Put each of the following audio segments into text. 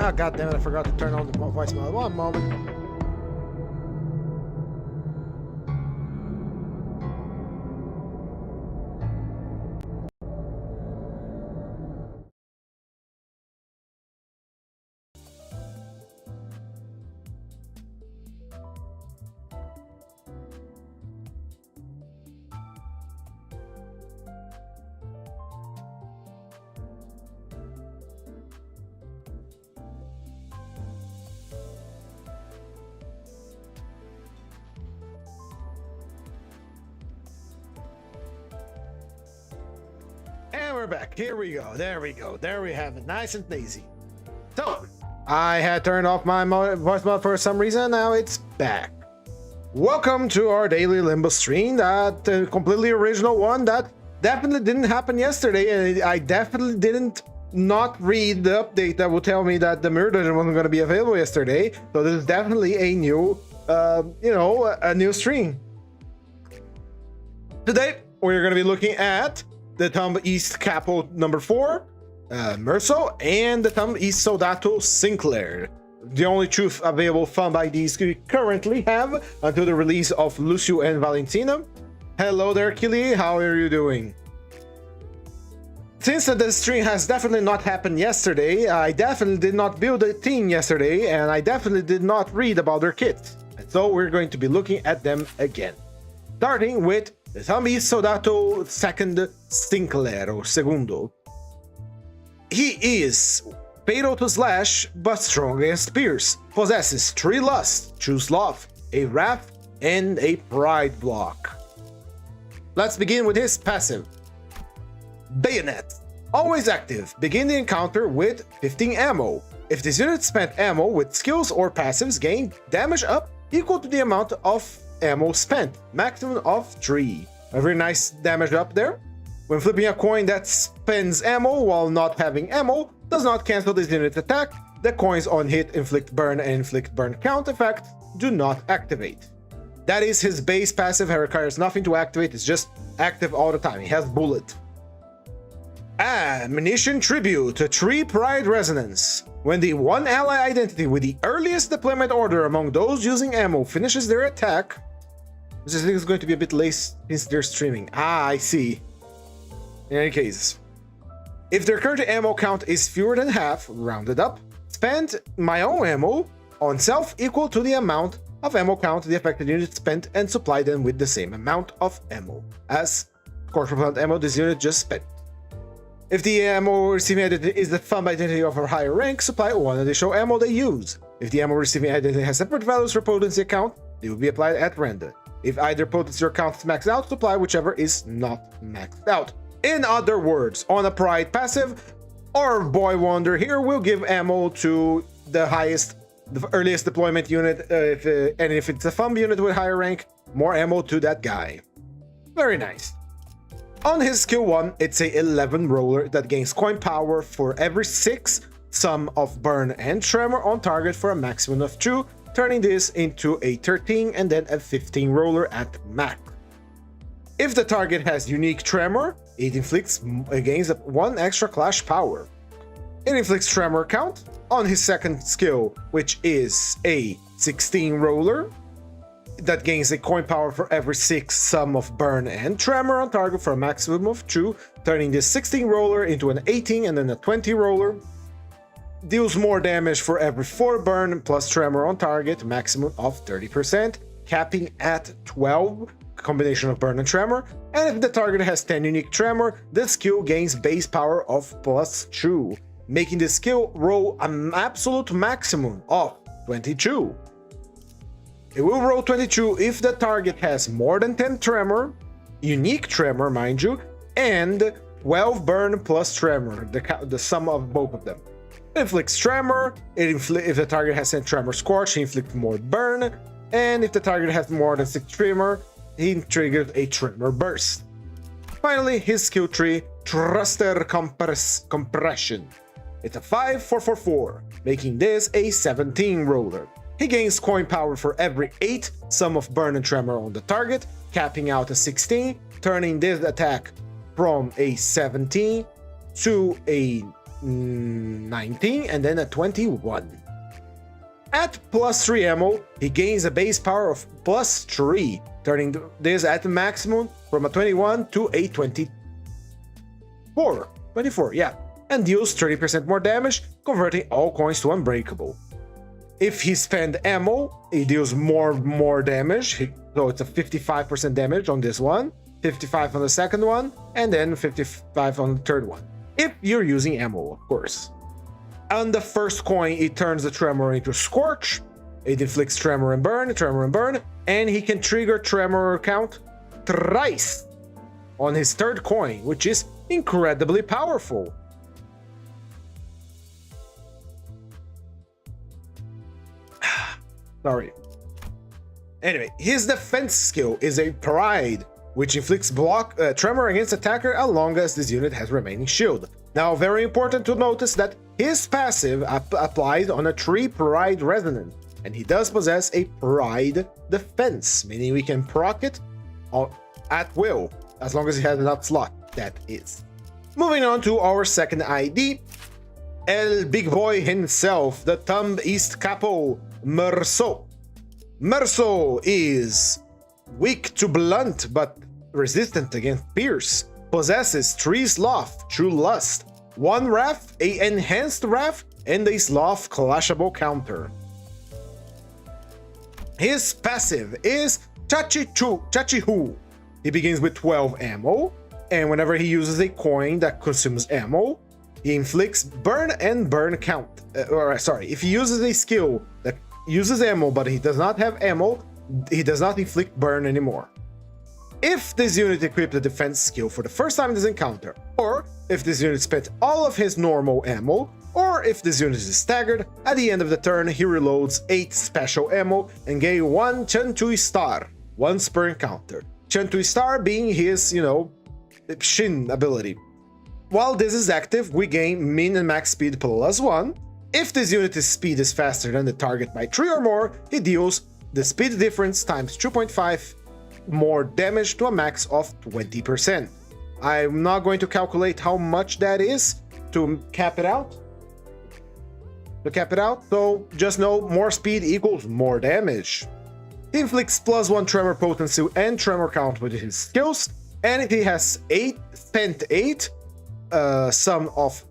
Ah, god damn it, I forgot to turn on the voicemail. One moment. And we're back. Here we go. There we go. There we have it. Nice and easy. So, I had turned off my voicemail for some reason. Now it's back. Welcome to our daily Limbus stream. That completely original one. That definitely didn't happen yesterday. And I definitely didn't not read the update that will tell me that the mirror dungeon wasn't going to be available yesterday. So this is definitely a new, a new stream. Today, we're going to be looking at the Thumb East Capo number 4, Merso, and the Thumb East Soldato Sinclair. The only truth available thumb IDs we currently have until the release of Lucio and Valentina. Hello there, Kili. How are you doing? Since the stream has definitely not happened yesterday, I definitely did not build a team yesterday, and I definitely did not read about their kits. And so we're going to be looking at them again. Starting with the Thumb East Soldato II Sinclair, or Segundo. He is fatal to slash, but strong against spears. Possesses 3 lust, choose love, a wrath, and a pride block. Let's begin with his passive. Bayonet. Always active. Begin the encounter with 15 ammo. If this unit spent ammo with skills or passives, gain damage up equal to the amount of ammo spent, maximum of 3. A very nice damage up there. When flipping a coin that spends ammo while not having ammo, does not cancel this unit's attack. The coins on hit, inflict burn, and inflict burn count effect do not activate. That is his base passive. He requires nothing to activate, it's just active all the time. He has bullet. Ammunition Tribute, 3 Pride Resonance. When the one ally identity with the earliest deployment order among those using ammo finishes their attack, which I think is going to be a bit late since they're streaming. Ah, I see. In any case, if their current ammo count is fewer than half, rounded up, spend my own ammo on self equal to the amount of ammo count the affected unit spent and supply them with the same amount of ammo as core propellant ammo this unit just spent. If the ammo receiving identity is the thumb identity of a higher rank, supply 1 additional ammo they use. If the ammo receiving identity has separate values for potency count, they will be applied at random. If either potency or count is maxed out, supply whichever is not maxed out. In other words, on a Pride passive, our boy Wonder here will give ammo to the earliest deployment unit, and if it's a thumb unit with higher rank, more ammo to that guy. Very nice. On his skill 1, it's a 11 roller that gains coin power for every 6 sum of burn and tremor on target for a maximum of 2, turning this into a 13 and then a 15 roller at max. If the target has unique tremor, it inflicts gains 1 extra clash power. It inflicts tremor count on his second skill, which is a 16 roller that gains a coin power for every 6 sum of burn and tremor on target for a maximum of 2, turning this 16 roller into an 18 and then a 20 roller. Deals more damage for every 4 burn plus tremor on target, maximum of 30%, capping at 12, combination of burn and tremor. And if the target has 10 unique tremor, the skill gains base power of +2, making the skill roll an absolute maximum of 22. It will roll 22 if the target has more than 10 tremor, unique tremor mind you, and 12 burn plus tremor, the sum of both of them. It inflicts tremor, if the target has 10 tremor scorch, he inflicts more burn, and if the target has more than 6 tremor, he triggers a tremor burst. Finally, his skill tree, Thruster Compression. It's a 5/4/4/4, making this a 17 roller. He gains coin power for every 8 sum of burn and tremor on the target, capping out a 16, turning this attack from a 17 to a 19, and then a 21. At +3 ammo, he gains a base power of +3, turning this at the maximum from a 21 to a 24. 24, yeah, and deals 30% more damage, converting all coins to unbreakable. If he spends ammo, he deals more damage, so it's a 55% damage on this one, 55 on the second one, and then 55 on the third one. If you're using ammo, of course. On the first coin, it turns the Tremor into Scorch. It inflicts Tremor and Burn, and he can trigger Tremor count thrice on his third coin, which is incredibly powerful. Sorry. Anyway, his defense skill is a Pride, which inflicts Tremor against attacker as long as this unit has remaining shield. Now, very important to notice that his passive applies on a tree Pride Resonance, and he does possess a Pride defense, meaning we can proc it at will, as long as he has enough slot, that is. Moving on to our second ID, El Big Boy himself, the Thumb East Capo, Merceau. Merceau is weak to blunt, but resistant against pierce. Possesses 3 Sloth, True Lust, 1 Wrath, a Enhanced Wrath, and a Sloth clashable counter. His passive is Chachi-Hu. He begins with 12 ammo, and whenever he uses a coin that consumes ammo, he inflicts burn and burn count. If he uses a skill that uses ammo but he does not have ammo, he does not inflict burn anymore. If this unit equipped a defense skill for the first time in this encounter, or if this unit spent all of his normal ammo, or if this unit is staggered, at the end of the turn he reloads 8 special ammo and gains 1 Chantui Star once per encounter. Chantui Star being his, Shin ability. While this is active, we gain min and max speed +1. If this unit's speed is faster than the target by 3 or more, he deals the speed difference times 2.5 more damage to a max of 20%. I'm not going to calculate how much that is to cap it out. So just know more speed equals more damage. He inflicts +1 Tremor Potency and Tremor Count with his skills, and he has spent 8 sum of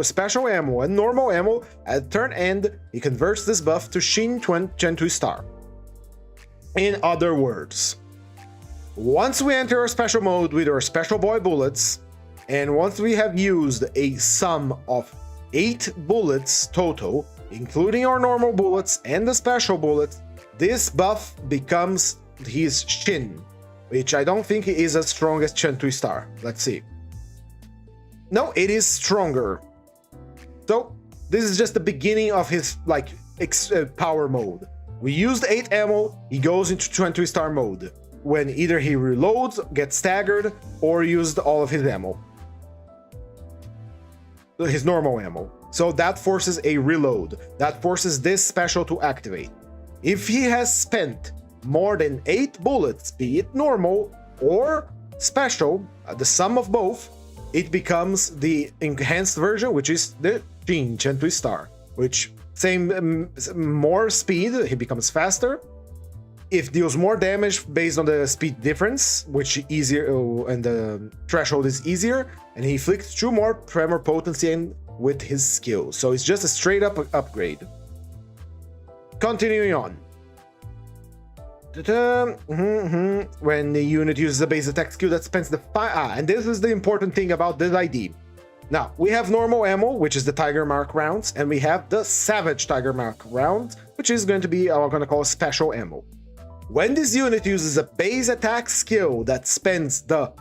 special ammo and normal ammo. At turn end, he converts this buff to Shin Chantui Star. In other words, once we enter our special mode with our special boy bullets, and once we have used a sum of 8 bullets total, including our normal bullets and the special bullets, this buff becomes his Shin, which I don't think is as strong as Chantui Star. Let's see. No, it is stronger. So this is just the beginning of his power mode. We used 8 ammo, he goes into Chantui Star mode, when either he reloads, gets staggered, or used all of his ammo. His normal ammo. So that forces a reload. That forces this special to activate. If he has spent more than 8 bullets, be it normal or special, the sum of both, it becomes the enhanced version, which is the Shin Chantui Star, which more speed, he becomes faster. It deals more damage based on the speed difference, which easier, and the threshold is easier, and he inflicts 2 more Tremor Potency and with his skill. So it's just a straight up upgrade. Continuing on. When the unit uses a base attack skill that spends the and this is the important thing about this ID. Now, we have normal ammo, which is the Tiger Mark rounds, and we have the Savage Tiger Mark rounds, which is going to be, I'm going to call special ammo. When this unit uses a base attack skill that spends the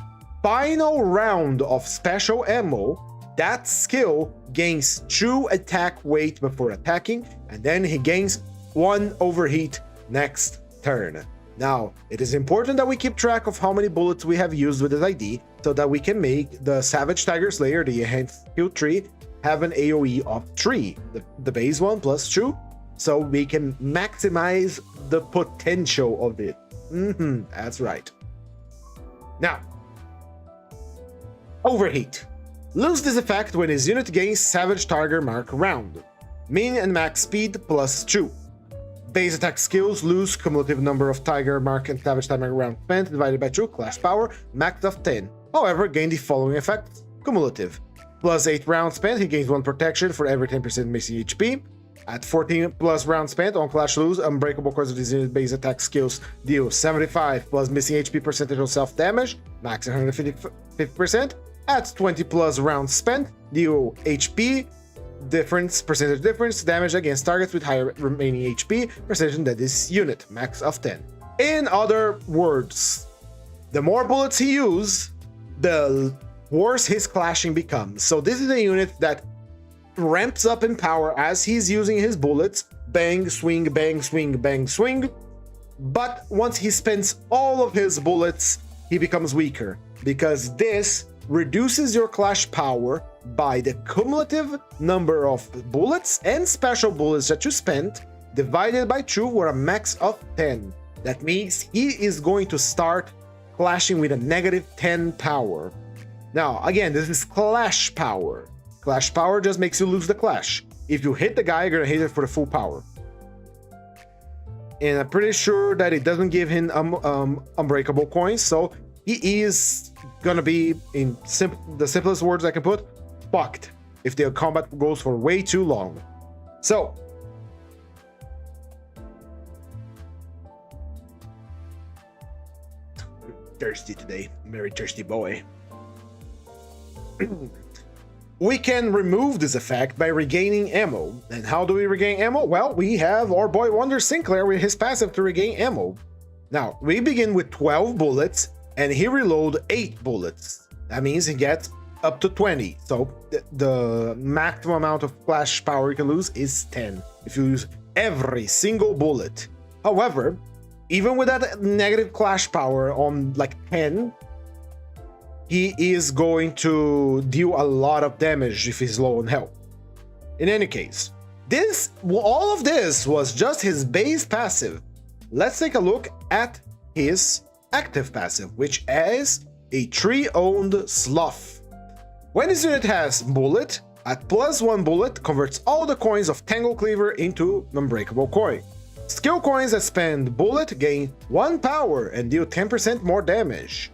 final round of special ammo, that skill gains 2 attack weight before attacking, and then he gains 1 overheat next turn. Now, it is important that we keep track of how many bullets we have used with this ID, so that we can make the Savage Tiger Slayer, the enhanced skill tree, have an AoE of 3, the base one plus 2, so we can maximize the potential of it. That's right. Now, overheat. Lose this effect when his unit gains Savage Tiger Mark round. Min and max speed +2. Base attack skills lose cumulative number of Tiger Mark and Savage Tiger Mark round spent divided by 2, clash power, max of 10. However, gain the following effects: cumulative. +8 rounds spent, he gains 1 protection for every 10% missing HP. At 14 plus rounds spent on Clash Lose, Unbreakable course of this unit base attack skills deal 75 plus missing HP percentage of self damage, max 150%. At 20 plus rounds spent, deal HP difference, percentage difference, damage against targets with higher remaining HP percentage than this unit, max of 10. In other words, the more bullets he uses, the worse his clashing becomes. So this is a unit that ramps up in power as he's using his bullets, bang, swing, bang, swing, bang, swing. But once he spends all of his bullets, he becomes weaker, because this reduces your clash power by the cumulative number of bullets and special bullets that you spent divided by 2 or a max of 10. That means he is going to start clashing with a -10 power. Now, again, this is clash power. Clash power just makes you lose the clash. If you hit the guy, you're gonna hit it for the full power. And I'm pretty sure that it doesn't give him unbreakable coins, so he is gonna be, in the simplest words I can put, fucked if the combat goes for way too long. So, thirsty today, very thirsty boy. We can remove this effect by regaining ammo. And how do we regain ammo? Well, we have our boy Wonder Sinclair with his passive to regain ammo. Now, we begin with 12 bullets, and he reload 8 bullets. That means he gets up to 20. So the maximum amount of flash power you can lose is 10 if you use every single bullet. However, even with that negative clash power on like 10, he is going to deal a lot of damage if he's low on health. In any case, all of this was just his base passive. Let's take a look at his active passive, which is a tree-owned sloth. When this unit has bullet, at +1 bullet converts all the coins of Tangle Cleaver into unbreakable coin. Skill coins that spend bullet gain 1 power and deal 10% more damage.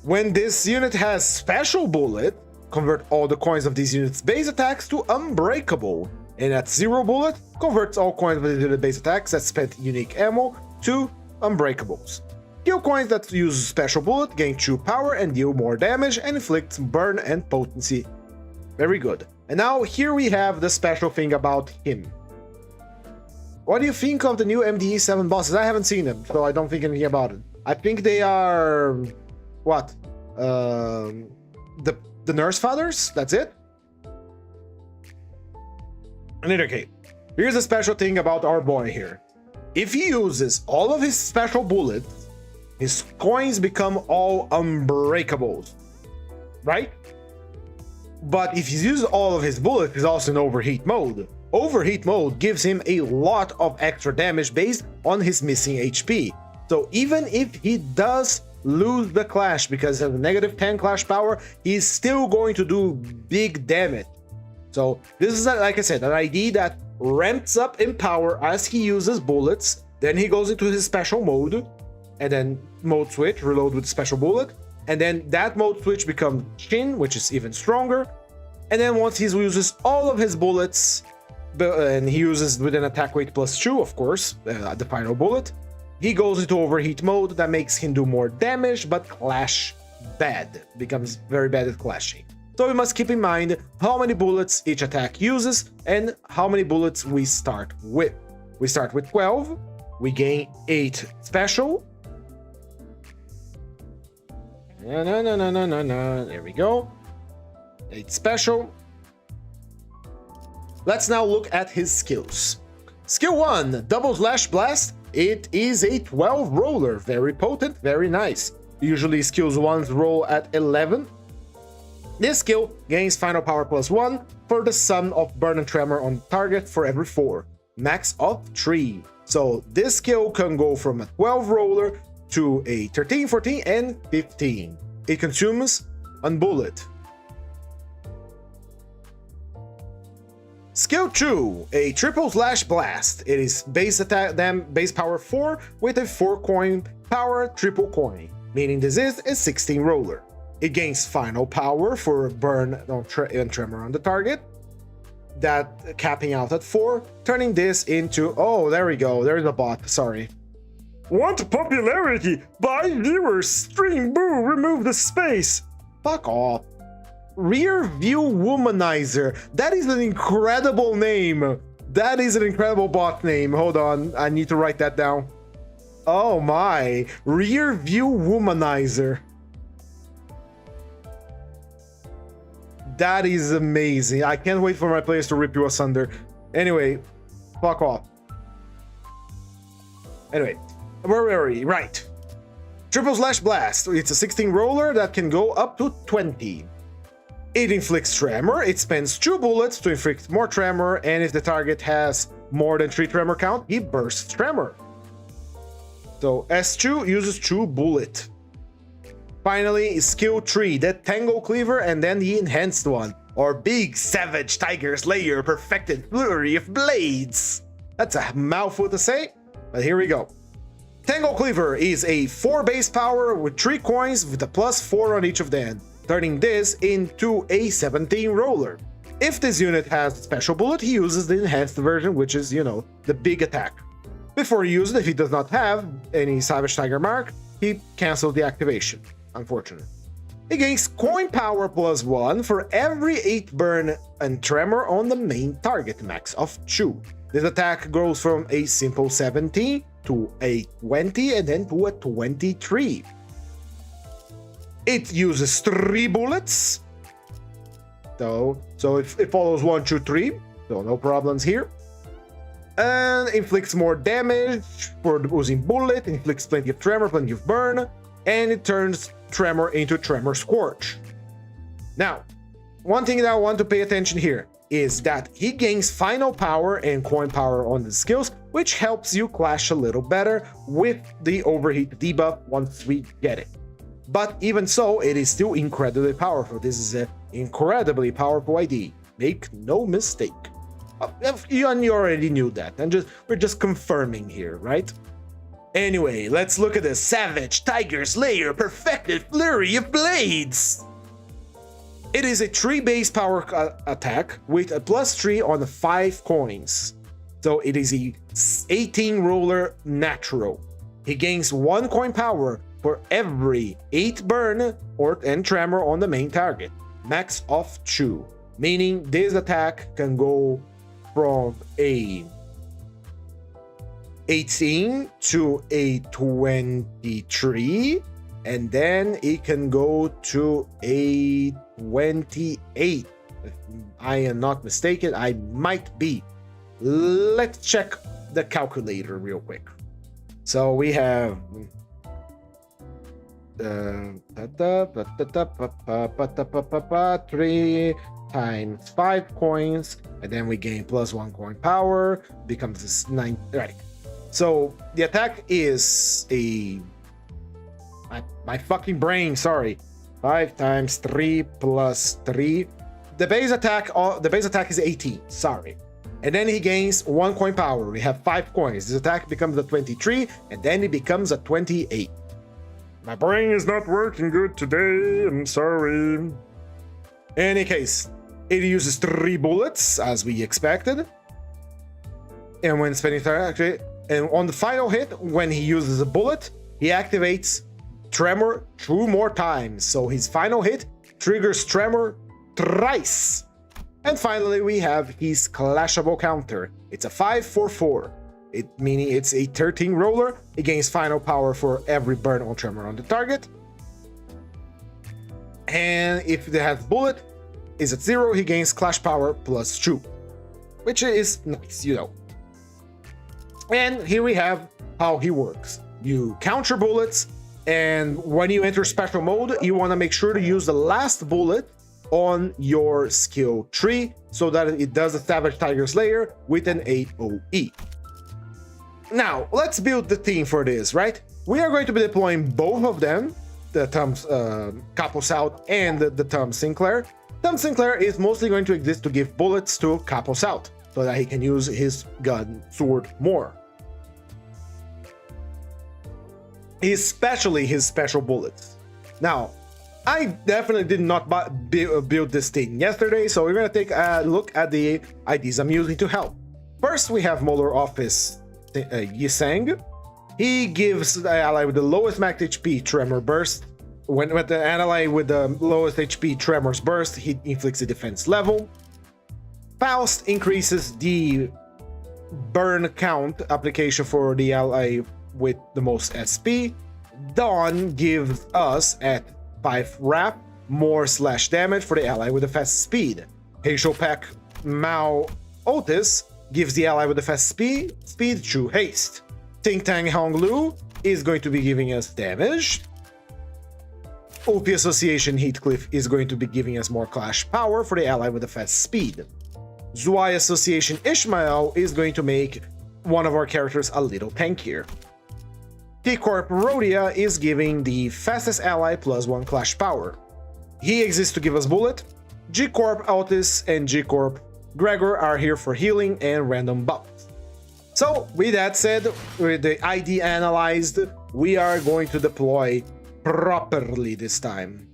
When this unit has special bullet, convert all the coins of this unit's base attacks to unbreakable, and at 0 bullet, converts all coins of the unit's base attacks that spent unique ammo to unbreakables. Skill coins that use special bullet gain 2 power and deal more damage and inflicts burn and potency. Very good. And now here we have the special thing about him. What do you think of the new MDE 7 bosses? I haven't seen them, so I don't think anything about it. I think they are... what? The Nurse Fathers? That's it? In any case, here's a special thing about our boy here. If he uses all of his special bullets, his coins become all unbreakables, right? But if he uses all of his bullets, he's also in overheat mode. Overheat mode gives him a lot of extra damage based on his missing HP. So even if he does lose the clash because of -10 clash power, he's still going to do big damage. So this is, like I said, an ID that ramps up in power as he uses bullets. Then he goes into his special mode, and then mode switch, reload with special bullet, and then that mode switch becomes Shin, which is even stronger. And then once he uses all of his bullets, and he uses with an attack weight +2, of course, the final bullet, he goes into overheat mode. That makes him do more damage, but clash bad, becomes very bad at clashing. So we must keep in mind how many bullets each attack uses and how many bullets we start with. We start with 12, we gain 8 special. No, there we go. 8 special. Let's now look at his skills. Skill 1, Double Slash Blast. It is a 12 roller, very potent, very nice. Usually skills 1's roll at 11. This skill gains final power +1 for the sum of burn and tremor on target for every 4, max of 3. So this skill can go from a 12 roller to a 13, 14, and 15. It consumes a bullet. Skill 2, a triple slash blast. It is base attack, base power 4 with a 4 coin power triple coin, meaning this is a 16 roller. It gains final power for burn and tremor on the target, that capping out at 4, turning this into, oh, there we go, there's a bot, sorry. Want popularity? Buy viewers, stream, boo, remove the space. Fuck off. Rear View Womanizer. That is an incredible name. That is an incredible bot name. Hold on, I need to write that down. Oh my, Rear View Womanizer. That is amazing. I can't wait for my players to rip you asunder. Anyway, fuck off. Anyway, where were we? Right. Triple slash blast. It's a 16 roller that can go up to 20. It inflicts tremor. It spends 2 bullets to inflict more tremor, and if the target has more than 3 tremor count, he bursts tremor. So S2 uses 2 bullet. Finally, skill 3, the Tango Cleaver, and then the enhanced one, or Big Savage Tiger Slayer Perfected Flurry of Blades. That's a mouthful to say, but here we go. Tango Cleaver is a 4 base power with 3 coins with a +4 on each of them, turning this into a 17 roller. If this unit has a special bullet, he uses the enhanced version, which is, you know, the big attack. Before he uses it, if he does not have any Savage Tiger mark, he cancels the activation. Unfortunate. He gains coin power +1 for every 8 burn and tremor on the main target, max of 2. This attack goes from a simple 17 to a 20 and then to a 23. It uses 3 bullets. So it follows 1, 2, 3. So no problems here. And inflicts more damage for using bullet, inflicts plenty of tremor, plenty of burn, and it turns tremor into Tremor Scorch. Now, one thing that I want to pay attention here is that he gains final power and coin power on the skills, which helps you clash a little better with the overheat debuff once we get it. But even so, it is still incredibly powerful. This is an incredibly powerful ID. Make no mistake. You already knew that, and we're just confirming here, right? Anyway, let's look at the Savage Tiger Slayer Perfected Flurry of Blades. It is a 3 base power attack with a +3 on the 5 coins. So it is a 18 roller natural. He gains 1 coin power for every 8 burn and tremor on the main target, max of 2. Meaning this attack can go from a 18 to a 23, and then it can go to a 28. If I am not mistaken, I might be. Let's check the calculator real quick. So we have 3 times 5 coins, and then we gain +1 coin power, becomes this 9, right? So the attack is my fucking brain, sorry. 5 times 3 plus 3. The base attack is 18, sorry. And then he gains 1 coin power. We have 5 coins. This attack becomes a 23, and then it becomes a 28. My brain is not working good today, I'm sorry. In any case, it uses 3 bullets, as we expected. And when spending and on the final hit, when he uses a bullet, he activates Tremor 2 more times. So his final hit triggers Tremor thrice. And finally, we have his clashable counter. It's a 5-4-4. Meaning it's a 13 roller. It gains final power for every burn or tremor on the target. And if it has bullet, is at 0, he gains clash power +2. Which is nice, you know. And here we have how he works. You counter bullets, and when you enter special mode, you want to make sure to use the last bullet on your skill tree so that it does a Savage Tiger Slayer with an 8 OE. Now, let's build the team for this, right? We are going to be deploying both of them, the Tom Capo South and the Tom Sinclair. Tom Sinclair is mostly going to exist to give bullets to Capo South, so that he can use his gun sword more. Especially his special bullets. Now, I definitely did not build this thing yesterday, so we're going to take a look at the IDs I'm using to help. First, we have Molar Office Yisang. He gives the ally with the lowest max HP Tremor Burst. When the ally with the lowest HP Tremors Burst, he inflicts a defense level. Faust increases the burn count application for the ally with the most SP. Dawn gives us at 5 wrap more slash damage for the ally with the fast speed. Heisho Pack Mao Otis gives the ally with the fast speed true haste. Ting Tang Honglu is going to be giving us damage. OP Association Heathcliff is going to be giving us more clash power for the ally with the fast speed. Zwei Association Ishmael is going to make one of our characters a little tankier. T-Corp Rhodia is giving the fastest ally +1 clash power. He exists to give us bullet. G-Corp Altis and G-Corp Gregor are here for healing and random buffs. So, with that said, with the ID analyzed, we are going to deploy properly this time.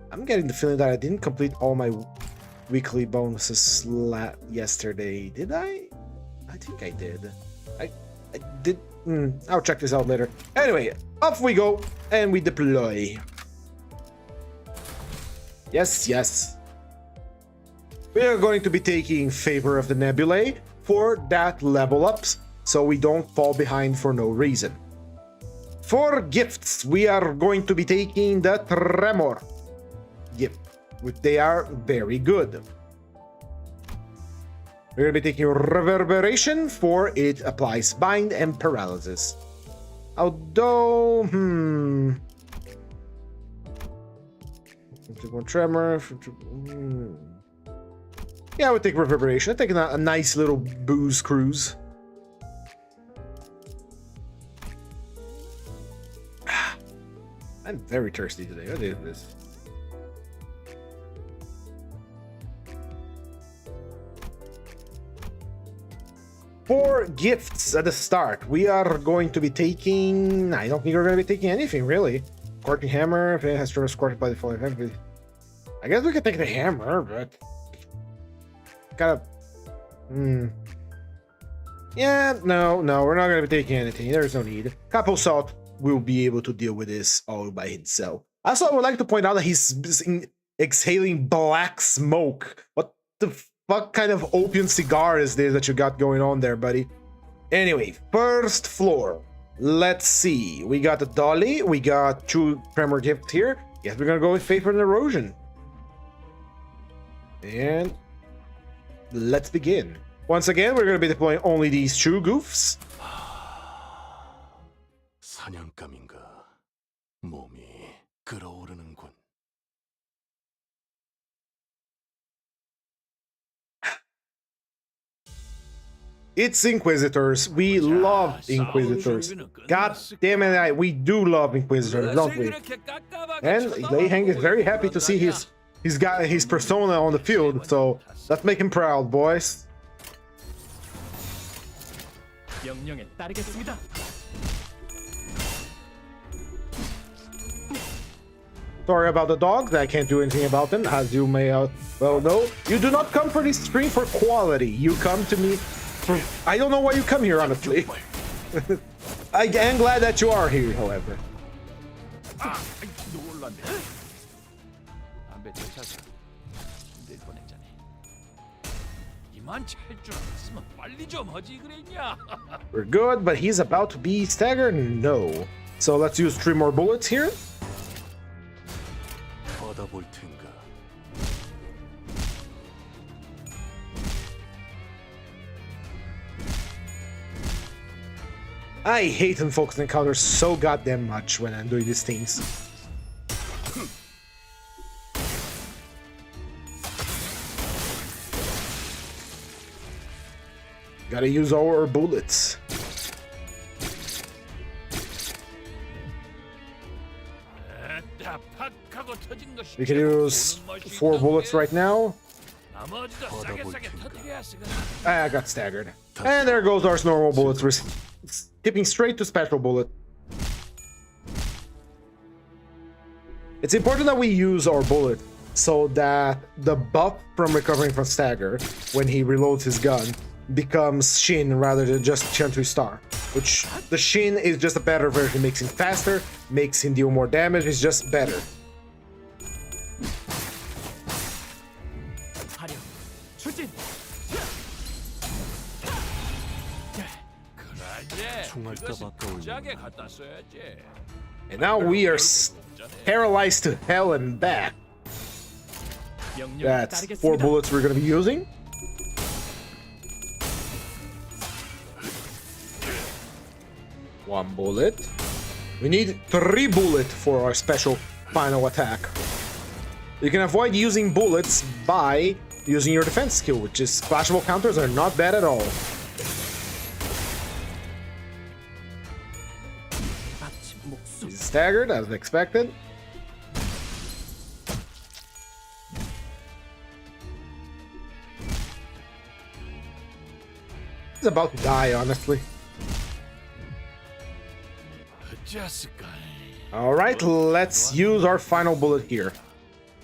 I'm getting the feeling that I didn't complete all my weekly bonuses yesterday. Did I? I think I did. I did. I'll check this out later. Anyway, off we go and we deploy. Yes. We are going to be taking Favor of the Nebulae for that level ups, so we don't fall behind for no reason. For gifts, we are going to be taking the Tremor gift, which they are very good. We're going to be taking Reverberation, for it applies Bind and Paralysis. Although, One Tremor. Yeah, I would take Reverberation. I'm taking a nice little booze cruise. I'm very thirsty today. What is this? For gifts at the start, we are going to be taking... I don't think we're going to be taking anything, really. Scorching Hammer, if it has to be scorched by the full event. I guess we could take the hammer, but... Gotta... Yeah, no, we're not going to be taking anything. There's no need. Capo Salt will be able to deal with this all by himself. Also, I would like to point out that he's exhaling black smoke. What the fuck kind of opium cigar is this that you got going on there, buddy? Anyway, first floor. Let's see. We got the Dolly. We got 2 Tremor gifts here. Yes, we're gonna go with Favor and Erosion. And let's begin. Once again, we're gonna be deploying only these 2 goofs. 사냥감인가 몸이 끓어오르는군. It's Inquisitors. We love Inquisitors. God damn it, we do love Inquisitors, don't we? And Lei Heng is very happy to see he's got his persona on the field, so let's make him proud, boys. Sorry about the dogs, I can't do anything about them, as you may well know. You do not come for this stream for quality, you come to me for... I don't know why you come here, honestly. I am glad that you are here, however. We're good, but he's about to be staggered? No. So let's use 3 more bullets here. I hate unfocused encounters so goddamn much when I'm doing these things. Gotta use our bullets. We can use 4 bullets right now. I got staggered. And there goes our normal bullets. We're skipping straight to special bullet. It's important that we use our bullet so that the buff from recovering from stagger when he reloads his gun becomes Shin rather than just Chantry Star. Which the Shin is just a better version, makes him faster, makes him deal more damage, it's just better. And now we are paralyzed to hell and back. That's 4 bullets we're going to be using. One bullet. We need 3 bullets for our special final attack. You can avoid using bullets by using your defense skill, which is splashable counters are not bad at all. He's staggered as expected. He's about to die, honestly. Alright, let's use our final bullet here.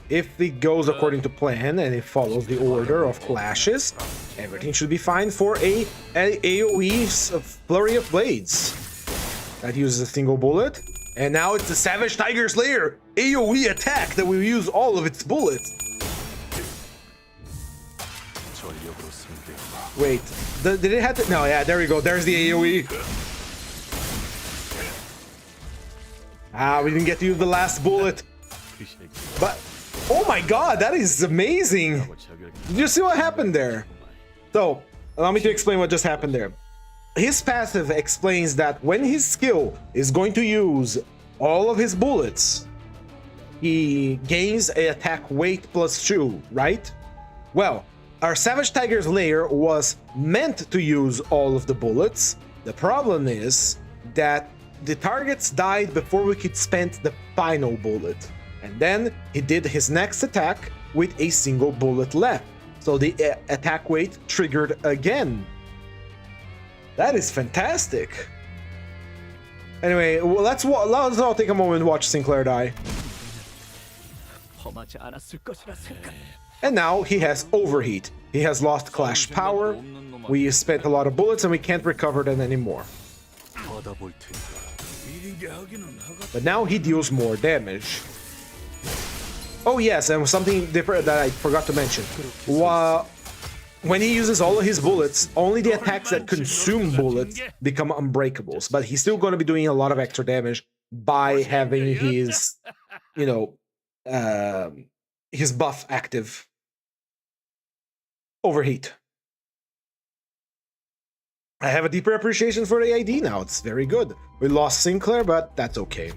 If it goes according to plan and it follows the order of clashes, everything should be fine for a AoE flurry of blades. That uses a single bullet. And now it's the Savage Tiger Slayer AoE attack that will use all of its bullets. Wait, did it have to? No, yeah, there we go. There's the AoE. Ah, we didn't get to use the last bullet. But, oh my god, that is amazing. Did you see what happened there? So, allow me to explain what just happened there. His passive explains that when his skill is going to use all of his bullets, he gains an attack weight +2, right? Well, our Savage Tiger's Lair was meant to use all of the bullets. The problem is that the targets died before we could spend the final bullet. And then he did his next attack with a single bullet left. So the attack weight triggered again. That is fantastic. Anyway, let's all take a moment and watch Sinclair die. And now he has overheat. He has lost clash power. We spent a lot of bullets and we can't recover them anymore. But now he deals more damage. Oh yes, and something different that I forgot to mention. When he uses all of his bullets, only the attacks that consume bullets become unbreakables. But he's still going to be doing a lot of extra damage by having his, you know, his buff active. Overheat. I have a deeper appreciation for the ID now. It's very good. We lost Sinclair, but that's okay.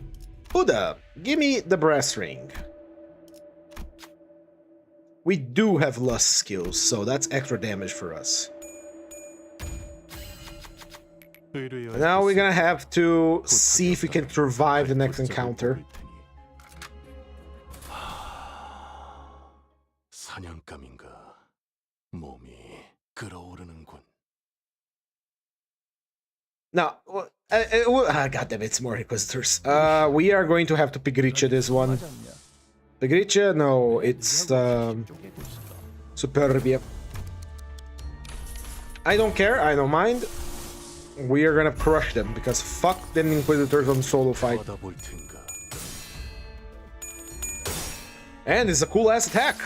Buddha, give me the brass ring. We do have lust skills, so that's extra damage for us. And now we're gonna have to see if we can survive the next encounter. Now, God damn it, it's more Inquisitors. We are going to have to Pigricha this one. Pigricha? No, it's Superbia. I don't care, I don't mind. We are gonna crush them because fuck them Inquisitors on solo fight. And it's a cool ass attack.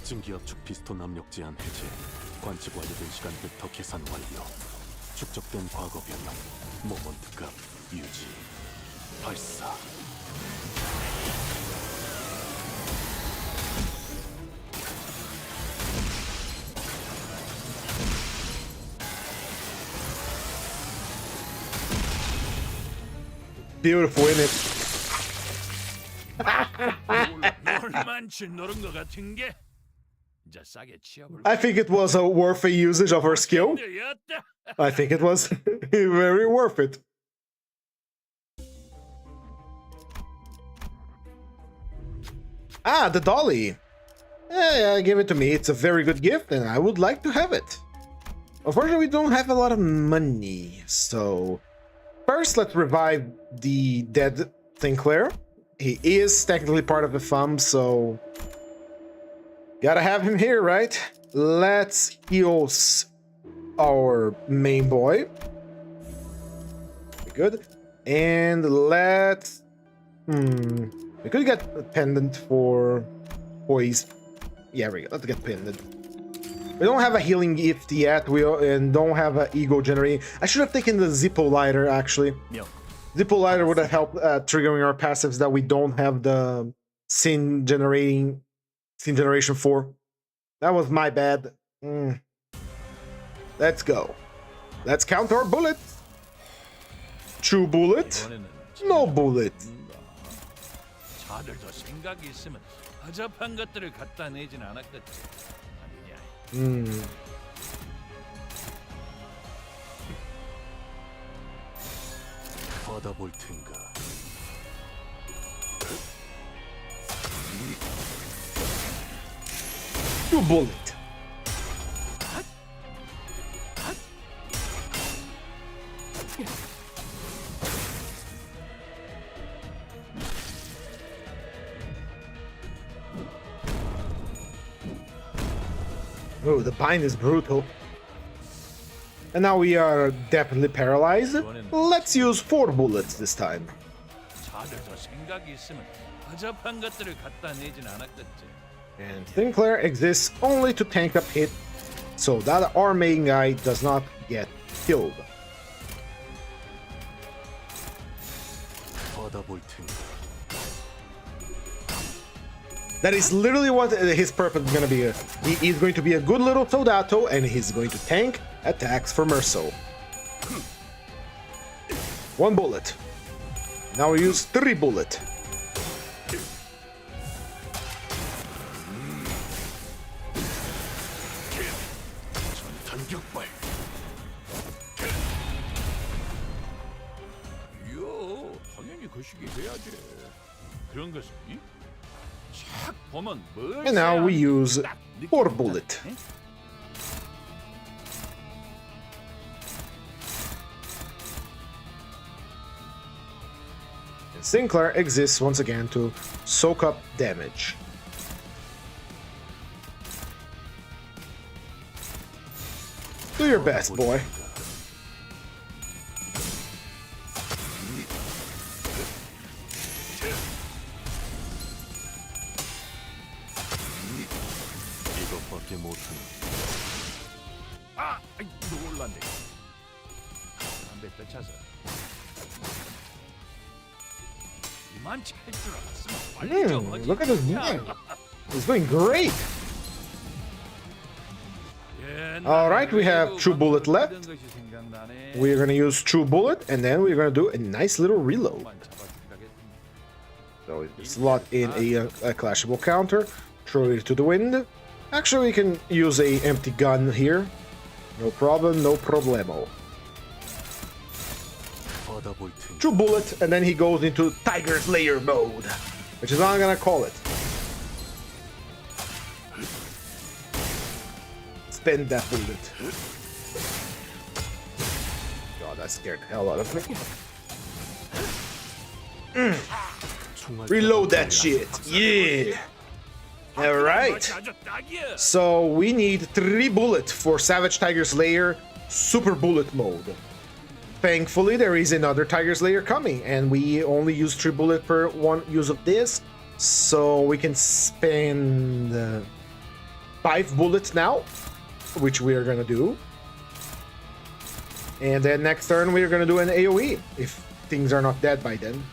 증기압축 피스톤 압력 제한 해제. 관측 완료된 시간부터 계산 완료. 축적된 과거 변형. 모먼트 값 유지. 발사. Beautiful, isn't it? I think it was a worth a usage of her skill. I think it was very worth it. Ah, the dolly. Yeah, give it to me. It's a very good gift, and I would like to have it. Unfortunately, we don't have a lot of money, so... First, let's revive the dead Sinclair. He is technically part of the thumb, so... Gotta have him here, right? Let's heal our main boy. Good. And let's... We could get a pendant for poise. Yeah, we go. Let's get pendant. We don't have a healing gift yet. And don't have an ego generating. I should have taken the Zippo lighter, actually. Yep. Zippo lighter would have helped triggering our passives that we don't have the sin generation for. That was my bad. Let's go. Let's count our bullets. True bullet. No bullet. 다들 더 생각이 있으면 허접한 것들을 갖다 내진 않았겠지. 아니냐. 받아볼 텐가. True bullet. Oh, the bind is brutal. And now we are definitely paralyzed. Let's use 4 bullets this time. 다들 더 생각이 있으면 허접한 것들을 갖다 내진 않았겠지. And Sinclair exists only to tank up hit, so that our main guy does not get killed. 받아볼 텐가. That is literally what his purpose is going to be. He is going to be a good little Soldato, and he's going to tank attacks for Merso. 1 bullet. Now we use 3 bullet. 전탄격발. 이요, 당연히 그 시기 해야지. 그런 것이 착 보면 뭘 And now we use 딱 4 bullet. 응? And Sinclair exists once again to soak up damage. Do your best, boy. 이것밖에 못하는. 아, 아이, 놀랐네. 담배 떼쳐서. 이만 찰줄 알았으면 빨리 좀 하지. Look at this man. He's doing great. Alright, we have True Bullet left. We're gonna use True Bullet, and then we're gonna do a nice little reload. So slot in a clashable counter, throw it to the wind. Actually, we can use a empty gun here. No problem, no problemo. 받아볼 텐가. True Bullet, and then he goes into Tiger Slayer mode, which is what I'm gonna call it. Spend that bullet. God, that scared the hell out of me. Reload that shit. Yeah. Alright. So we need 3 bullets for Savage Tiger Slayer Super Bullet mode. Thankfully, there is another Tiger Slayer coming, and we only use 3 bullets per 1 use of this. So we can spend 5 bullets now, which we are gonna do. And then next turn we are gonna do an AoE, if things are not dead by then.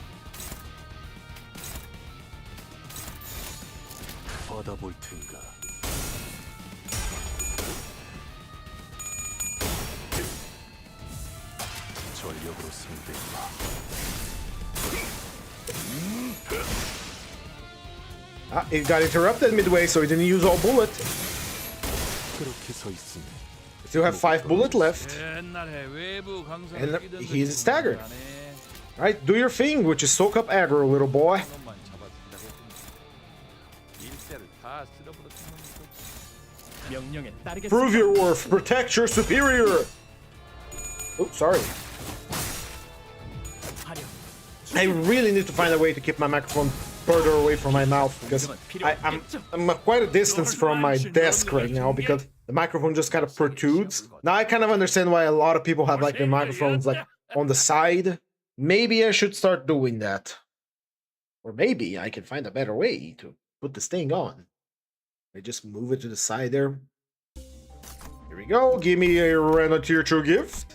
받아볼 텐가. 전력으로 상대해봐. It got interrupted midway, so he didn't use all bullet. 그렇게 서 있으면. Still have 5 bullets left. 옛날에 외부 강사를 And 끼던 he's 그 staggered. 안에 Alright, do your thing, which is soak up aggro, little boy. 한번만 잡아준다고 했더니 명령에 따르겠습니다. Prove your worth. Protect your superior. Oh, sorry. 화력. I really need to find a way to keep my microphone further away from my mouth because I'm at quite a distance from my desk right now because the microphone just kind of protrudes. Now I kind of understand why a lot of people have like their microphones like on the side. Maybe I should start doing that. Or maybe I can find a better way to put this thing on. I just move it to the side there. Here we go. Give me a random tier 2 gift.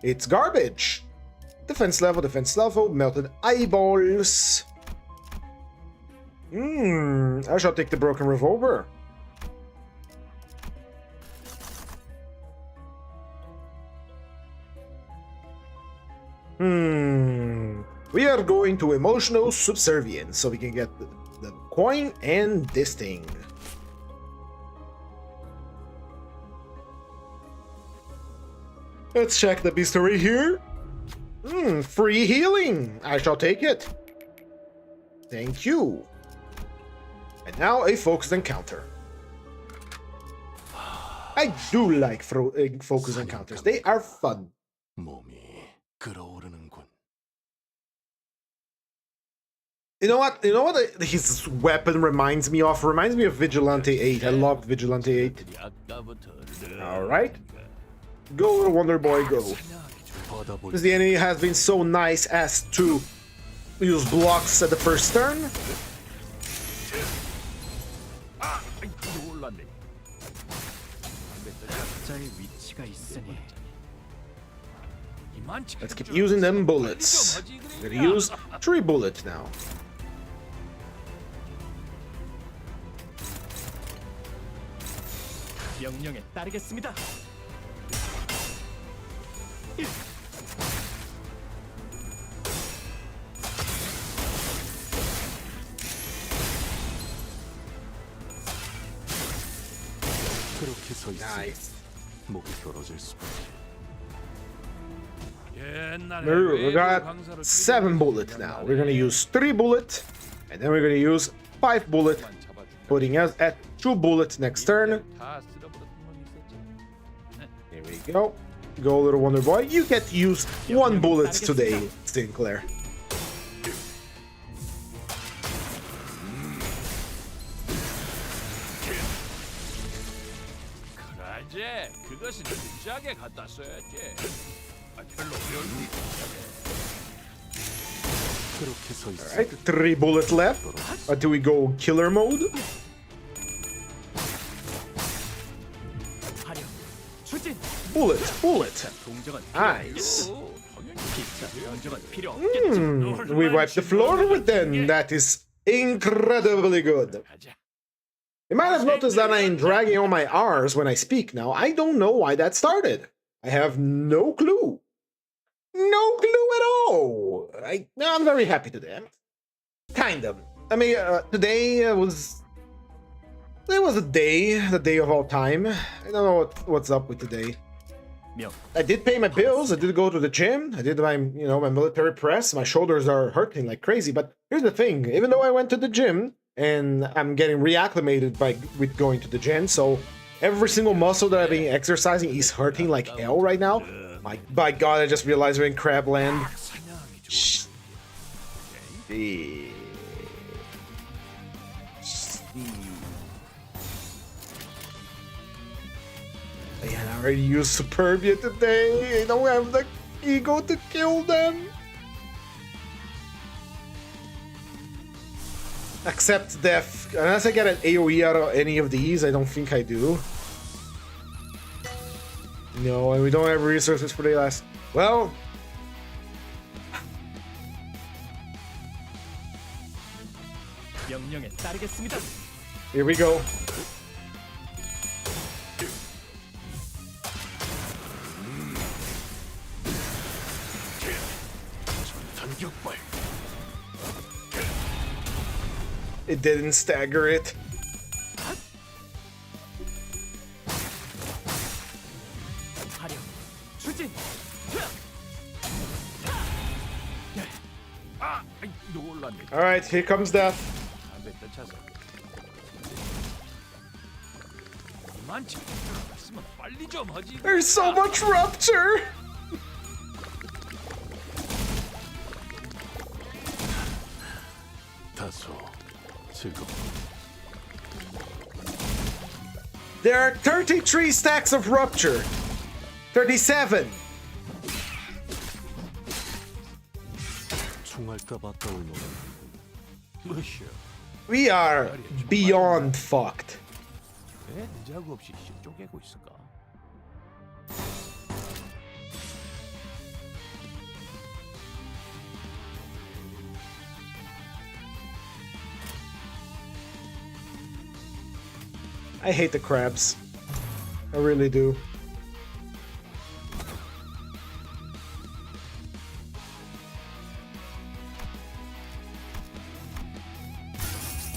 It's garbage. Defense level, melted eyeballs. I shall take the broken revolver. We are going to emotional subservience so we can get the coin and this thing. Let's check the bestiary here. Free healing. I shall take it. Thank you. And now a focused encounter. I do like focused encounters. They are fun. 몸이 끓어오르는군. You know what his weapon reminds me of? Reminds me of Vigilante 8. I love Vigilante 8. Alright. Go, little Wonder Boy, go. Because the enemy has been so nice as to use blocks at the first turn. Let's keep using them bullets. We're gonna use 3 bullets now. 명령에 따르겠습니다. 그렇게 서 있으니 Nice. 목이 떨어질 수밖에. We got 7 bullets now. We're gonna use 3 bullets, and then we're gonna use 5 bullets, putting us at 2 bullets next turn. Here we go. Go, little Wonder Boy. You get to use 1 bullet today, Sinclair. 그것은 진지하게 갖다 써야지. 별로 어려운 일이 그렇게 서 있으니 Alright, 3 bullets left until we go killer mode. 화력. 추진. Bullet. 동정은 Nice. 동정은 필요 없겠지. We wipe the floor with them. That is incredibly good. You might have noticed that I am dragging on my R's when I speak now. I don't know why that started. I have no clue. No clue at all. I'm very happy today. Kind of. I mean, today was the day of all time. I don't know what's up with today. I did pay my bills. I did go to the gym. I did my military press. My shoulders are hurting like crazy. But here's the thing: even though I went to the gym and I'm getting reacclimated with going to the gym, so every single muscle that I've been exercising is hurting like hell right now. By God, I just realized we're in Crabland. Man, I already used Superbia today. I don't have the ego to kill them. Accept death. Unless I get an AoE out of any of these, I don't think I do. No, and we don't have resources for the last. Well. 명령에 따르겠습니다. Here we go. It didn't stagger it. 화력. 추진. 놀랐네. Alright, here comes death. 많지 않았으면 빨리 좀 하지. There's so much rupture! 다소 즐겁. There are 33 stacks of rupture. 37. 총알까 봤다 올노. 무엇이야? We are beyond fucked. 왜 늦자고 없이 쪼개고 있을까? I hate the crabs. I really do.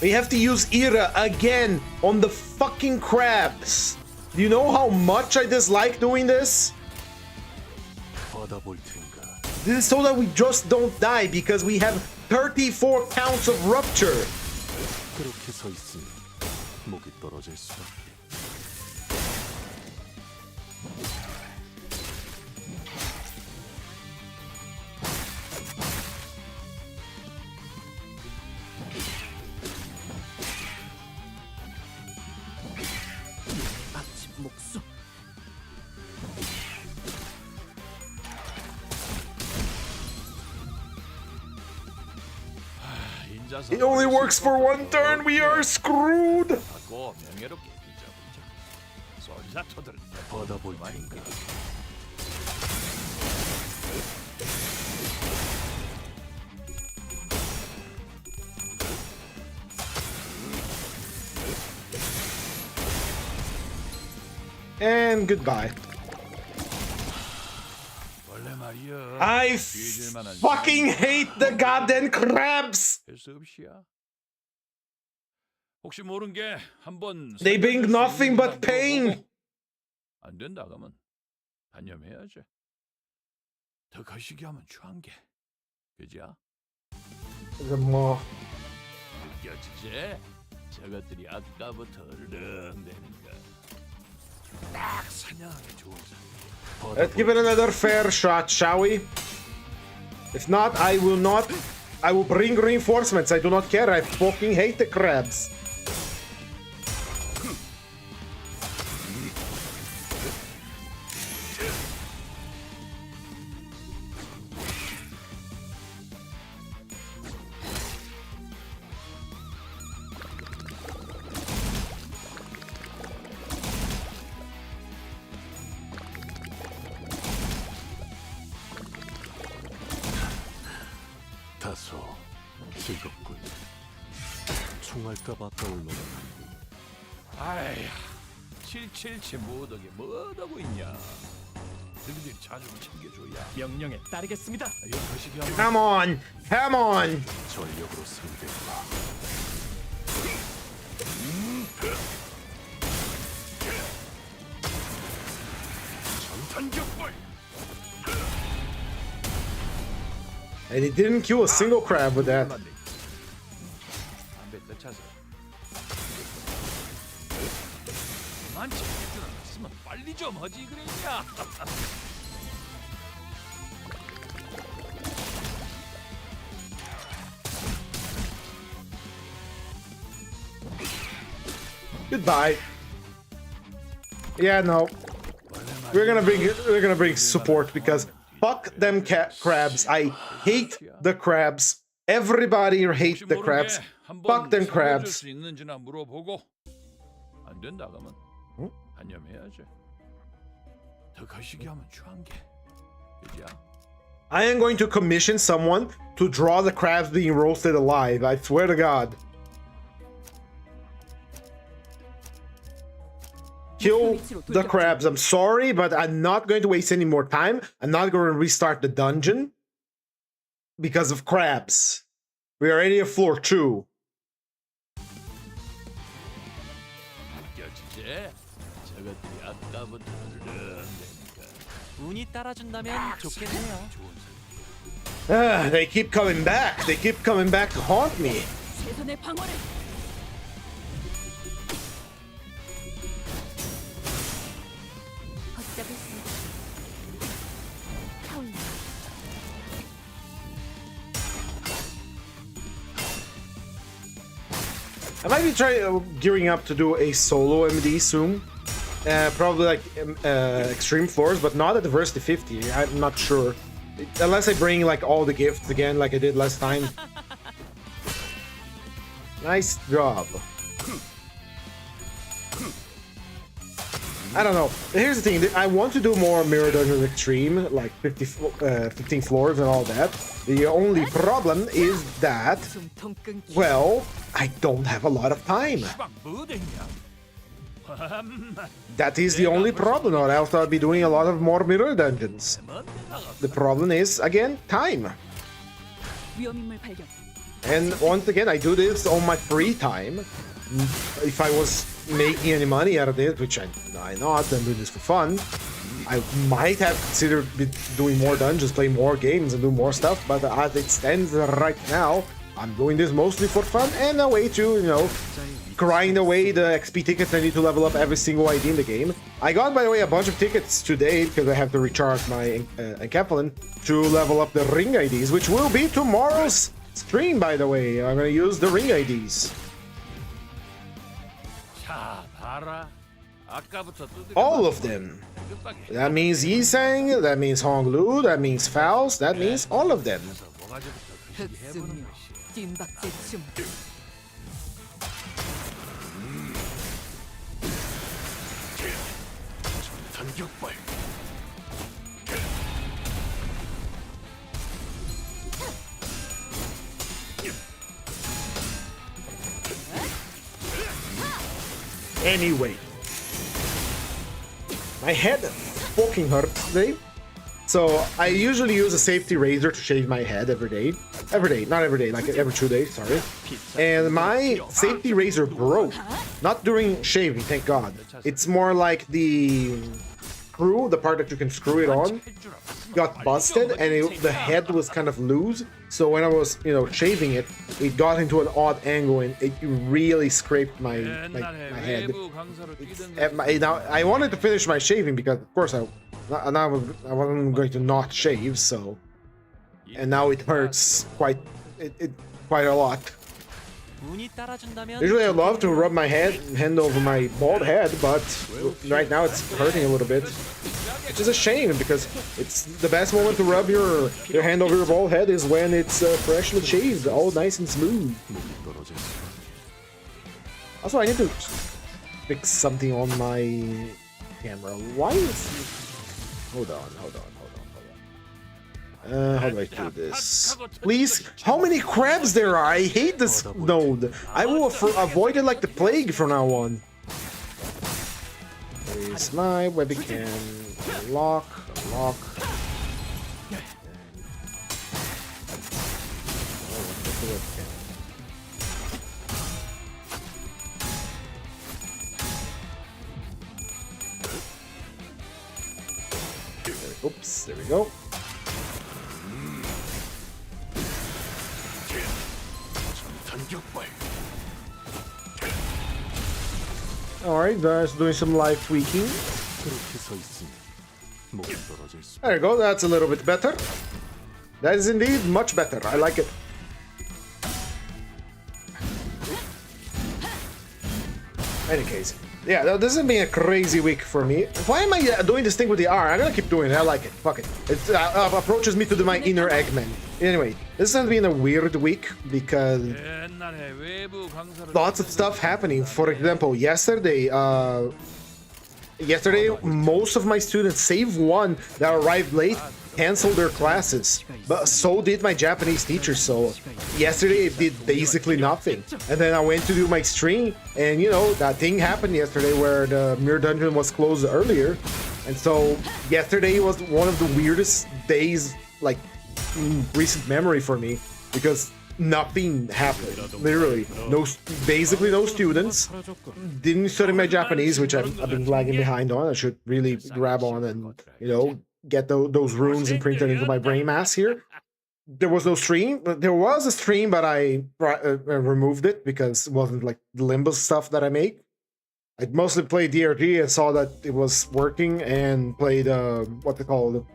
We have to use Ira again on the fucking crabs. Do you know how much I dislike doing this? 받아볼 텐가. This is so that we just don't die because we have 34 counts of rupture. 그렇게 서 있으니 목이 떨어질 수밖에. 아침 목숨. 인자서 It only works for one turn. We are screwed. 하고 명예롭게 잊어보자. 쏠자 터들. 받아볼 텐가. And goodbye. 원래 말이야. I fucking hate the goddamn crabs. 할수 없이야. 혹시 모른 게 한번 They bring nothing but pain. 안 된다 그러면 단념해야지. 더 거시기 하면 추한 게. 그지야? The more. 느껴지지? 저것들이 아까부터 어르렁대는 거. 딱 사냥하기 좋은 사. Let's give it another fair shot, shall we? If not, I will not. I will bring reinforcements. I do not care. I fucking hate the crabs. 다소 즐겁군. 총알까 봤다 올노. 아이, 777 못하게 뭐하고 있냐? 너희들 자주 챙겨줘야. 명령에 따르겠습니다. 이거 거시기 하면 Come on. Come on. 전력으로 상대해봐. 전탄격발. And he didn't kill a single crab with that. 담배 떼차서. 많지 않았으면 빨리 좀 하지 그랬냐? Goodbye. Yeah, no. We're gonna bring support because fuck them crabs. I hate the crabs. Everybody hates the crabs. Fuck them crabs. 있는지나 물어보고 안 된다 그러면 단념해야지. 더 거시기 하면 추한 게. 그지야? I am going to commission someone to draw the crabs being roasted alive. I swear to God. Kill the crabs. I'm sorry, but I'm not going to waste any more time. I'm not going to restart the dungeon because of crabs. We are already at floor 2. 느껴지지? 저것들이 아까부터 어르렁대니까. 운이 따라준다면 좋겠네요. They keep coming back. They keep coming back to haunt me. 최선의 방어를 I might be gearing up to do a solo MD soon. Probably like extreme floors, but not at diversity 50. I'm not sure. Unless I bring like all the gifts again like I did last time. Nice job. I don't know. Here's the thing. I want to do more Mirror Dungeon Extreme, like 15 floors and all that. The only problem is that, well, I don't have a lot of time. That is the only problem, or else I'll be doing a lot of more Mirror Dungeons. The problem is, again, time. And once again, I do this on my free time. If I was making any money out of it, which I'm not, I'm doing this for fun, I might have considered doing more dungeons, play more games, and do more stuff, but as it stands right now, I'm doing this mostly for fun and a way to, you know, grind away the XP tickets I need to level up every single ID in the game. I got, by the way, a bunch of tickets today because I have to recharge my encapsulin to level up the ring IDs, which will be tomorrow's stream, by the way. I'm gonna use the ring IDs. All of them. That means Yisang, that means Honglu, that means Faust, that means all of them. Anyway, my head fucking hurts today, so I usually use a safety razor to shave my head every day, not every day, like every 2 days, sorry. And my safety razor broke, not during shaving, thank God. It's more like the screw, the part that you can screw it on, got busted, and the head was kind of loose. So when I was, you know, shaving it, it got into an odd angle and it really scraped my head. Now I wanted to finish my shaving because, of course, I wasn't going to not shave. So, and now it hurts quite a lot. Usually I love to rub my hand over my bald head, but right now it's hurting a little bit. Which is a shame because it's the best moment to rub your hand over your bald head is when it's freshly shaved, all nice and smooth. Also, I need to fix something on my camera. Why is... Hold on. How do I do this? Please, how many crabs there are? I hate this node. I will avoid it like the plague from now on. Where's my webcam? Lock. Oops, there we go. Alright, guys, doing some live tweaking. There you go, that's a little bit better. That is indeed much better. I like it. Any case, yeah, this has been a crazy week for me. Why am I doing this thing with the R? I'm gonna keep doing it. I like it. Fuck it. It approaches me to do my inner Eggman. Anyway, this has been a weird week because lots of stuff happening. For example, yesterday, most of my students, save one that arrived late, canceled their classes, but so did my Japanese teacher. So yesterday it did basically nothing, and then I went to do my stream, and you know, that thing happened yesterday where the Mirror Dungeon was closed earlier, and so yesterday was one of the weirdest days, like, in recent memory for me, because nothing happened. Literally, basically no students. Didn't study my Japanese, which I've been lagging behind on. I should really grab on and, you know, get those runes imprinted into my brain mass here. There was no stream. There was a stream, but I removed it because it wasn't like the Limbus stuff that I make. I mostly played DRG and saw that it was working and played what they call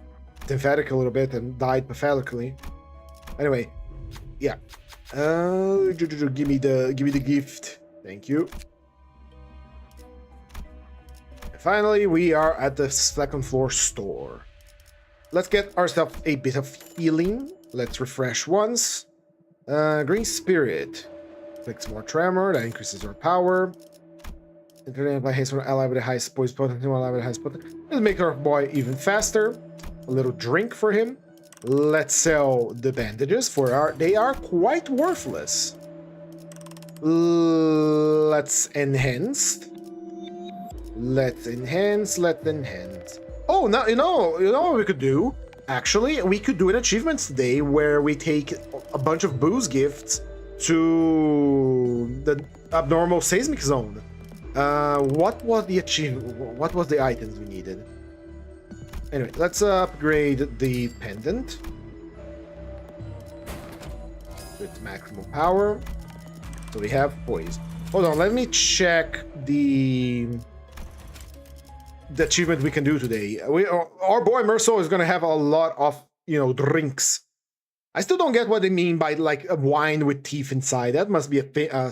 Sympathetic a little bit and died pathetically. Anyway, yeah. Give me the gift. Thank you. And finally, we are at the second floor store. Let's get ourselves a bit of healing. Let's refresh once. Green Spirit. Takes more tremor, that increases our power. Internet by haste for an ally with the highest poison potency, ally with the highest potency. Let's make our boy even faster. A little drink for him. Let's sell the bandages for they are quite worthless. Let's enhance. Let's enhance. Oh, now you know what we could do? Actually, we could do an achievements day where we take a bunch of booze gifts to the abnormal seismic zone. What was the What was the items we needed? Anyway, let's upgrade the pendant with maximum power. So we have poise. Hold on, let me check the achievement we can do today. Our boy Merso is gonna have a lot of drinks. I still don't get what they mean by like a wine with teeth inside. That must be a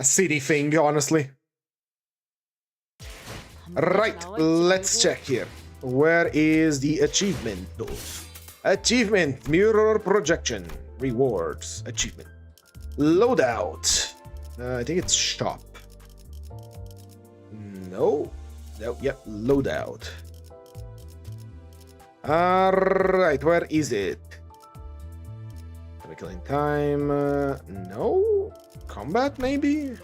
city thing, honestly. Right, let's check here. Where is the achievement though? Achievement, mirror projection, rewards, achievement. Loadout. I think it's shop. No, yep, loadout. Alright, where is it? Killing time, no? Combat, maybe?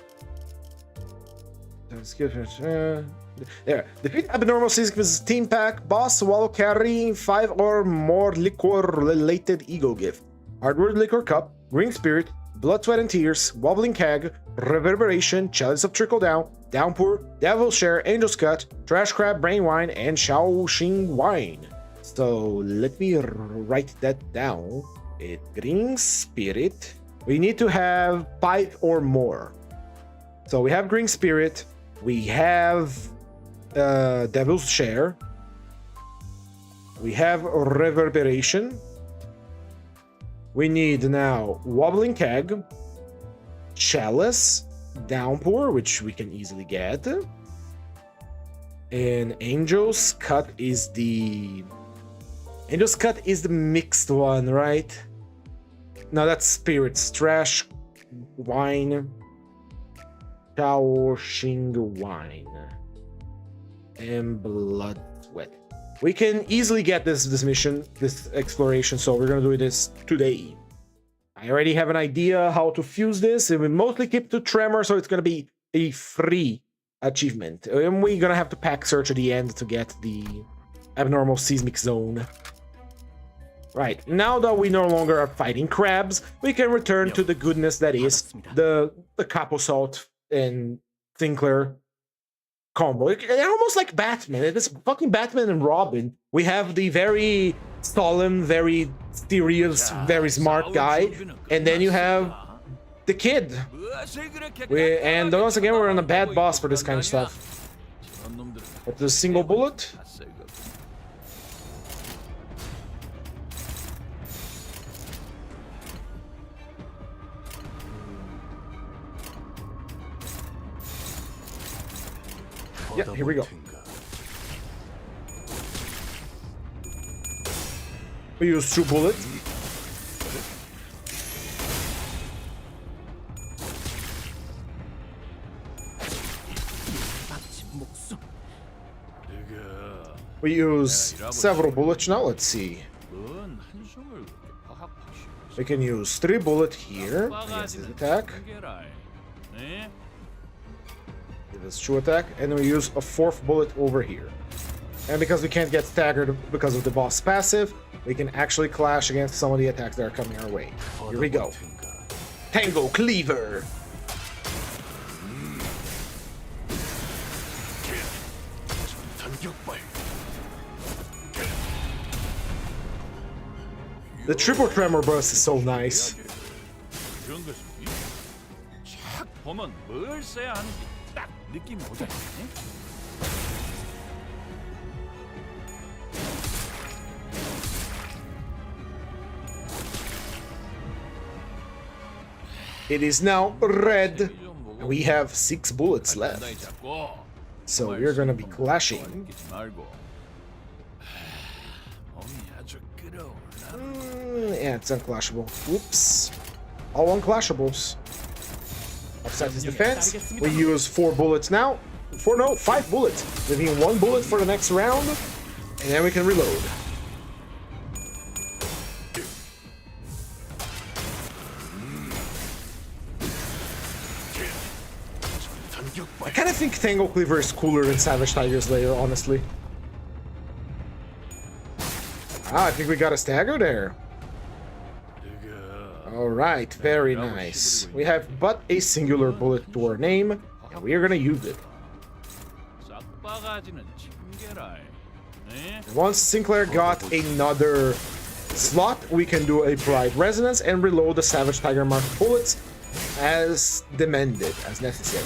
There. Defeat abnormal seasons team pack, boss while carrying 5 or more liquor-related ego gift. Hardwood liquor cup, green spirit, blood, sweat and tears, wobbling keg, reverberation, chalice of trickle down, downpour, devil's share, angel's cut, trash crab, brain wine, and Shaoxing wine. So let me write that down. Green spirit. We need to have 5 or more. So we have green spirit. We have devil's share. We have reverberation. We need now wobbling keg, chalice, downpour, which we can easily get, and angel's cut is the mixed one, right? No, that's spirits. Trash wine, Shaoxing wine, and blood sweat. We can easily get this mission, this exploration, so we're gonna do this today. I already have an idea how to fuse this, and we mostly keep to tremor, so it's gonna be a free achievement. And we're gonna have to pack search at the end to get the abnormal seismic zone. Right, now that we no longer are fighting crabs, we can return to the goodness that is the Capo Salt and Sinclair combo. It's almost like Batman. It is fucking Batman and Robin. We have the very solemn, very serious, very smart guy, and then you have the kid. And once again, we're on a bad boss for this kind of stuff. But the single bullet. Yeah, here we go. We use 2 bullets. We use several bullets now. Let's see. We can use 3 bullets here against his attack. Give us 2 attack, and we use a 4th bullet over here. And because we can't get staggered because of the boss passive, we can actually clash against some of the attacks that are coming our way. Here we go. Tango Cleaver! The triple tremor burst is so nice. It is now red. We have 6 bullets 단단히 left, 잡고 so we're gonna be clashing. 끼지 말고. 몸이 아주 끓어오르나. Yeah, it's unclashable. Whoops. All unclashables. Offset his defense. We use 4 bullets now. 5 bullets. Leaving 1 bullet for the next round, and then we can reload. I kind of think Tango Cleaver is cooler than Savage Tiger's Lair, honestly. Ah, I think we got a stagger there. Alright, very nice. We have but a singular bullet to our name, and we are gonna use it. 싹바가지는 징계라. 네? Once Sinclair got another slot, we can do a Pride Resonance and reload the Savage Tiger Mark bullets as demanded, as necessary.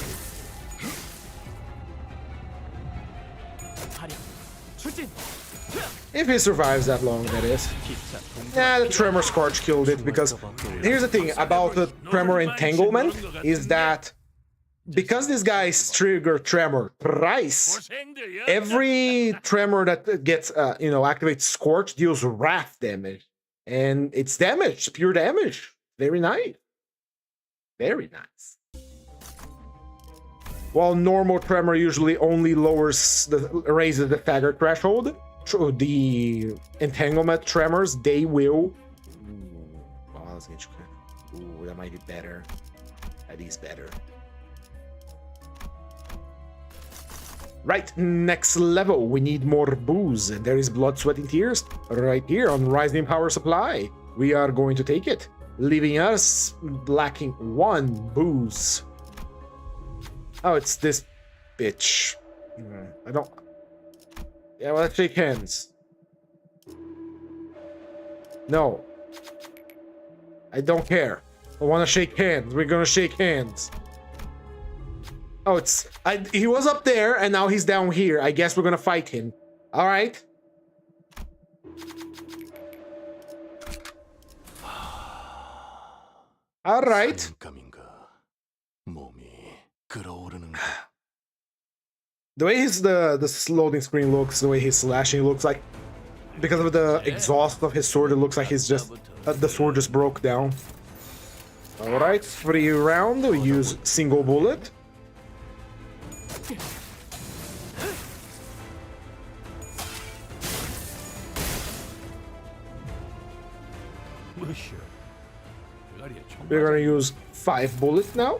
If he survives that long, that is. Nah, the Tremor Scorch killed it, because here's the thing about the Tremor Entanglement, is that because this guy's trigger Tremor twice, every Tremor that gets, activates Scorch deals Wrath damage. And it's damage, pure damage. Very nice. Very nice. While normal Tremor usually only raises the stagger threshold, the Entanglement Tremors, they will... Ooh, that might be better. That is better. Right, next level, we need more booze. And there is Blood, Sweat, and Tears right here on Rising Power Supply. We are going to take it, leaving us lacking 1 booze. Oh, it's this bitch. I don't... Yeah, well, let's shake hands. No. I don't care. I want to shake hands. We're gonna shake hands. Oh, he was up there, and now he's down here. I guess we're gonna fight him. Alright. Alright. The way the loading screen looks, the way he's slashing looks like, because of the exhaust of his sword, it looks like he's just the sword just broke down. Alright, free round, we use single bullet. We're gonna use 5 bullets now.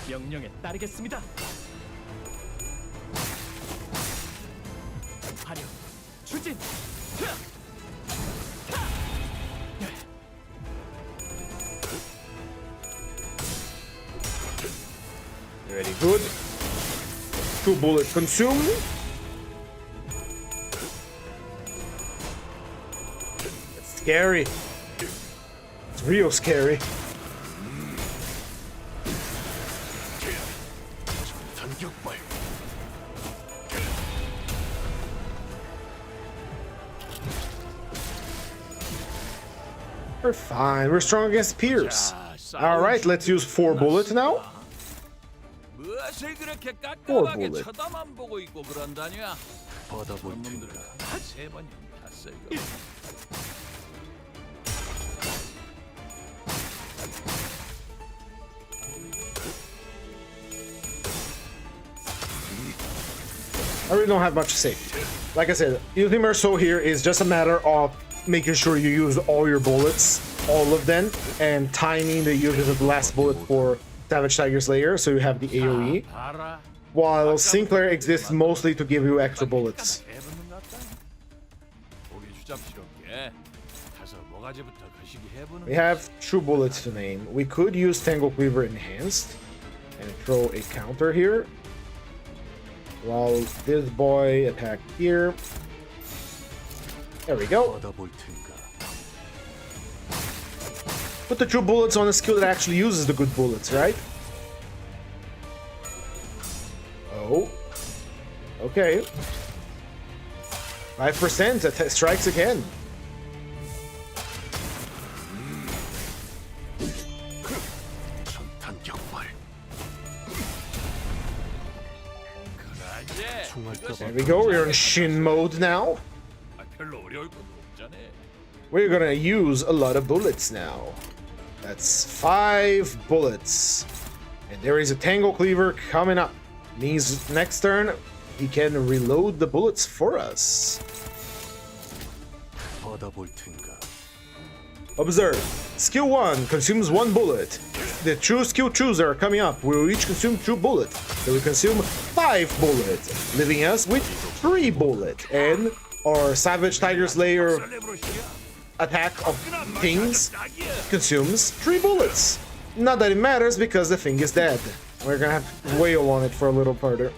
명령에 따르겠습니다. 화력, 추진. Very good. 2 bullets consumed. That's scary. It's real scary. We're fine. We're strong against Pierce. Alright, let's use 4 bullets now. 4 bullets. I really don't have much to say. Like I said, using Merceau here is just a matter of making sure you use all your bullets, all of them, and timing the use of the last bullet for Savage Tiger's Lair, so you have the AoE, while Sinclair exists mostly to give you extra bullets. We have 2 bullets to name. We could use Tango Cleaver Enhanced and throw a counter here, while this boy attacked here. There we go. Put the 2 bullets on a skill that actually uses the good bullets, right? Oh. Okay. 5% strikes again. 전탄 격발. There we go, we're in Shin mode now. 아, 별로 어려울 것도 없잖아. We're gonna use a lot of bullets now. That's 5 bullets. And there is a Tango Cleaver coming up. Means next turn, he can reload the bullets for us. 받아볼 텐가. Observe. Skill 1 consumes 1 bullet. The true skill chooser coming up will each consume 2 bullets. They will consume 5 bullets, leaving us with 3 bullets. And our Savage Tiger Slayer attack of things consumes 3 bullets. Not that it matters because the thing is dead. We're gonna have to wail on it for a little further.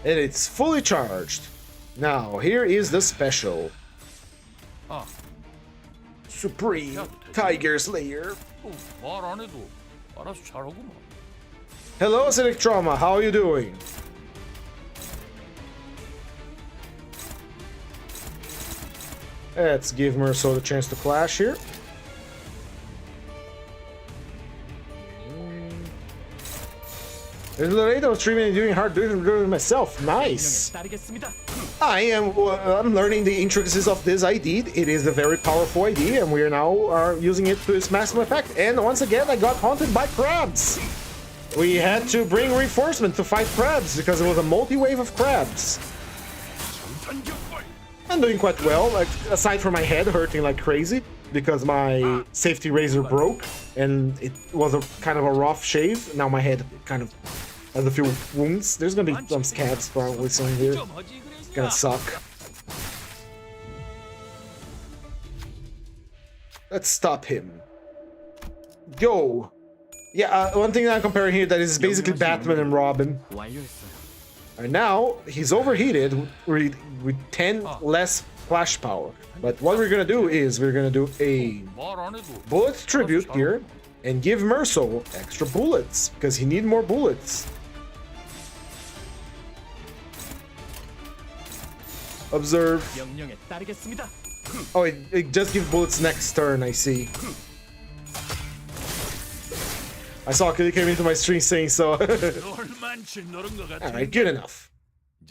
And it's fully charged. Now, here is the special. 아, Supreme Tiger Slayer. 말 안 해도 알아서 잘하구만. Hello, Acidic Trauma, how are you doing? Let's give Merso the chance to clash here. There's Laredo streaming and doing hard doing myself. Nice. 따르겠습니다. I'm learning the intricacies of this ID. It is a very powerful ID, and we are now using it to its maximum effect. And once again, I got haunted by crabs. We had to bring reinforcement to fight crabs because it was a multi-wave of crabs. I'm doing quite well, like, aside from my head hurting like crazy because my safety razor broke and it was a kind of a rough shave. Now my head kind of has a few wounds. There's gonna be some scabs probably soon here. It's gonna suck. Let's stop him. Go. Yeah, one thing that I'm comparing here that is basically Batman and Robin. 완료했어요. And now he's overheated with 10 less flash power. But what we're gonna do is we're gonna do a 말 안 해도 bullet tribute here and give Merso extra bullets because he needs more bullets. Observe. 명령에 따르겠습니다. Oh, it just gives bullets next turn, I see. I saw he came into my stream saying so. 얼만치 너른 것 같아. Alright, good enough.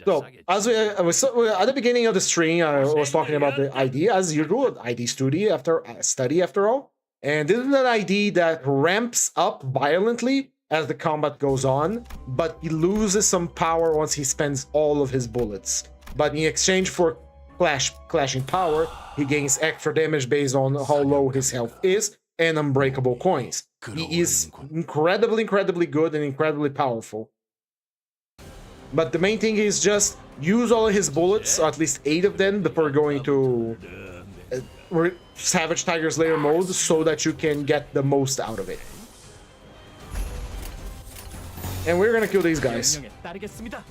So, as I was at the beginning of the stream, I was talking about the ID, as usual, ID study after all. And this is an ID that ramps up violently as the combat goes on, but he loses some power once he spends all of his bullets. But in exchange for clashing power, he gains extra damage based on how low his health is, and unbreakable coins. He is incredibly good and incredibly powerful. But the main thing is just use all of his bullets, or at least 8 of them, before going to Savage Tiger Slayer mode, so that you can get the most out of it. And we're gonna kill these guys. 명령에 따르겠습니다.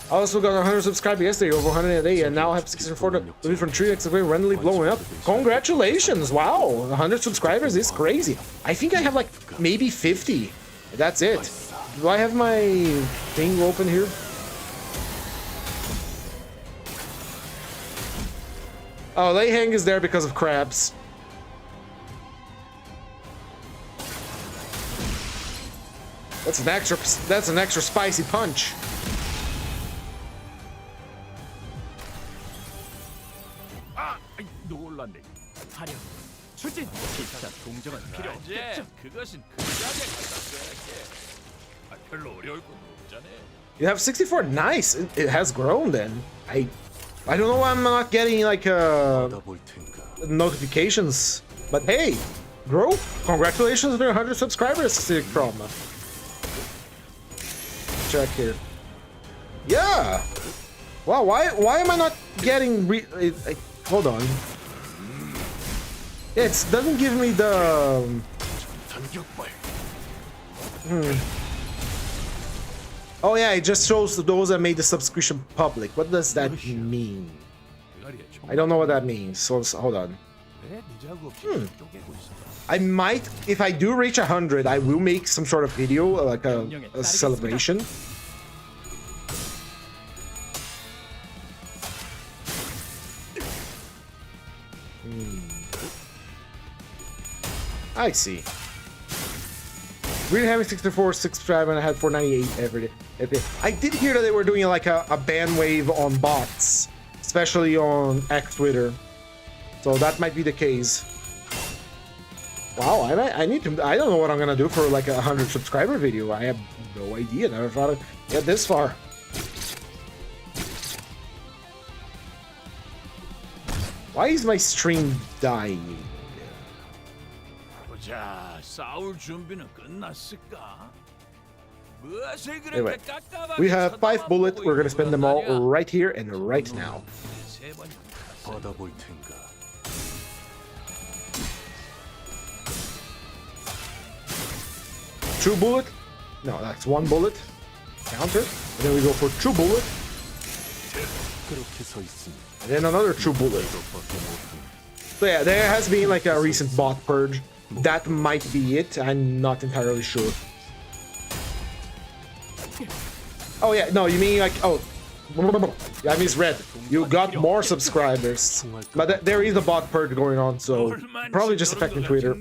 I also got 100 subscribers yesterday, over 100 a day, and now I have 64 living from 3x away, randomly blowing up. Congratulations! Wow, 100 subscribers is crazy. I think I have like maybe 50. That's it. Do I have my thing open here? Oh, Lei Hang is there because of crabs. That's an extra spicy punch. 아, 놀랐네. 화력 추진. 기타 동정은 필요 이제 없겠죠. 그것은 그자게 갖다 써야지. 아, 별로 어려울 것도 없잖아. You have 64. Nice. It has grown then. I don't know why I'm not getting like 받아볼 텐가. notifications, but hey, grow. Congratulations on your 100 subscribers, Sick Trauma. Check here. Yeah. Wow. Why am I not getting hold on. It doesn't give me the. Oh yeah, it just shows those that made the subscription public. What does that mean? I don't know what that means. So hold on. 왜 네 자국 없이 쪼개고 있어? I might, if I do reach 100, I will make some sort of video, like a celebration. I see. We're having 64 subscribers and I had 498 every day. I did hear that they were doing like a ban wave on bots, especially on X Twitter. So that might be the case. Wow, I need to. I don't know what I'm gonna do for like a 100 subscriber video. I have no idea. Never thought I'd get this far. Why is my stream dying? 보자, 싸울 준비는 끝났을까? 무엇을 그렇게 Anyway, 깝깝하게 we have 5 bullets. We're gonna spend them all 쳐다보고 right here and right now. 세 번 받아볼 텐가. 2 bullet? No, that's 1 bullet. Counter. And then we go for 2 bullet. 그렇게 서 있으니 And then another 2 bullet. 이것밖에 못하니. So yeah, there has been like a recent bot purge. That might be it. I'm not entirely sure. Oh yeah, no, you mean like, oh, I misread. You got more subscribers. But there is a bot purge going on, so probably just affecting Twitter.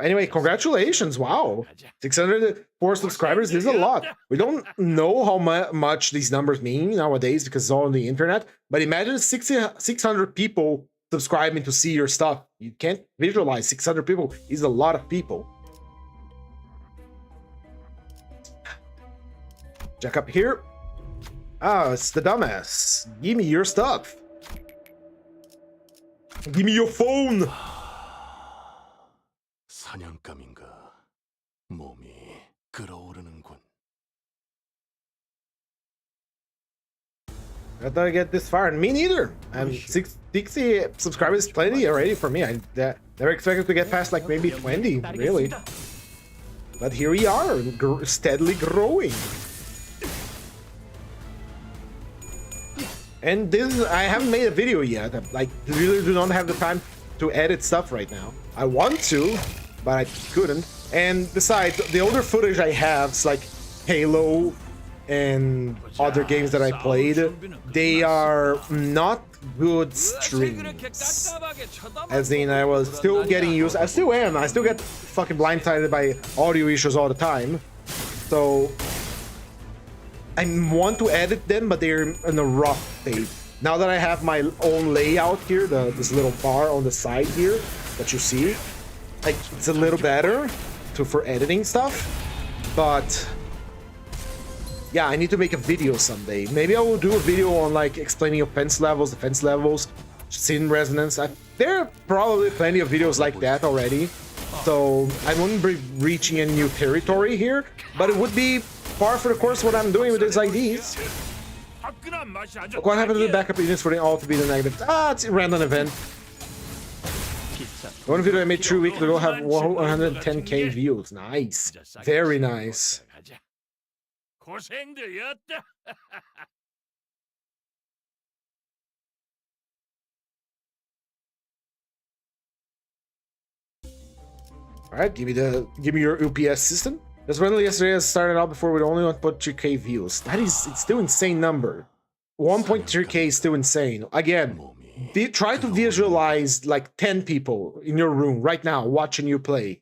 Anyway, congratulations, wow. 604 subscribers is a lot. We don't know how much these numbers mean nowadays because it's all on the internet, but imagine 600 people subscribing to see your stuff. You can't visualize 600 people is a lot of people. Check up here. Ah, it's the dumbass. Give me your stuff. Give me your phone. 사냥감인가 몸이 끓어오르는군. I thought I'd get this far, and me neither. I'm 60 subscribers is plenty already for me. I never expected to get past like maybe 20, really. But here we are, steadily growing. And this, I haven't made a video yet. I like really do not have the time to edit stuff right now. I want to, but I couldn't. And besides, the older footage I have, it's like Halo and other games that I played, they are not good streams. As in, I was still getting used, I still am, I still get fucking blindsided by audio issues all the time. So, I want to edit them, but they're in a rough state. Now that I have my own layout here, this little bar on the side here that you see, like it's a little better for editing stuff, but yeah, I need to make a video someday. Maybe I will do a video on like explaining offense levels, defense levels, scene resonance. There are probably plenty of videos like that already, so I wouldn't be reaching any new territory here, but it would be par for the course what I'm doing with these IDs. Look what happened to the backup units for the all to be the negative. Ah, it's a random event. One video I made 2 weeks ago have 110k views. Nice. Very nice. 고생들이었다. Alright, give me your UPS system. Just randomly yesterday I started out before with only 1.3k views. It's still insane number. 1.3k is still insane. Again, try to visualize like 10 people in your room right now watching you play.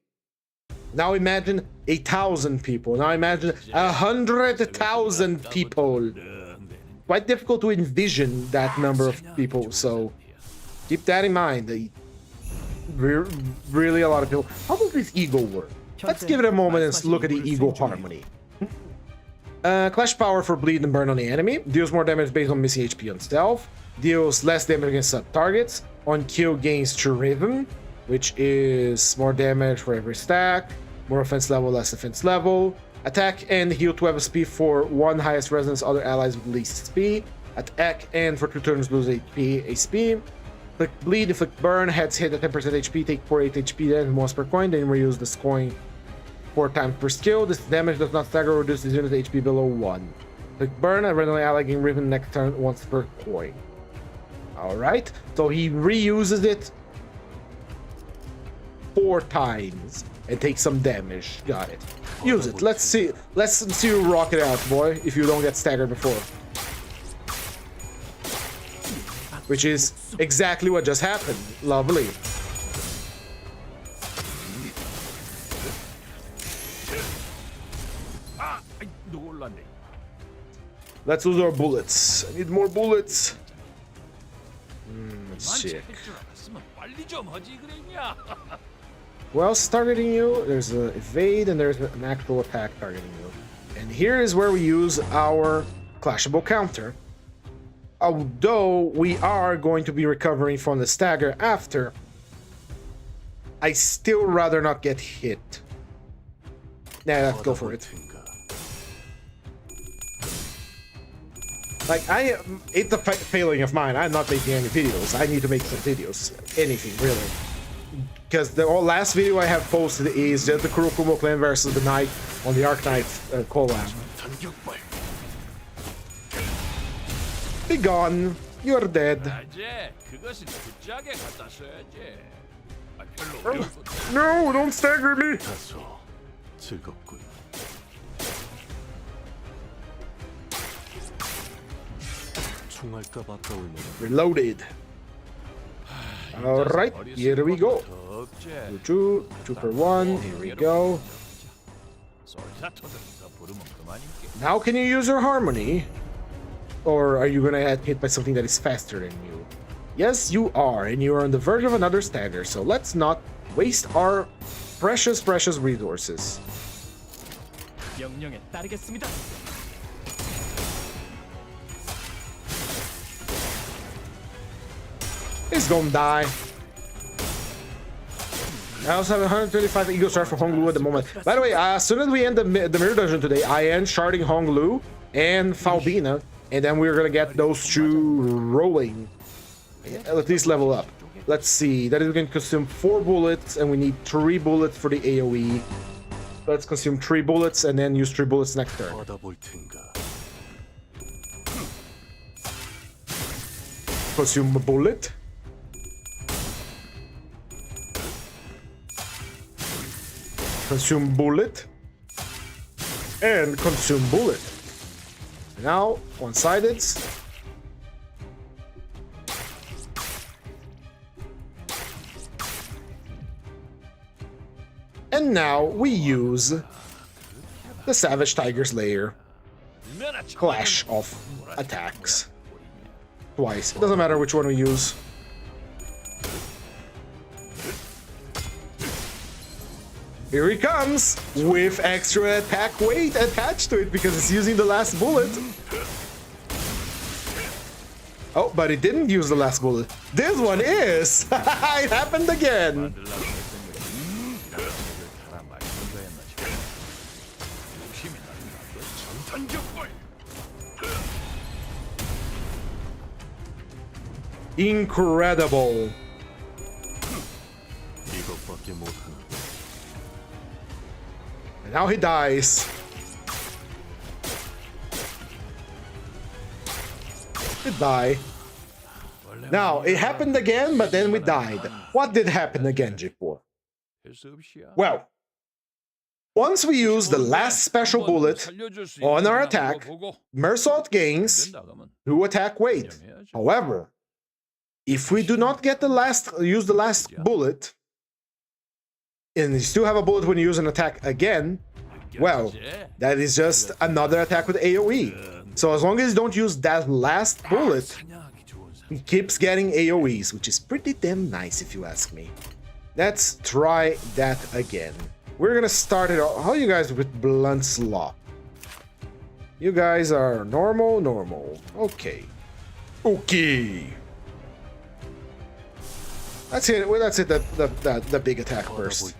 Now imagine 1,000 people. Now imagine 100,000 people. Quite difficult to envision that number of people, so keep that in mind. Really a lot of people. How does this eagle work? Let's give it a moment and look at the eagle harmony. Clash power for bleed and burn on the enemy. Deals more damage based on missing HP on stealth. Deals less damage against sub targets. On kill gains true rhythm, which is more damage for every stack. More offense level, less defense level. Attack and heal 12 SP for 1 highest resonance, other allies with least SP. Attack and for 2 turns lose HP. Inflict bleed, inflict burn, heads hit at 10% HP, take 48 HP then once per coin, then reuse this coin 4 times per skill. This damage does not stagger or reduce the unit's HP below 1. Inflict burn, a randomly ally gain rhythm next turn once per coin. Alright, so he reuses it 4 times and take some damage. Got it. Use it. Let's see you rock it out, boy, if you don't get staggered before. Which is exactly what just happened. Lovely. Let's use our bullets. I need more bullets. Sick. Who else targeting you? There's an evade and there's an actual attack targeting you. And here is where we use our clashable counter. Although we are going to be recovering from the stagger after, I still rather not get hit. Nah, let's go for it. Like, it's a failing of mine. I'm not making any videos. I need to make some videos. Anything, really. Because the last video I have posted is just the Kurokumo clan versus the Knight on the Arc Knight collab. Be gone. You're dead. No, don't stagger me. 다소 즐겁군. 총알값 아까울 만한 Reloaded. Alright, here we go. Choo Trooper 1, here we go. Now can you use your harmony? Or are you gonna get hit by something that is faster than you? Yes, you are, and you are on the verge of another stagger, so let's not waste our precious resources. 명령에 따르겠습니다. He's gonna die. I also have 125 Ego Star for Honglu at the moment. By the way, as soon as we end the Mirror Dungeon today, I am sharding Honglu and Falbina, and then we're gonna get those two rolling. At least level up. Let's see, that is going to consume 4 bullets, and we need 3 bullets for the AoE. Let's consume 3 bullets, and then use 3 bullets next turn. 받아볼 텐가. Consume a bullet. Consume bullet. And consume bullet. Now, one-sided. And now we use the Savage Tiger Slayer clash of attacks. Twice. It doesn't matter which one we use. Here he comes with extra attack weight attached to it because it's using the last bullet. Oh, but it didn't use the last bullet. This one is! It happened again! Incredible. 이것밖에 못하나. And now he dies. He died. Now, it happened again, but then we died. What did happen again, J4? Well, once we use the last special bullet on our attack, Mersault gains 2 attack weight. However, if we do not get use the last bullet, and you still have a bullet when you use an attack again, well, that is just another attack with AoE. So as long as you don't use that last bullet, he keeps getting AoEs, which is pretty damn nice if you ask me. Let's try that again. We're gonna start it off. How are you guys with Blunt Slaw? You guys are normal. Okay. Okay. That's it. Well, that's it. The big attack burst.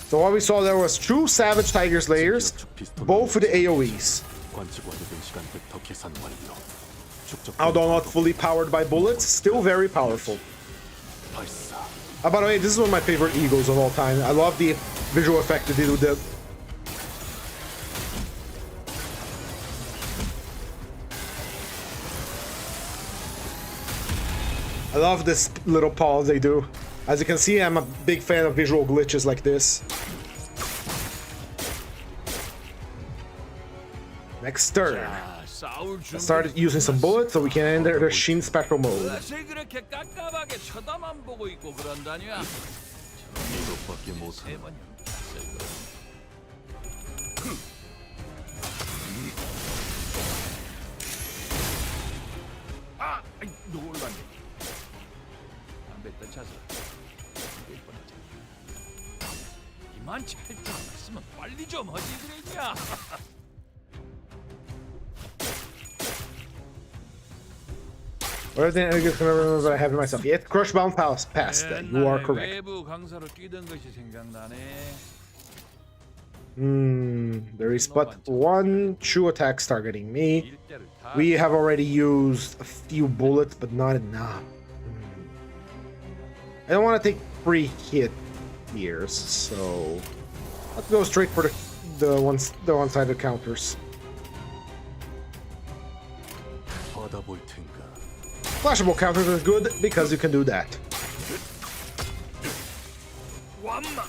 So what we saw there was 2 Savage Tiger Slayers, both with the AoEs. Although not fully powered by bullets, still very powerful. By the way, this is one of my favorite Eagles of all time. I love the visual effect they did with the... I love this little pause they do. As you can see, I'm a big fan of visual glitches like this. Next turn. 자, 싸울 I started using some bullets so we can enter the Shin special mode. 왜 그렇게 깝깝하게 쳐다만 보고 있고 그런다냐? 이것밖에 못하는 세 번이야. 아, 놀랐네. 담배 떼쳐서 이만 찰줄 알았으면 빨리 좀 하지 그랬냐? What are the I can remember what I have in myself? Yet crush bound pass that. You are correct. 외부 강사로 뛰던 것이 생각나네. There is but one true attack targeting me. We have already used a few bullets, but not enough. I don't want to take free hit here, so let's go straight for the one-sided counters. 받아볼 텐가. Flashable counters is good because you can do that. 완마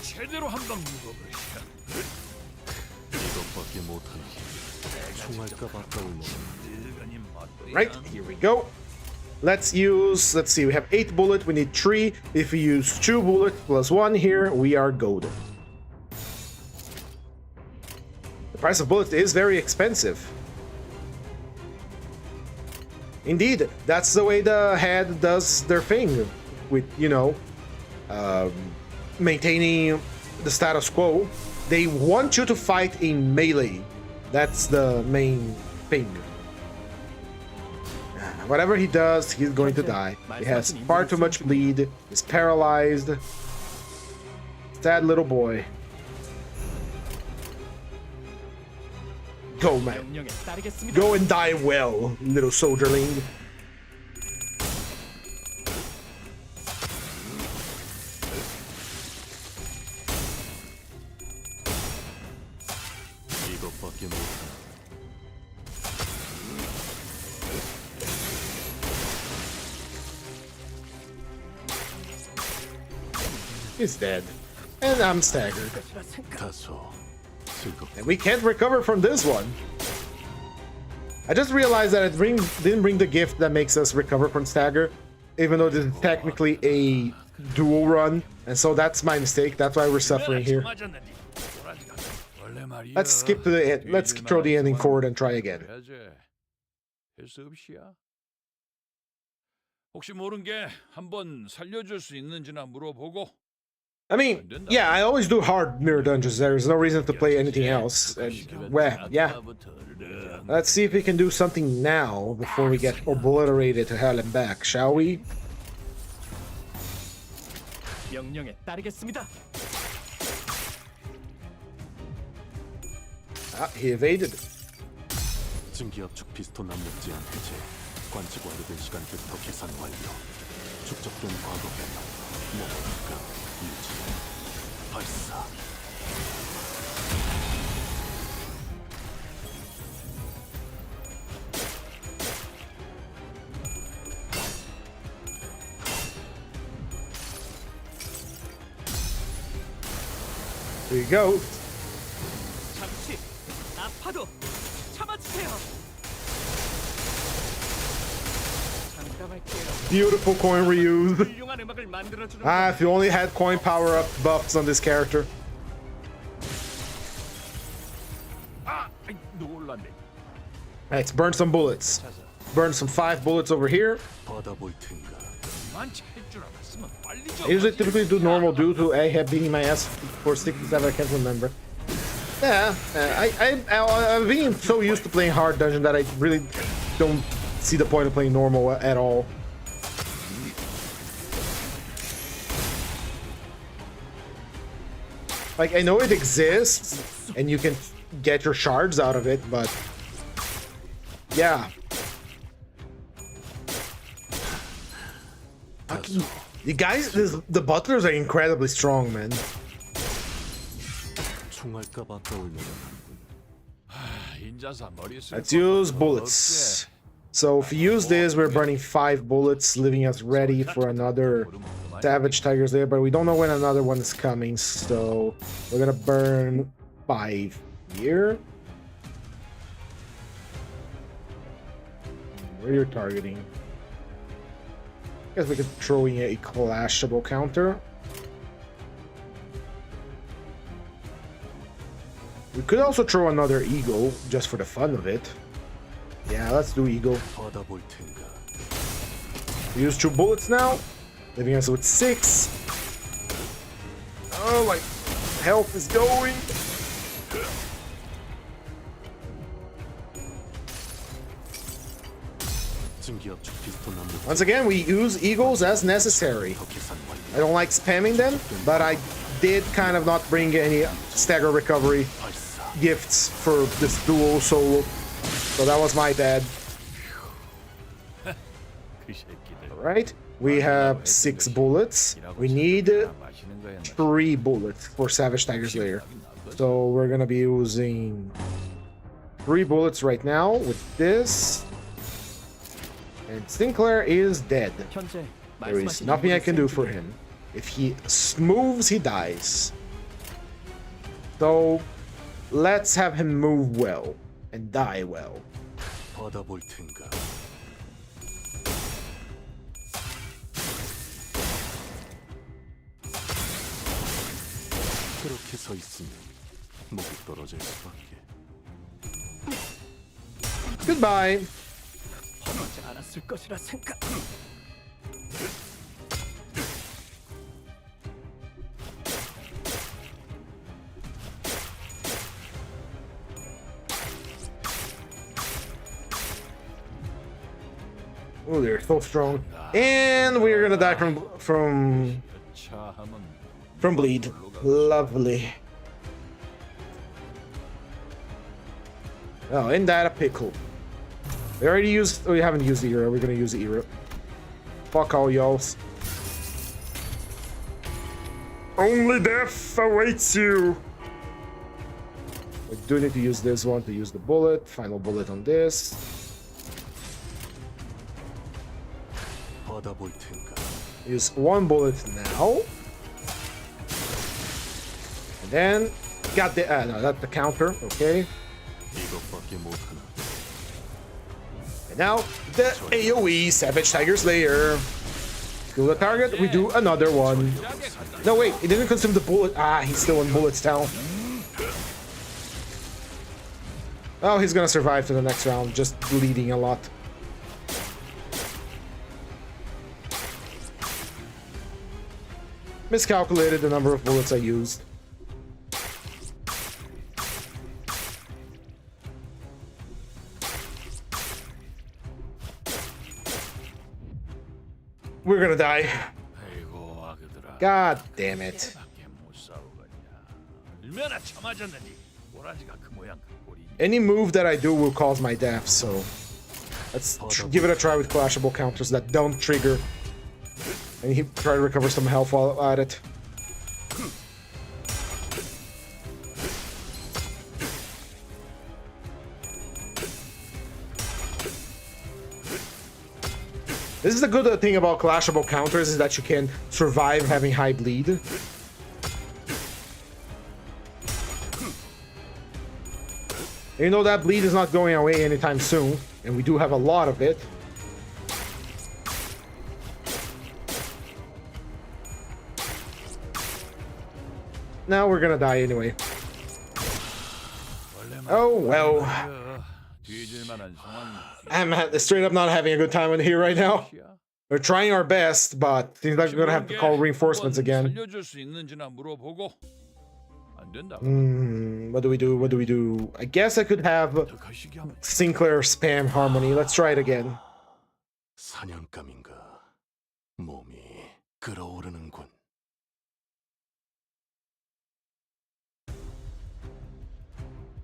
제대로 한방 묵어버리자. 이것밖에 못하는 총알값 아까울 놈. 늙은이 멋도 Right, here we go. Let's see, we have 8 bullets, we need 3. If we use 2 bullets plus 1 here, we are golden. The price of bullets is very expensive. Indeed, that's the way the head does their thing with, maintaining the status quo. They want you to fight in melee. That's the main thing. Whatever he does, he's going to die. He has far too much bleed. He's paralyzed. Sad little boy. Go, man. 명령에 따르겠습니다. Go and die well, little soldierling. 이것밖에 못하는 He's dead. And I'm staggered. 다소 즐겁. And we can't recover from this one. I just realized that it didn't bring the gift that makes us recover from stagger, even though this is technically a dual run, and so that's my mistake. That's why we're suffering here. Let's skip to the end. Let's throw the ending forward and try again. 혹시 모른 게 한번 살려줄 수 있는지나 물어보고. I mean, yeah, I always do hard mirror dungeons. There's no reason to play anything else. And, well, yeah. Let's see if we can do something now before we get obliterated to hell and back, shall we? 명령에 따르겠습니다. Ah, he evaded. 증기압축 피스톤 압력제 해제. 관측 완료된 시간부터 계산 완료. 축적된 과거 변형. 목표가 유지. 발사. Here you go. 잠시 아파도 참아주세요. 장담할게요. Beautiful coin reuse. 훌륭한 음악을 만들어주는 Ah, if you only had coin power-up buffs on this character. 아, 놀랐네. Let's burn some bullets. Burn some 5 bullets over here. 받아볼 텐가. 이만 찰줄 알았으면 빨리 좀. I usually typically do normal due to I have beating my ass for 67, I can't remember. Yeah, I've been so used to playing hard dungeon that I really don't see the point of playing normal at all. Like, I know it exists, and you can get your shards out of it, but... yeah. Fucking... You guys, the butlers are incredibly strong, man. 총알값 아까울 놈. 인자사 머리 쓰고 Let's use bullets. So if we use this, we're burning 5 bullets, leaving us ready for another Savage Tigers there, but we don't know when another one is coming, so we're gonna burn 5 here. Where you're targeting? I guess we could throw in a clashable counter. We could also throw another eagle just for the fun of it. Yeah, let's do eagle. 받아볼 텐가. We use 2 bullets now, leaving us with 6. Oh, my health is going. 증기압축 피스톤 남는 Once again, we use eagles as necessary. 계산 완료. I don't like spamming them, but I did kind of not bring any stagger recovery 발사. gifts for this duo solo, so that was my bad. 그 새끼들. Alright, we have 6 bullets. We need 마시는 거야. 3 bullets for Savage Tiger's Lair. So we're gonna be using 3 bullets right now with this. And Sinclair is dead. 현재 There is 말씀하신 nothing I can do 인물은 for him. If he moves, he dies. So let's have him move well and die well. 받아볼 텐가. 그렇게 서 있으면 목이 떨어질 수밖에. Goodbye. 범하지 않았을 것이라 생각. Oh, they're so strong. And we're gonna die from bleed. Lovely. Oh, isn't that a pickle? We already used. Oh, we haven't used the era. We're gonna use the era. Fuck all y'all. Only death awaits you. We do need to use this one to use the bullet. Final bullet on this. 받아볼 텐가. Use 1 bullet now. And then got the no, that's the counter. Okay. 이것밖에 못하나. And now the AoE Savage Tiger's Lair. Kill the target. We do another one. No wait, it didn't consume the bullet. Ah, he's still in bullets now. Oh, he's gonna survive to the next round, just bleeding a lot. Miscalculated the number of bullets I used. We're gonna die. 아이고 아그들아. God damn it. 밖에 못 싸우겠냐. 얼마나 참아졌는지. 꼬라지가 그 모양 그 꼴이. Any move that I do will cause my death, so let's give it a try with clashable counters that don't trigger. And he try to recover some health while at it. This is the good thing about clashable counters, is that you can survive having high bleed. You know that bleed is not going away anytime soon, and we do have a lot of it. Now we're gonna die anyway. Oh well. I'm straight up not having a good time in here right now. We're trying our best, but seems like we're gonna have to call reinforcements again. 살려줄 수 있는지나 물어보고. 안 된다. What do we do? What do we do? I guess I could have Sinclair spam Harmony. Let's try it again. 사냥감인가. 몸이 끓어오르는군.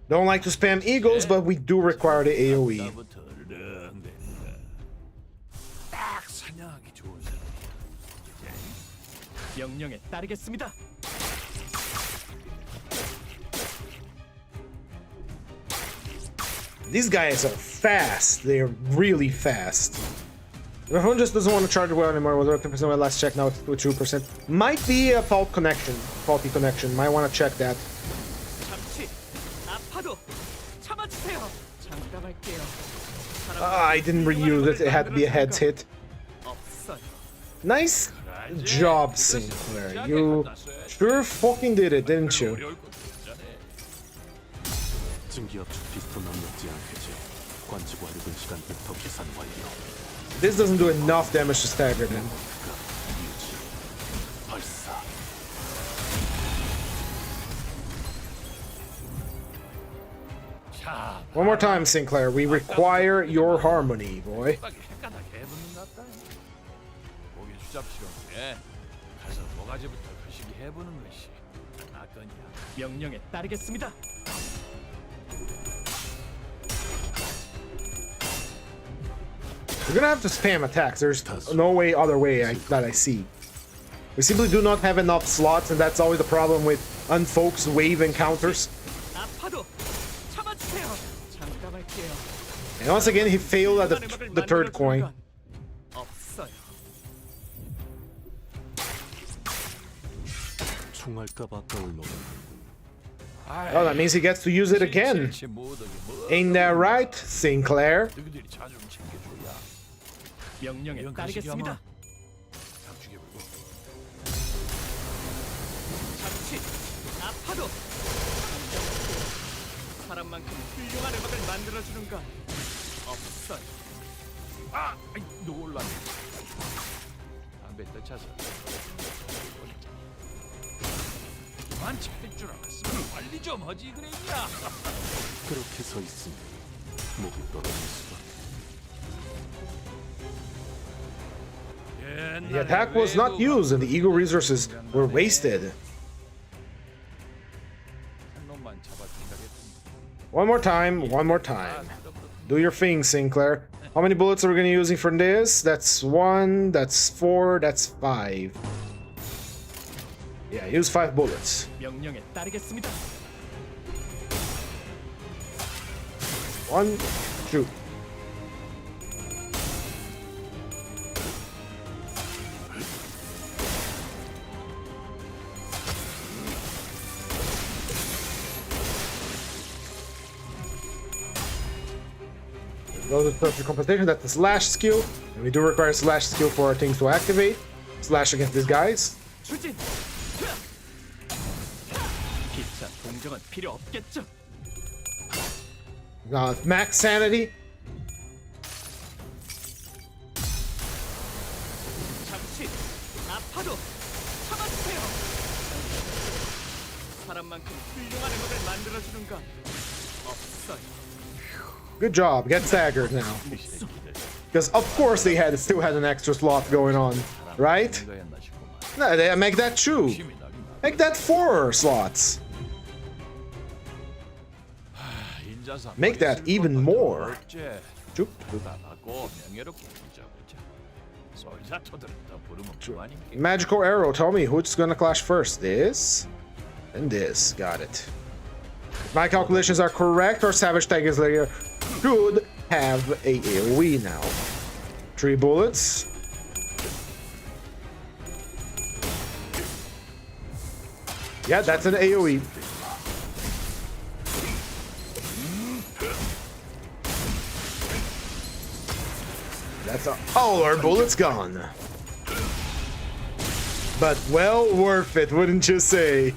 Don't like to spam Eagles, but we do require the AoE. 나부터 르렁댄다. 딱 사냥하기 좋은 사람이야. 명령에 따르겠습니다. These guys are fast. They're really fast. My phone just doesn't want to charge well anymore. Was 10% when I last checked. Now it's 2%. Might be a faulty connection. Might want to check that. 잠시 아파도 참아주세요. 잠깐만게요. I didn't reuse it. It had to be a heads hit. 없어요. Nice job, Sinclair. You sure fucking did it, didn't you? 어려울 것도 있잖아. 증기압축 피스톤 남지 않겠지. 관측 완료된 시간부터 계산 완료. This doesn't do enough damage to stagger them. 유지. 발사. 자, One more time, Sinclair. We require your harmony, boy. 빡빡이 헷가닥 해보는 것 같다. 고기 수잡스럽게 가서 모가지부터 거시기 해보는 것이 낫거냐. 명령에 따르겠습니다. We're gonna have to spam attacks. There's no way other way that I see. We simply do not have enough slots, and that's always the problem with unfocused wave encounters. 아파도 참아주세요. 잠깐만게요. And once again, he failed at the third coin. 없어요. 총알값 아까울 노래. Oh, that means he gets to use it again. Ain't that right, Sinclair? 너희들이 자주 좀 챙겨줘야. 명령에 이런 따르겠습니다. 감축해 보고. 잠시 아파도 사람만큼 훌륭한 음악을 만들어주는 건 없어요. 아, 아이, 놀랐네. 담배 떼차서. 그만 찰줄 알았으면 관리 좀 하지 그랬냐? 그렇게 서 있으니 목이 떨어질 수밖에. The attack was not used, and the eagle resources were wasted. One more time, one more time. Do your thing, Sinclair. How many bullets are we gonna be using for this? That's 1, that's 4, that's 5. Yeah, use 5 bullets. 명령에 따르겠습니다. 1, shoot. Those are perfect compensation. That's the slash skill, and we do require slash skill for our things to activate. Slash against these guys. 추진. 기차 동정은 필요 없겠죠. Max sanity. 잠시 아파도 참아주세요. 사람만큼 훌륭한 음악을 만들어주는 건 없어요. Good job. Get staggered now. Because of course they still had an extra slot going on, right? No, they make that 2. Make that 4 slots. Make that even more. Choop, choop. Magical arrow. Tell me who's gonna clash first. This and this. Got it. If my calculations are correct, our Savage Tiger's Lair should have a AoE now. 3 bullets. Yeah, that's an AoE. That's all our bullets gone. But well worth it, wouldn't you say?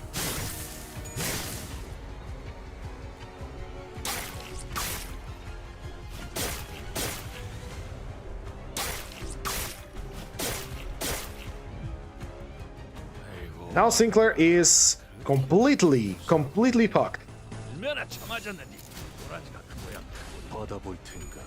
Now Sinclair is completely fucked. 얼마나 참아졌는지 도라지가 큰 거야. 받아볼 텐가.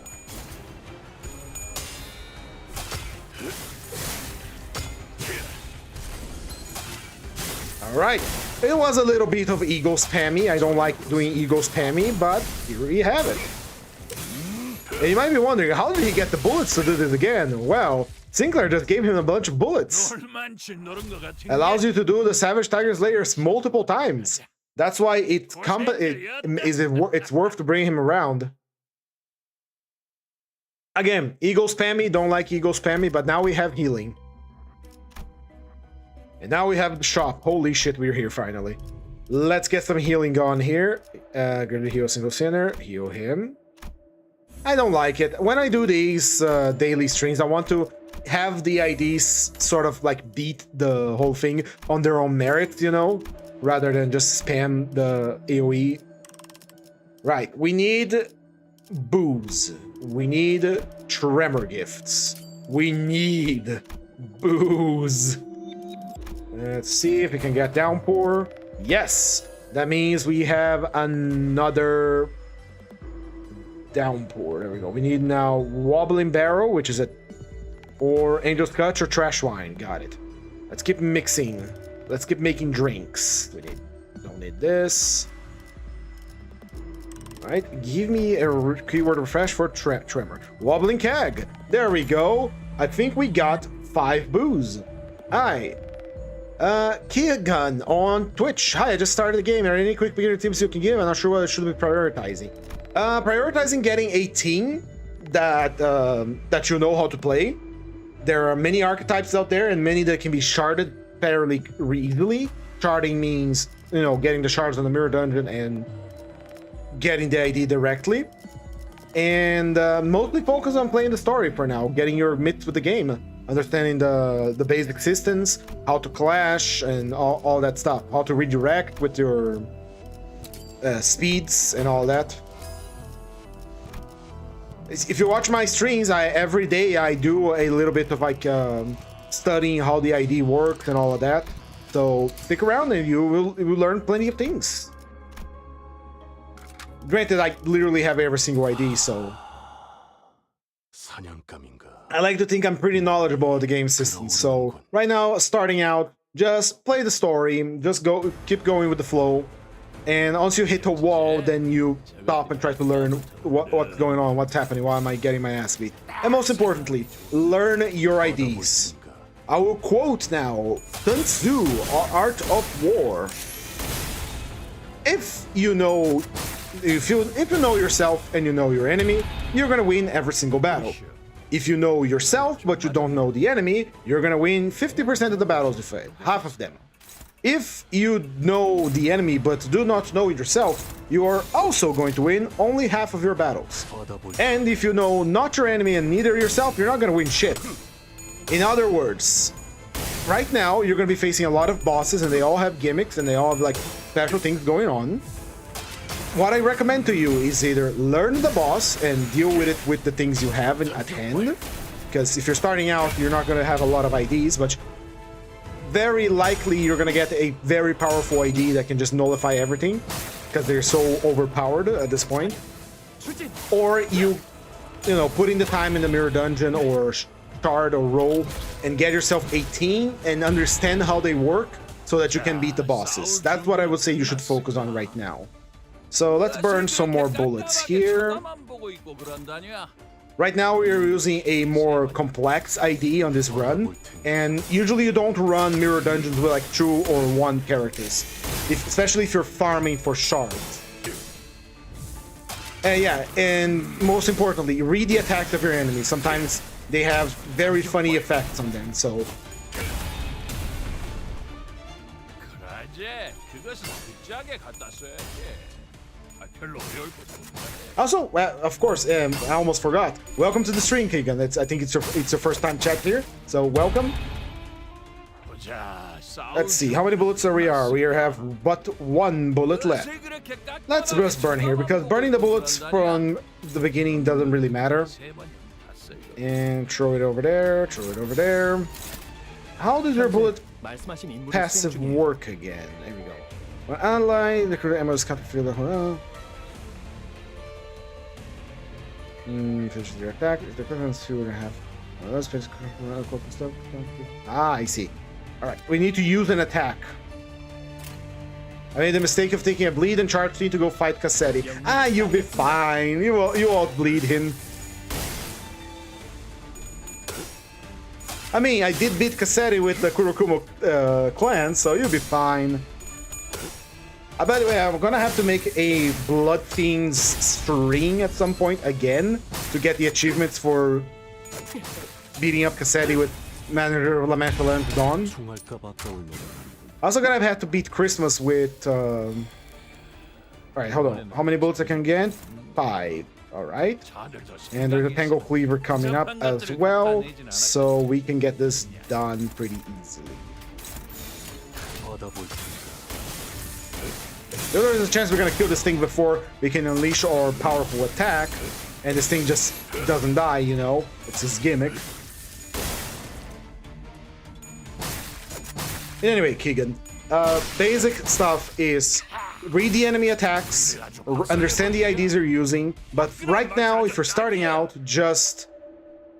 Alright, it was a little bit of ego spammy. I don't like doing ego spammy, but here we have it. And you might be wondering, how did he get the bullets to do this again? Well, Sinclair just gave him a bunch of bullets. Allows you to do the Savage Tiger's layers multiple times. That's why it's worth to bring him around. Again, ego spammy, don't like ego spammy, but now we have healing. And now we have the shop. Holy shit, we're here finally. Let's get some healing going here. Gonna heal a single sinner. Heal him. I don't like it. When I do these daily streams, I want to have the IDs sort of like beat the whole thing on their own merit, you know? Rather than just spam the AoE. Right, we need booze. We need tremor gifts. We need booze. Let's see if we can get downpour. Yes, that means we have another downpour. There we go. We need now wobbling barrel, which is or angel's clutch or trash wine. Got it. Let's keep mixing. Let's keep making drinks. Don't need this. All right, give me a keyword refresh for tremor. Wobbling keg. There we go. I think we got 5 booze. Hi. Kia Gun on Twitch. Hi, I just started the game. Are there any quick beginner tips you can give? I'm not sure what I should be prioritizing. Prioritizing getting a team that you know how to play. There are many archetypes out there and many that can be sharded fairly easily. Sharding means, you know, getting the shards on the mirror dungeon and getting the ID directly. And mostly focus on playing the story for now, getting your mitts with the game. Understanding the basic systems, how to clash, and all that stuff. How to redirect with your speeds and all that. If you watch my streams, every day I do a little bit of like studying how the ID works and all of that. So stick around and you will learn plenty of things. Granted, I literally have every single ID, so I like to think I'm pretty knowledgeable of the game system. So right now, starting out, just play the story, just keep going with the flow, and once you hit a wall, then you stop and try to learn what's going on, what's happening, why am I getting my ass beat. And most importantly, learn your IDs. I will quote now, Sun Tzu, Art of War. If you know yourself and you know your enemy, you're gonna win every single battle. If you know yourself but you don't know the enemy, you're gonna win 50% of the battles you fight, half of them. If you know the enemy but do not know yourself, you are also going to win only half of your battles. And if you know not your enemy and neither yourself, you're not gonna win shit. In other words, right now you're gonna be facing a lot of bosses and they all have gimmicks and they all have like special things going on. What I recommend to you is either learn the boss and deal with it with the things you have at hand, because if you're starting out, you're not going to have a lot of IDs, but very likely you're going to get a very powerful ID that can just nullify everything, because they're so overpowered at this point. Or you know, put in the time in the mirror dungeon or shard or roll and get yourself a team and understand how they work so that you can beat the bosses. That's what I would say you should focus on right now. So let's burn some more bullets here. Right now we're using a more complex ID on this run, and usually you don't run mirror dungeons with like 2 or 1 characters, especially if you're farming for shards. Yeah, and most importantly, read the attacks of your enemies. Sometimes they have very funny effects on them, so... Also, of course, I almost forgot. Welcome to the stream, Keegan. I think it's your first time chat here, so welcome. Let's see, how many bullets are we? We have but 1 bullet left. Let's just burn here, because burning the bullets from the beginning doesn't really matter. And throw it over there, throw it over there. How does your bullet passive work again? There we go. When ally, the crew ammo is cut to feel the finish their attack. If the equivalents to have I see. Alright, we need to use an attack. I made the mistake of taking a bleed and charged me to go fight Cassetti. You'll be fine. You won't bleed him. I mean, I did beat Cassetti with the Kurokumo clan, so you'll be fine. By the way, I'm gonna have to make a Blood Fiends stream at some point again, to get the achievements for beating up Cassetti with Manager of Lamentful and Dawn. 총알값 아까울 놈. Also gonna have to beat Christmas with alright, hold on. How many bullets I can get? 5. Alright. And there's a Tango Cleaver coming up as well, so we can get this done pretty easily. 받아볼 테니까. There's a chance we're gonna kill this thing before we can unleash our powerful attack, and this thing just doesn't die, you know? It's his gimmick. Anyway, Keegan, basic stuff is read the enemy attacks, understand the IDs you're using, but right now, if you're starting out, just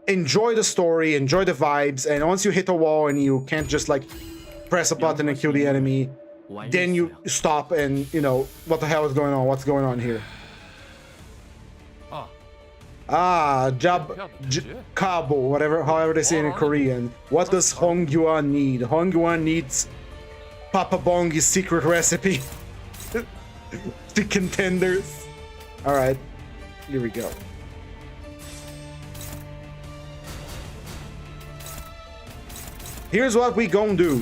enjoy the story, enjoy the vibes, and once you hit a wall and you can't just like press a button and kill the enemy, then you stop and, you know, what the hell is going on? What's going on here? Kabo, whatever, however they say it in Korean. What does Hongyuan need? Hongyuan needs Papa Bongi's secret recipe. The contenders. Alright, here we go. Here's what we gonna do.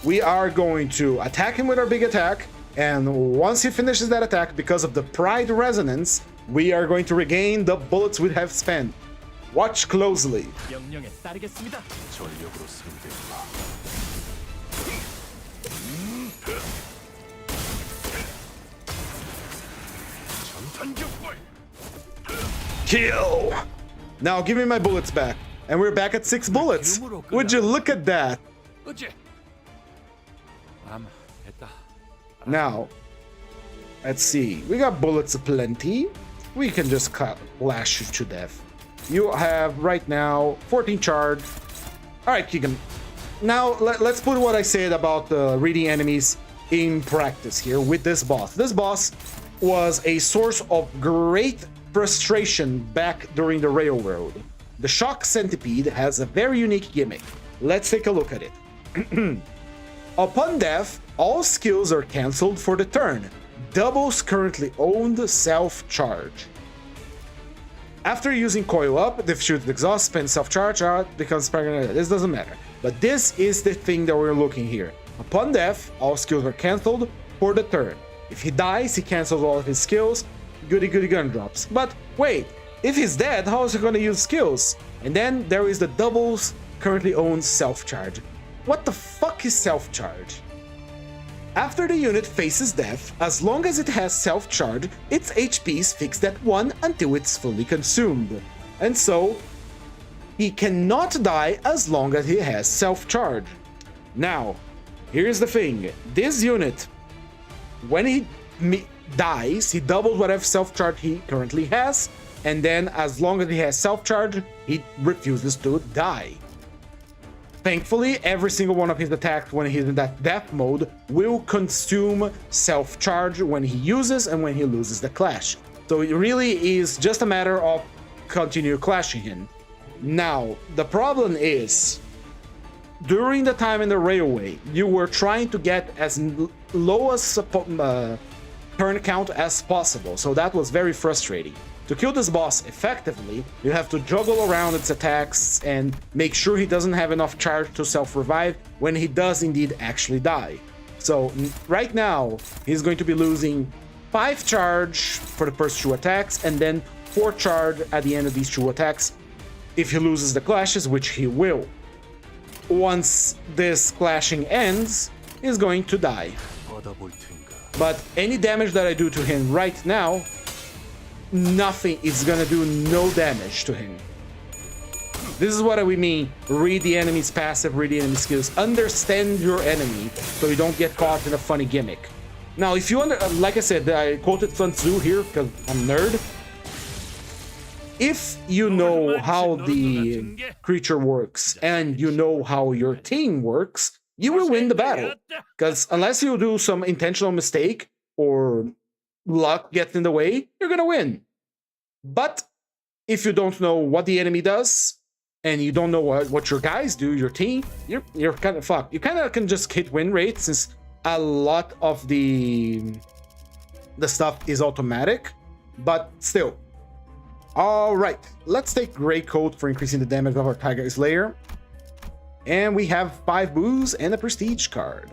We are going to attack him with our big attack, and once he finishes that attack, because of the Pride Resonance, we are going to regain the bullets we have spent. Watch closely. 명령에 따르겠습니다. 전력으로 상대해봐. Kill! Now give me my bullets back. And we're back at 6 bullets. Would you look at that? 어째? 됐다. Now, let's see. We got bullets aplenty. We can just lash you to death. You have right now 14 charge. All right, Keegan. Now let's put what I said about reading enemies in practice here with this boss. This boss was a source of great frustration back during the Railroad. The Shock Centipede has a very unique gimmick. Let's take a look at it. Upon death, all skills are cancelled for the turn. Doubles currently owned self-charge. After using Coil Up, Diffuse Exhaust, spend self-charge out, becomes pregnant. This doesn't matter. But this is the thing that we're looking here. Upon death, all skills are cancelled for the turn. If he dies, he cancels all of his skills. Goody goody gun drops. But wait, if he's dead, how is he going to use skills? And then there is the doubles currently owns self-charge. What the fuck is self-charge? After the unit faces death, as long as it has self-charge, its HP is fixed at 1 until it's fully consumed. And so, he cannot die as long as he has self-charge. Now, here's the thing. This unit, when he dies, he doubles whatever self-charge he currently has, and then as long as he has self-charge, he refuses to die. Thankfully, every single one of his attacks when he's in that death mode will consume self-charge when he uses and when he loses the clash. So it really is just a matter of continue clashing him. Now, the problem is, during the time in the railway, you were trying to get as low as turn count as possible, so that was very frustrating. To kill this boss effectively, you have to juggle around its attacks and make sure he doesn't have enough charge to self-revive when he does indeed actually die. So right now, he's going to be losing 5 charge for the first 2 attacks and then 4 charge at the end of these 2 attacks if he loses the clashes, which he will. Once this clashing ends, he's going to die. 받아볼 테니까. But any damage that I do to him right now, nothing is gonna do no damage to him. This is what we mean, read the enemy's passive, read the enemy skills, understand your enemy so you don't get caught in a funny gimmick. Now, if you like I said, I quoted Sun Tzu here because I'm a nerd. If you know how the creature works and you know how your team works, you will win the battle. Because unless you do some intentional mistake or luck gets in the way, you're gonna win. But if you don't know what the enemy does and you don't know what your guys do, your team, you're kind of fucked. You kind of can just hit win rate since a lot of the stuff is automatic, but still, Alright, let's take Grey Coat for increasing the damage of our Tiger Slayer. And we have 5 boos and a prestige card.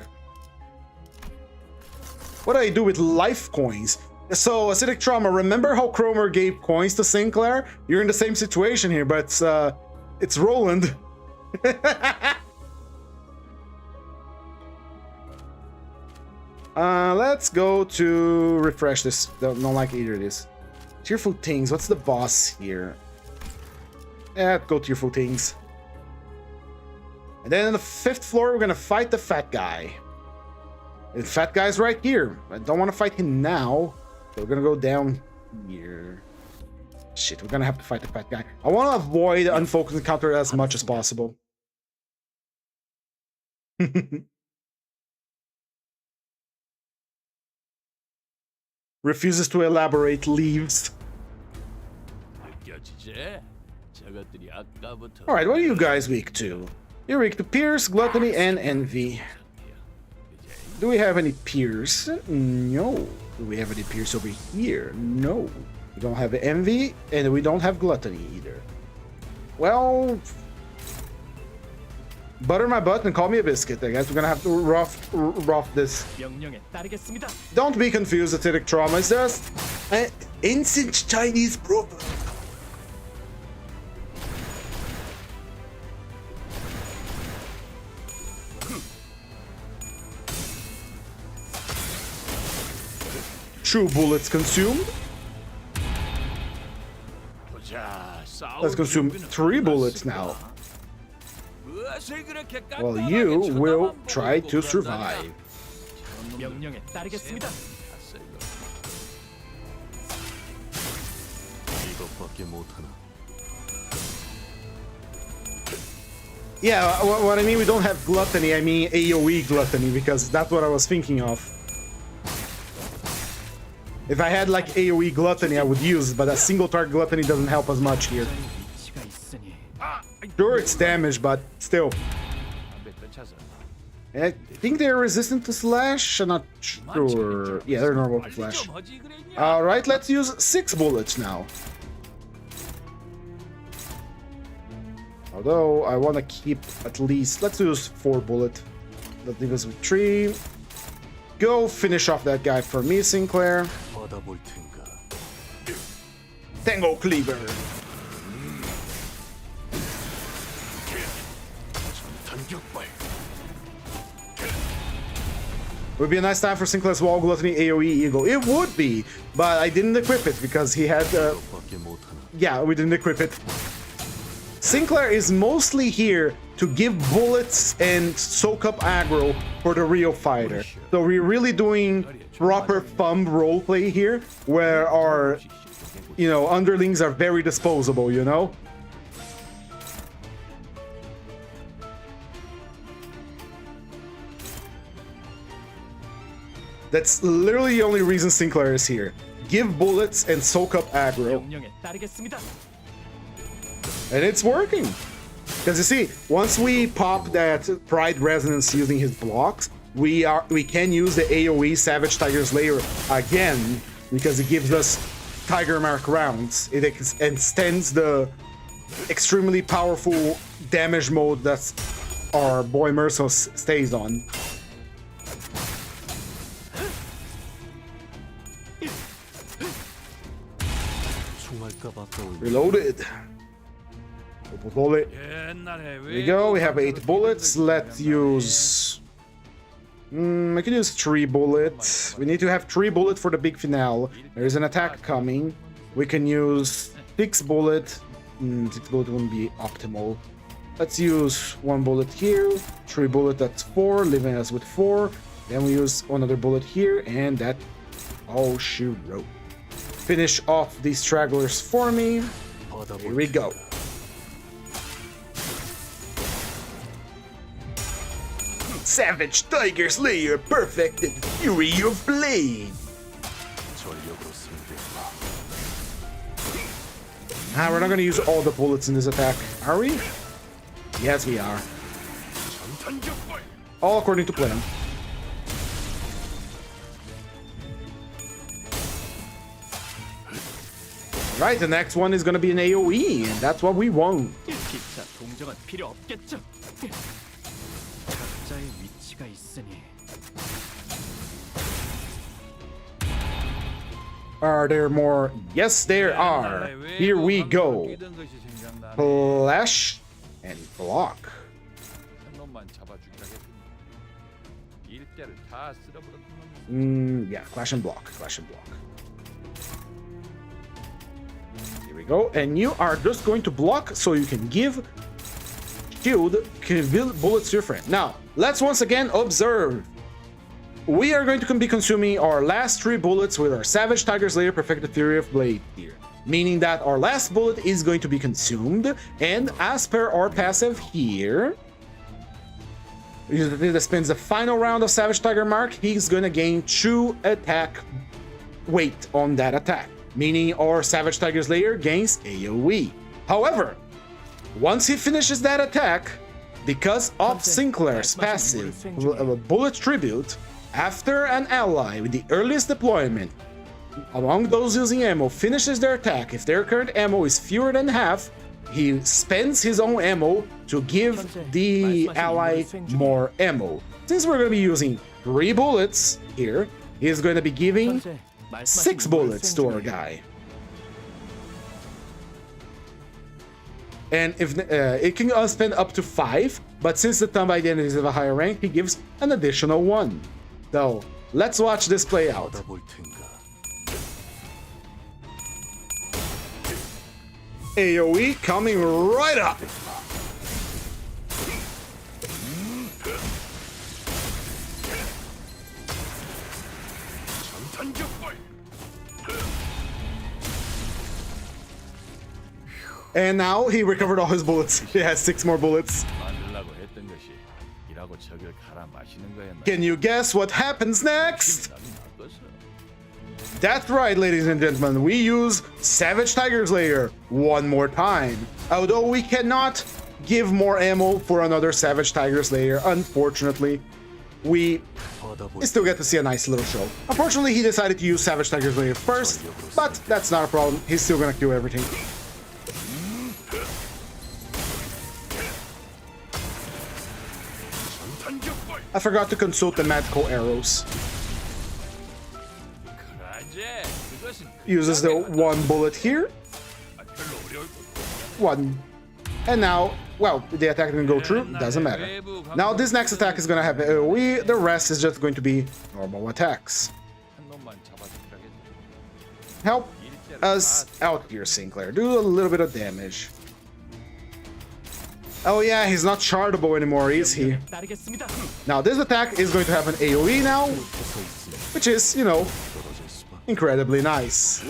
What do I do with life coins? So, Acidic Trauma, remember how Cromer gave coins to Sinclair? You're in the same situation here, but it's Roland. Let's go to refresh this. Don't like either of these. Tearful Things, what's the boss here? Go Tearful Things. And then on the 5th floor, we're gonna fight the fat guy. The fat guy's right here. I don't want to fight him now. So we're gonna go down here. Shit, we're gonna have to fight the fat guy. I want to avoid unfocused encounter as much as possible. Refuses to elaborate, leaves. 느껴지지? 저것들이 아까부터 Alright, what are you guys weak to? You're weak to Pierce, Gluttony, and Envy. Do we have any Pierce? No. Do we have any Pierce over here? No. We don't have Envy, and we don't have Gluttony either. Well... butter my butt and call me a biscuit, I guess. We're gonna have to rough this. 명령에 따르겠습니다. Don't be confused, Acidic Trauma. It's just an ancient Chinese proverb. Two bullets consumed. 보자. Let's consume 3 bullets now. 무엇을 그렇게 Well, 깐깐하게 you 쳐다만 will 보고 try to 그런다냐? survive. 명령에 따르겠습니다. 이것밖에 못하나. Yeah, what I mean, we don't have Gluttony, I mean AoE Gluttony, because that's what I was thinking of. If I had like AoE Gluttony, I would use it, but a single target Gluttony doesn't help us much here. 위치가 있으니 Sure, it's damage, but still. I think they're resistant to Slash? I'm not sure. Yeah, they're normal to Slash. Alright, let's use 6 bullets now. Although, I want to keep at least... let's use 4 bullets. Let's leave us with 3. Go finish off that guy for me, Sinclair. 받아볼 텐가. Tango Cleaver. 전탄격발. Would be a nice time for Sinclair's Wall Gluttony AoE Eagle. It would be, but I didn't equip it because he had... 이것밖에 못하나. yeah, we didn't equip it. Sinclair is mostly here to give bullets and soak up aggro for the real fighter. So we're really doing proper thumb roleplay here, where our, you know, underlings are very disposable, you know? That's literally the only reason Sinclair is here. Give bullets and soak up aggro. 명령에 따르겠습니다. And it's working. Because you see, once we pop that Pride Resonance using his blocks, we can use the AoE Savage Tiger Slayer again, because it gives us Tiger Mark rounds. It extends the extremely powerful damage mode that our boy Mersos stays on. Reloaded. Bullet. There we go, we have 8 bullets. Let's use... I can use 3 bullets. We need to have 3 bullets for the big finale. There is an attack coming. We can use 6 bullets. 6 bullets wouldn't be optimal. Let's use 1 bullet here. 3 bullets, that's 4, leaving us with 4. Then we use another bullet here, and that... oh, shoot, rope. Finish off these stragglers for me. Here we go. Savage Tiger Slayer perfected Fury of Blade. We're not gonna use all the bullets in this attack, are we? Yes, we are. All according to plan. Right, the next one is gonna be an AoE, and that's what we want. 기차 동정은 필요 없겠죠. 각자의 위치가 있으니. Are there more? Yes, there are. Here we go. Flash and block. 한 놈만 잡아주기라 했더니 일대를 다 쓸어버렸던 놈. Yeah, clash and block. Clash and block. Here we go. And you are just going to block so you can give shield, can build bullets to your friend. Now, let's once again observe. We are going to be consuming our last 3 bullets with our Savage Tiger Slayer Perfected Theory of Blade here. Meaning that our last bullet is going to be consumed, and as per our passive here, that spends the final round of Savage Tiger Mark, he's gonna gain 2 attack weight on that attack. Meaning our Savage Tiger Slayer gains AoE. However, once he finishes that attack, because of Sinclair's passive Bullet Tribute, after an ally with the earliest deployment among those using ammo finishes their attack, if their current ammo is fewer than half, he spends his own ammo to give the ally more ammo. Since we're going to be using 3 bullets here, he's going to be giving 6 bullets to our guy. And if it can spend up to 5, but since the thumb identities have a higher rank, he gives an additional 1. So let's watch this play out. AoE coming right up. And now he recovered all his bullets. He has 6 more bullets. 만들라고 했던 것이 이라고 저걸 갈아 마시는 거였나? Can you guess what happens next? 남이 나빴어. That's right, ladies and gentlemen. We use Savage Tiger Slayer one more time. Although we cannot give more ammo for another Savage Tiger Slayer, unfortunately. We still get to see a nice little show. Unfortunately, he decided to use Savage Tiger Slayer first, but that's not a problem. He's still gonna kill everything. I forgot to consult the magical arrows. 그러지. 그것은 Uses the 1 bullet here. 별로 어려울 것. 1. And now, well, the attack didn't go through, doesn't matter. Now this next attack is gonna have AoE, the rest is just going to be normal attacks. 한 놈만 잡아주기라 했더니 Help us out here, Sinclair. Do a little bit of damage. Oh yeah, he's not chartable anymore, is he? 따르겠습니다. Now this attack is going to have an AoE now, which is, you know, incredibly nice.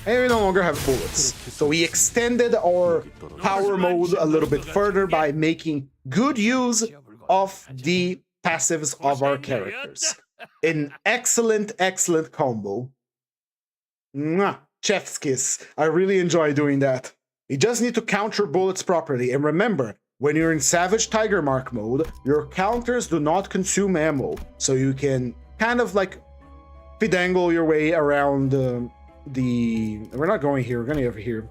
And we no longer have bullets. So we extended our power mode a little bit further by making good use of the passives of our characters. An excellent, excellent combo. Mwah! Chef's kiss. I really enjoy doing that. You just need to counter bullets properly. And remember, when you're in Savage Tiger Mark mode, your counters do not consume ammo. So you can kind of like fidangle your way around we're not going here, we're going over here.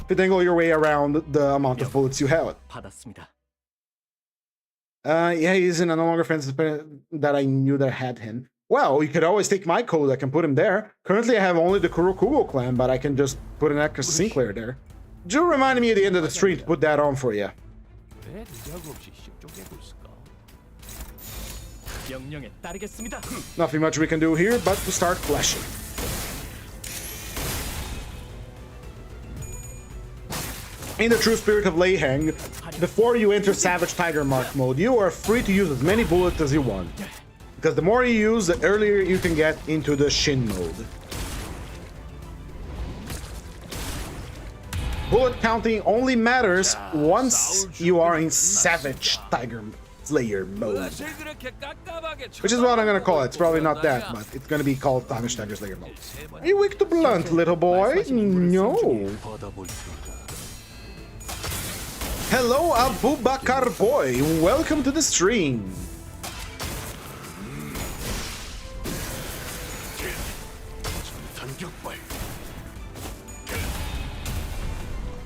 Fidangle your way around the amount of bullets you have. 받았습니다. Yeah, he's in a no longer friends that I knew that had him. Well, you could always take my code, I can put him there. Currently I have only the Kurokugo clan, but I can just put an extra Sinclair there. Joe reminded me at the end of the stream to put that on for you. 왜 느자고 없이 씹쪽대고 있을까? 명령에 따르겠습니다. Nothing much we can do here but to start flashing. In the true spirit of Lei Hang, before you enter Savage Tiger Mark mode, you are free to use as many bullets as you want. Because the more you use, the earlier you can get into the Shin mode. Bullet counting only matters once you are in Savage Tiger Slayer mode. Which is what I'm gonna call it. It's probably not that, but it's gonna be called Savage Tiger Slayer mode. Are you weak to blunt, little boy? No. Hello, Abubakar boy. Welcome to the stream.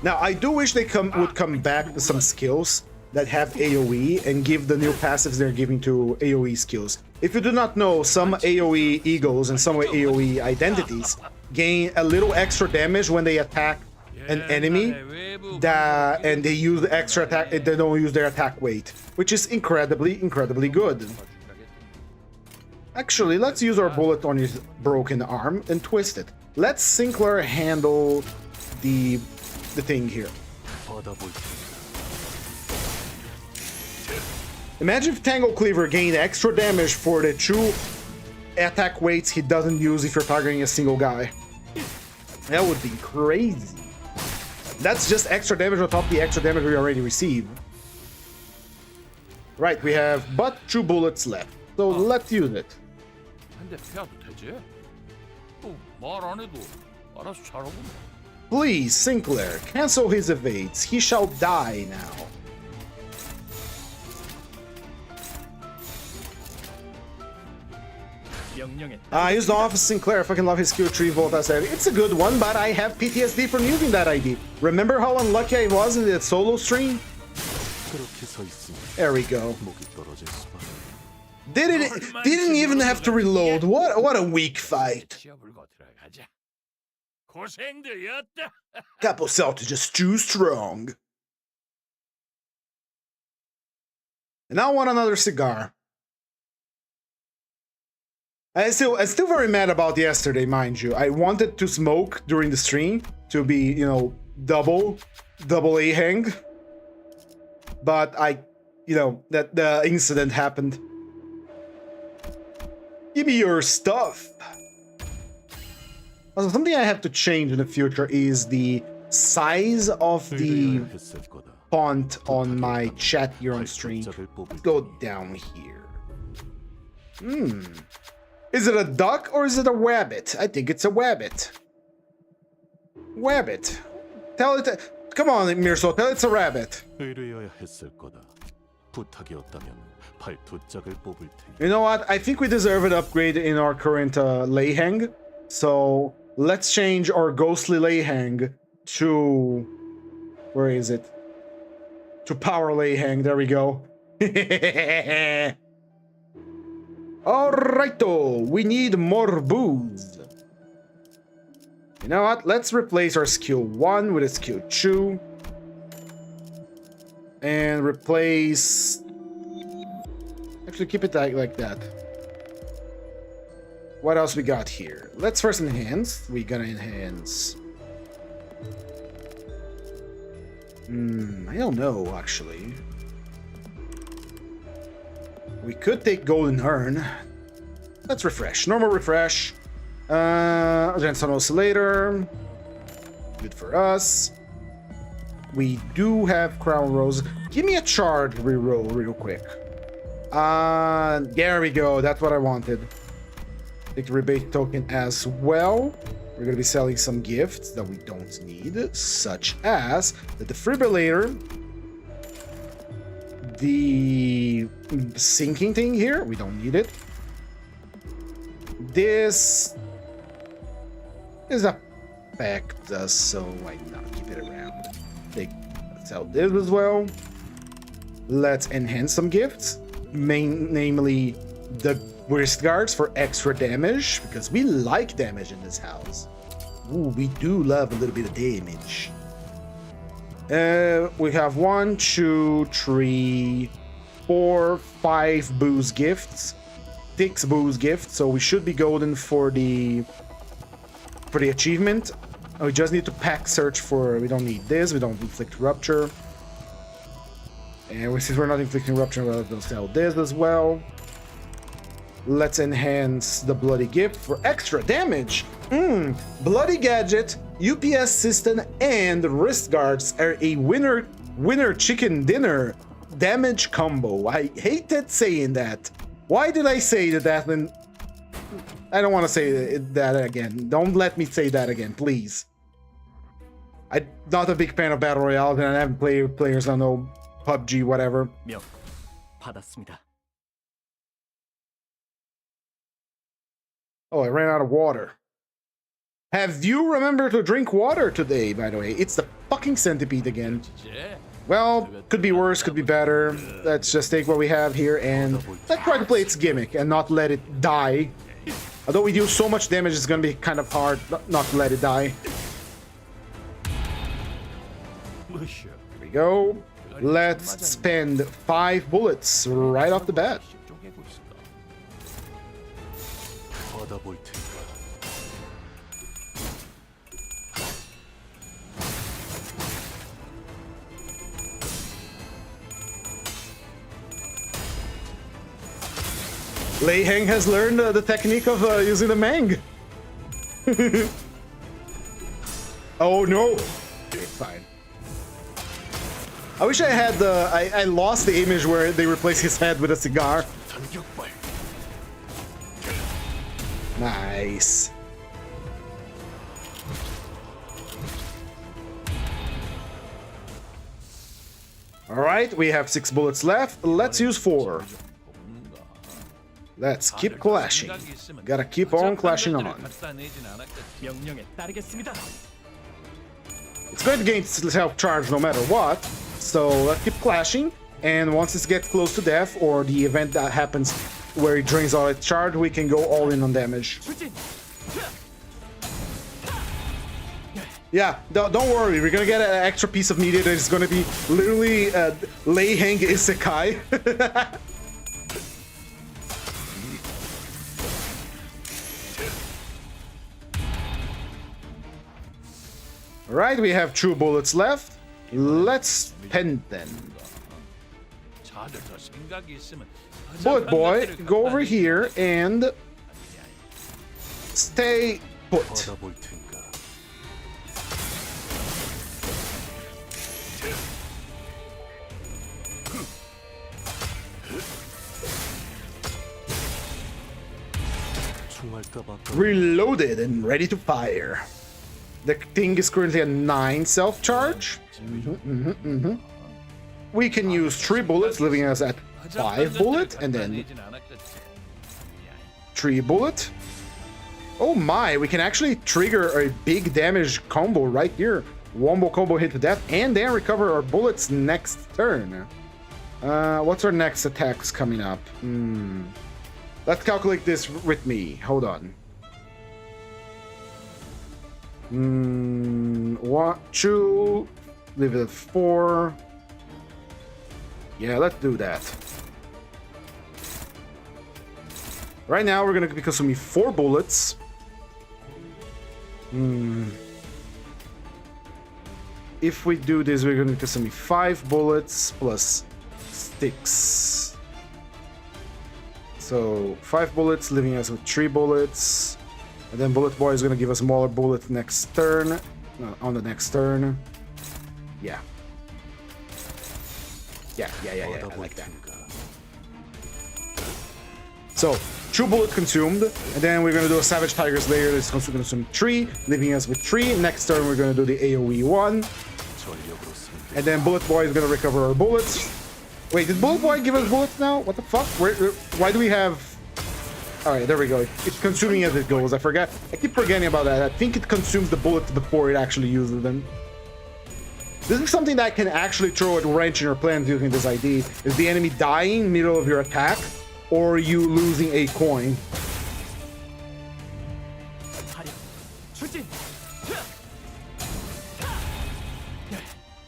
Now, I do wish they would come back to some skills that have AoE and give the new passives they're giving to AoE skills. If you do not know, some AoE eagles and some AoE identities gain a little extra damage when they attack an enemy, and they use the extra attack, they don't use their attack weight, which is incredibly good. Actually, let's use our bullet on his broken arm and twist it. Let Sinclair handle the thing here. Imagine if Tangle Cleaver gained extra damage for the 2 attack weights he doesn't use if you're targeting a single guy. That would be crazy. That's just extra damage on top of the extra damage we already received. Right, we have but 2 bullets left, so let's use it. 한대 패도 되지? 말 안 해도 알아서 잘하고. Please, Sinclair, cancel his evades. He shall die now. I used the office Sinclair. I fucking love his skill tree Volt. I said it's a good one, but I have PTSD from using that ID. Remember how unlucky I was in the solo stream? There we go. Didn't even have to reload. What a weak fight. Capo Celt is just too strong. And I want another cigar. I'm still very mad about yesterday, mind you. I wanted to smoke during the stream to be, you know, double A hang. But that the incident happened. Give me your stuff. Also, something I have to change in the future is the size of the font on my chat here on stream. Go down here. Is it a duck or is it a wabbit? I think it's a wabbit. Wabbit. Tell it. Come on, Mirso. Tell it's a rabbit. You know what? I think we deserve an upgrade in our current lay hang. So let's change our ghostly lay hang to... Where is it? To power lay hang. There we go. Alrighto, we need more booze. You know what? Let's replace our skill 1 with a skill 2. And replace... Actually, keep it like that. What else we got here? Let's first enhance. We're gonna enhance... I don't know, actually. We could take Golden Urn. Let's refresh. Normal refresh. Jensen Oscillator. Good for us. We do have Crown Rose. Give me a charge reroll real quick. There we go. That's what I wanted. Take the rebate token as well. We're going to be selling some gifts that we don't need, such as the defibrillator, the sinking thing here, we don't need it. This is a fact, so why not keep it around? Let's sell this as well. Let's enhance some gifts, namely the wrist guards for extra damage, because we like damage in this house. Ooh, we do love a little bit of damage. We have 1, 2, 3, 4, 5 booze gifts, 6 booze gifts, so we should be golden for the achievement. We just need to pack search for... We don't need this. We don't inflict rupture. And since we're not inflicting rupture, we'll sell this as well. Let's enhance the bloody gift for extra damage. Bloody gadget, UPS system, and wrist guards are a winner chicken dinner damage combo. I hated saying that. Why did I say that? And I don't want to say that again. Don't let me say that again, please. I'm not a big fan of Battle Royale, and I haven't played players I know PUBG, whatever. Oh, I ran out of water. Have you remembered to drink water today, by the way? It's the fucking centipede again. 이제 Well, could be worse, could be better. Let's just take what we have here and let's try to play its gimmick and not let it die. Although we do so much damage, it's gonna be kind of hard not to let it die. 무셔. Here we go. Let's spend 5 bullets right off the bat. 쪼개고 있어. 받아볼 테니까. Lei Heng has learned the technique of using the Mang. Oh no! It's fine. I wish I had the... I lost the image where they replace his head with a cigar. 전격발. Nice. Alright, we have 6 bullets left. Let's use 4. Let's keep clashing. Gotta keep on clashing on. 명령에 따르겠습니다. It's going to gain self-charge no matter what, so let's keep clashing, and once it gets close to death, or the event that happens where it drains all its charge, we can go all in on damage. 출진. Yeah, don't worry, we're gonna get an extra piece of media that is gonna be literally Lei Heng Isekai. Alright, we have 2 bullets left. Let's spend them. 다들 더 생각이 있으면 Bullet boy, go over here and stay put. 받아볼 테니까. 총알값 아까. Reloaded and ready to fire. The thing is currently at 9 self-charge. We can use 3 bullets, leaving us at 5 bullet, and then 3 bullet. Oh my, we can actually trigger a big damage combo right here. Wombo combo hit to death, and then recover our bullets next turn. What's our next attacks coming up? Let's calculate this with me. Hold on. 1, 2, leave it at 4. Yeah, let's do that. Right now, we're gonna be consuming 4 bullets. If we do this, we're gonna be consuming 5 bullets plus 6. So 5 bullets, leaving us with 3 bullets. And then Bullet Boy is gonna give us more bullets next turn. On the next turn. Yeah. Yeah, I like that. So, 2 bullets consumed, and then we're gonna do a Savage Tiger's Lair that's gonna consume 3, leaving us with 3. Next turn, we're gonna do the AoE 1. And then Bullet Boy is gonna recover our bullets. Wait, did Bullet Boy give us bullets now? What the fuck? Why do we have... Alright, there we go. It's consuming as it goes. I forgot. I keep forgetting about that. I think it consumes the bullets before it actually uses them. This is something that can actually throw a wrench in your plans using this ID. Is the enemy dying middle of your attack, or you losing a coin? 화력. 출진.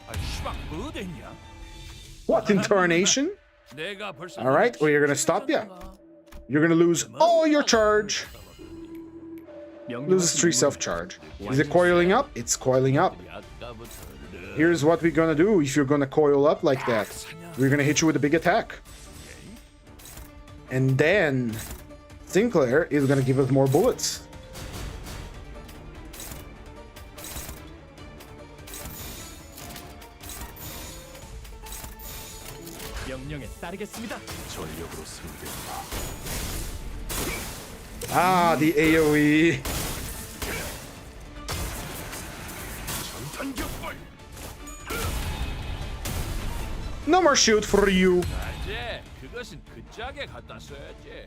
아, 씨발, 뭐 됐냐? What, incarnation? 내가 벌써 Alright, well, you're gonna stop, yeah. You're gonna lose all your charge. Loses 3 self-charge. Is it coiling up? It's coiling up. Here's what we're gonna do if you're gonna coil up like that. We're gonna hit you with a big attack. And then Sinclair is gonna give us more bullets. 명령에 따르겠습니다. 전력으로 승리했다. Ah, the AoE. 전탄격발. No more shield for you. 이제 그것은 그 짝에 갖다 써야지.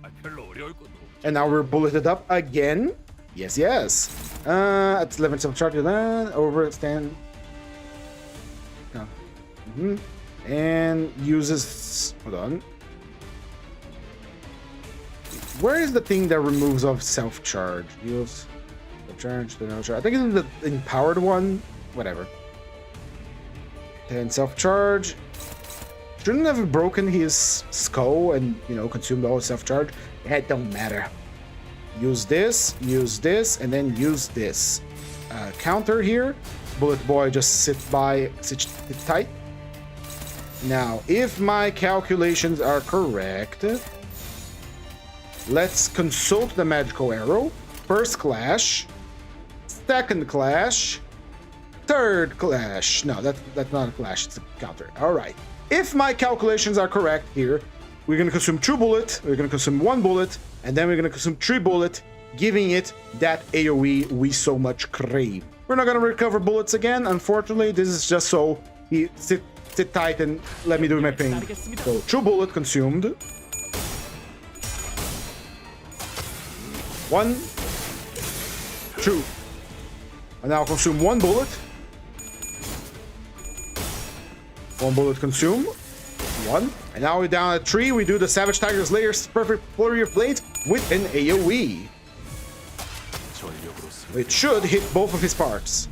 아, 별로 어려울 것도 없지. And now we're bulleted up again. Yes, yes. At 11 self-charge, then overstand. No. And uses. Hold on. Where is the thing that removes of self-charge? Use self-charge, the no charge. I think it's the empowered one. Whatever. 10 self-charge. Shouldn't have broken his skull and, you know, consumed all his self-charge. That don't matter. Use this, and then use this. Counter here. Bullet Boy just sit tight. Now, if my calculations are correct, let's consult the magical arrow. First clash, second clash, third clash. No, that's not a clash, it's a counter. All right. If my calculations are correct here, we're going to consume 2 bullet, we're going to consume 1 bullet, and then we're going to consume 3 bullet, giving it that AoE we so much crave. We're not going to recover bullets again, unfortunately. This is just so he sit tight and let me do my thing. So 2 bullet consumed. 1, 2. And now consume 1 bullet. 1 bullet consume. 1. And now we're down at 3. We do the Savage Tiger's Layer's Perfect Flurry of Blades with an AoE. It should hit both of his parts.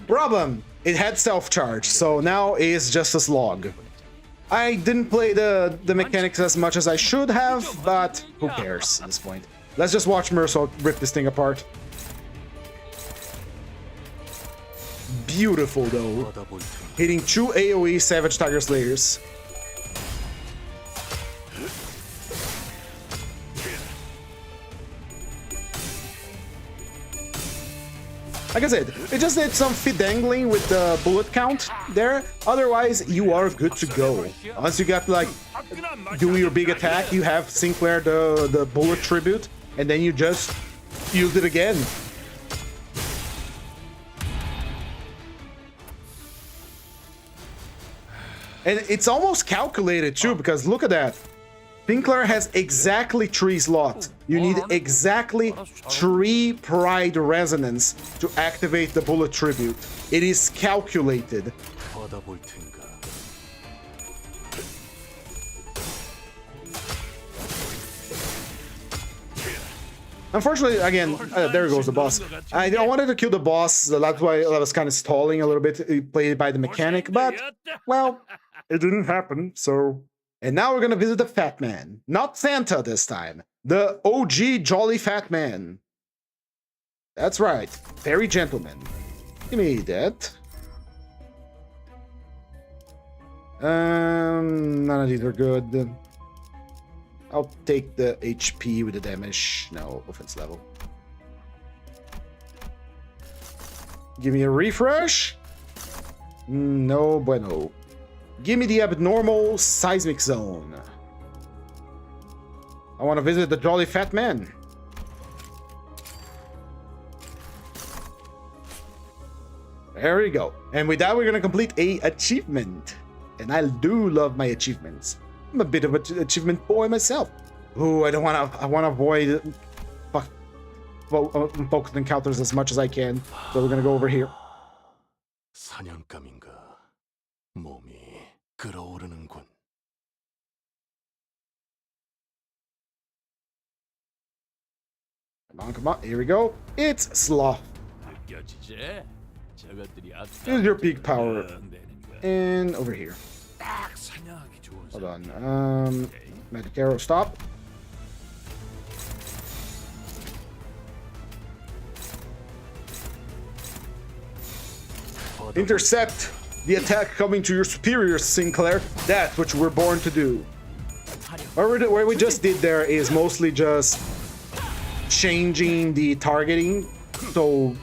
Problem! It had self-charge, so now it's just a slog. I didn't play the mechanics as much as I should have, but who cares at this point. Let's just watch Merso rip this thing apart. Beautiful though. Hitting 2 AoE Savage Tiger Slayers. Like I said, it just did some fidangling with the bullet count there. Otherwise, you are good to go. Once you got like do your big attack, you have Sinclair the bullet tribute, and then you just use it again. And it's almost calculated too, because look at that. Sinclair has exactly 3 slots. You need exactly 3 Pride Resonance to activate the bullet tribute. It is calculated. Unfortunately, again, there goes the boss. I wanted to kill the boss, that's why I was kind of stalling a little bit, played by the mechanic, but, well, it didn't happen, so... And now we're gonna visit the Fat Man. Not Santa this time. The OG Jolly Fat Man. That's right. Fairy Gentleman. Give me that. None of these are good. I'll take the HP with the damage. No, offense level. Give me a refresh. No bueno. Give me the abnormal seismic zone. I want to visit the Jolly Fat Man. There we go. And with that, we're going to complete a achievement. And I do love my achievements. I'm a bit of an achievement boy myself. Ooh, I want to avoid focused encounters as much as I can. So we're going to go over here. 사냥감인가 몸이 끓어오르는군. Come on, here we go. It's Sloth. Here's your peak power. And over here. Hold on. Magic arrow, stop. Intercept the attack coming to your superior, Sinclair. That's what you were born to do. What we just did there is mostly just changing the targeting, so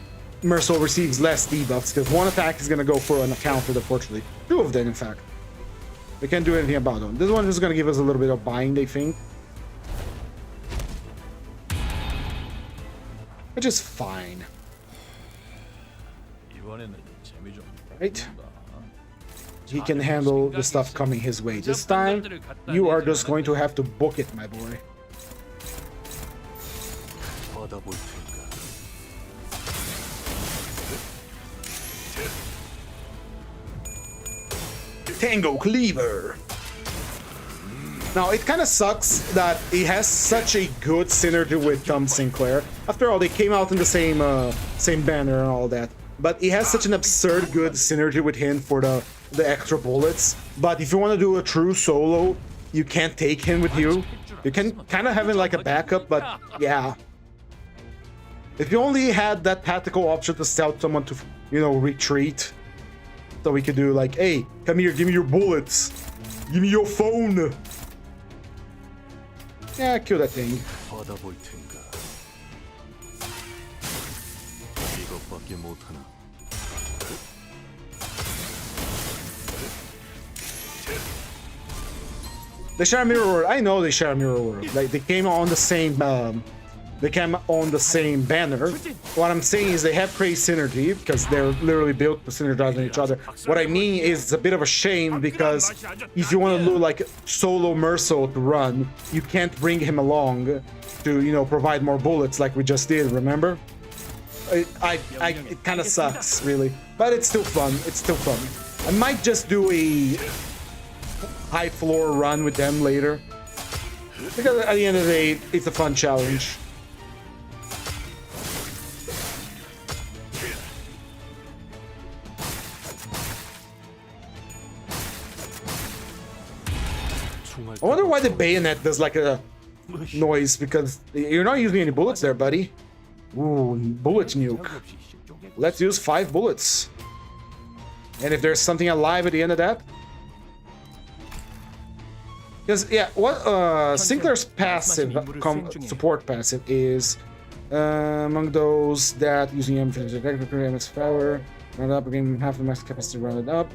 Merso receives less debuffs, because one attack is going to go for an counter, unfortunately. 2 of them, in fact. We can't do anything about them. This one is going to give us a little bit of bind, I think. Which is fine. 이번에는 재미 좀 Right? 본다. He can handle the stuff coming his way. This time, you are just going to have to book it, my boy. 받아볼 테니까. Tango Cleaver. Now, it kind of sucks that he has such a good synergy with Sinclair. After all, they came out in the same banner and all that. But he has such an absurd good synergy with him for the extra bullets. But if you want to do a true solo, you can't take him with you. You can kind of have him like a backup, but yeah. If you only had that tactical option to tell someone to, you know, retreat. So we could do like, hey, come here, give me your bullets. Give me your phone. Yeah, kill that thing. 받아볼 테니까. 이것밖에 못하나. They share a mirror world. I know they share a mirror world. Like they came on the same banner. What I'm saying is they have great synergy because they're literally built to synergize on each other. What I mean is it's a bit of a shame because if you want to do like solo Merso to run, you can't bring him along to, you know, provide more bullets like we just did, remember? It kind of sucks, really. But it's still fun. It's still fun. I might just do a high floor run with them later. Because at the end of the day, it's a fun challenge. I wonder why the bayonet does like a noise, because you're not using any bullets there, buddy. Ooh, bullet nuke. Let's use 5 bullets. And if there's something alive at the end of that. Because, yeah, what Sinclair's passive, support passive is among those that using MS power, round up again half the max capacity rounded up.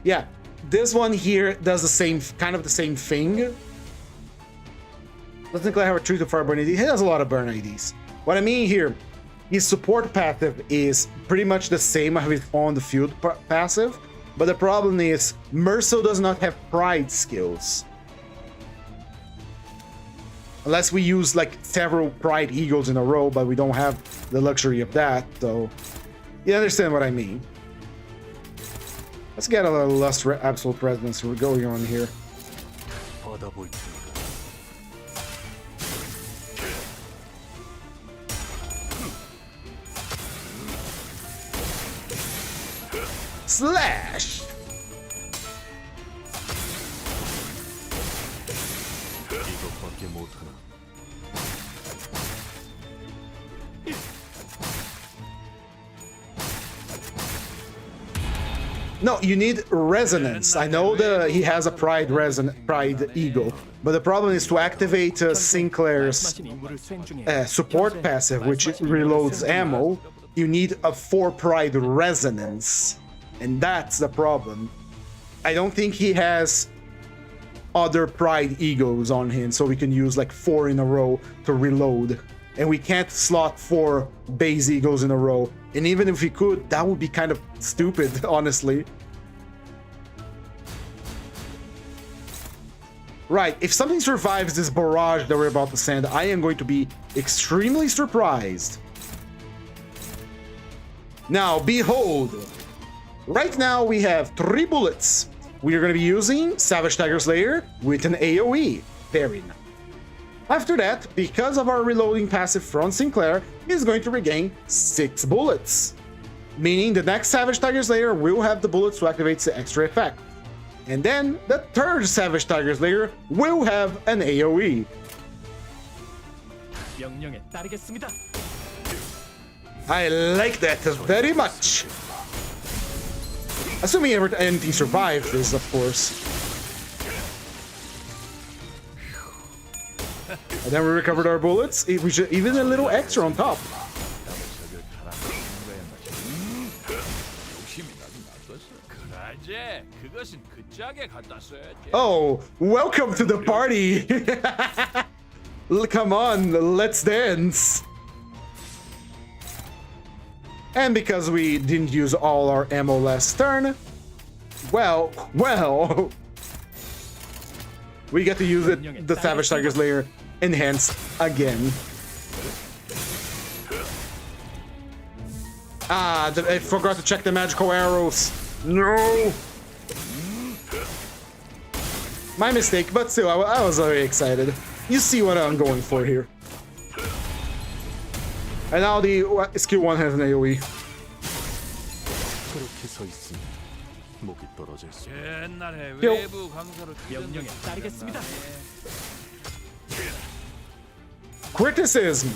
Yeah, this one here does the same, kind of the same thing. Doesn't Sinclair have a tree to fire burn AD? He has a lot of burn ADs. What I mean here, his support passive is pretty much the same as his on the field passive. But the problem is, Merso does not have pride skills. Unless we use like several pride eagles in a row, but we don't have the luxury of that, so you understand what I mean. Let's get a little less absolute resonance going on here. 받아볼 테니까. Slash! 이것밖에 못하나. No, you need resonance. I know that he has a pride eagle, but the problem is to activate Sinclair's support passive, which reloads ammo. You need a 4 pride resonance, and that's the problem. I don't think he has other pride egos on him, so we can use like 4 in a row to reload, and we can't slot 4 base egos in a row. And even if we could, that would be kind of stupid, honestly. Right, if something survives this barrage that we're about to send, I am going to be extremely surprised. Now, behold. Right now, we have 3 bullets. We are going to be using Savage Tiger Slayer with an AoE. Very nice. After that, because of our reloading passive from Sinclair, he's going to regain 6 bullets. Meaning the next Savage Tiger Slayer will have the bullets to activate the extra effect. And then the third Savage Tiger Slayer will have an AoE. 명령에 따르겠습니다. I like that very much. Assuming anything survives this, of course. And then we recovered our bullets. We should even a little extra on top. Oh, welcome to the party. Come on, let's dance. And because we didn't use all our ammo last turn, well, we get to use it, the Savage Tiger Slayer enhanced again. Ah, I forgot to check the magical arrows. No! My mistake, but still, I was very excited. You see what I'm going for here. And now the skill 1 has an AoE. 그렇게 서 있으니 목이 떨어져 있어. 옛날에 요. 외부 강사로 명령에 따르겠습니다. Criticism.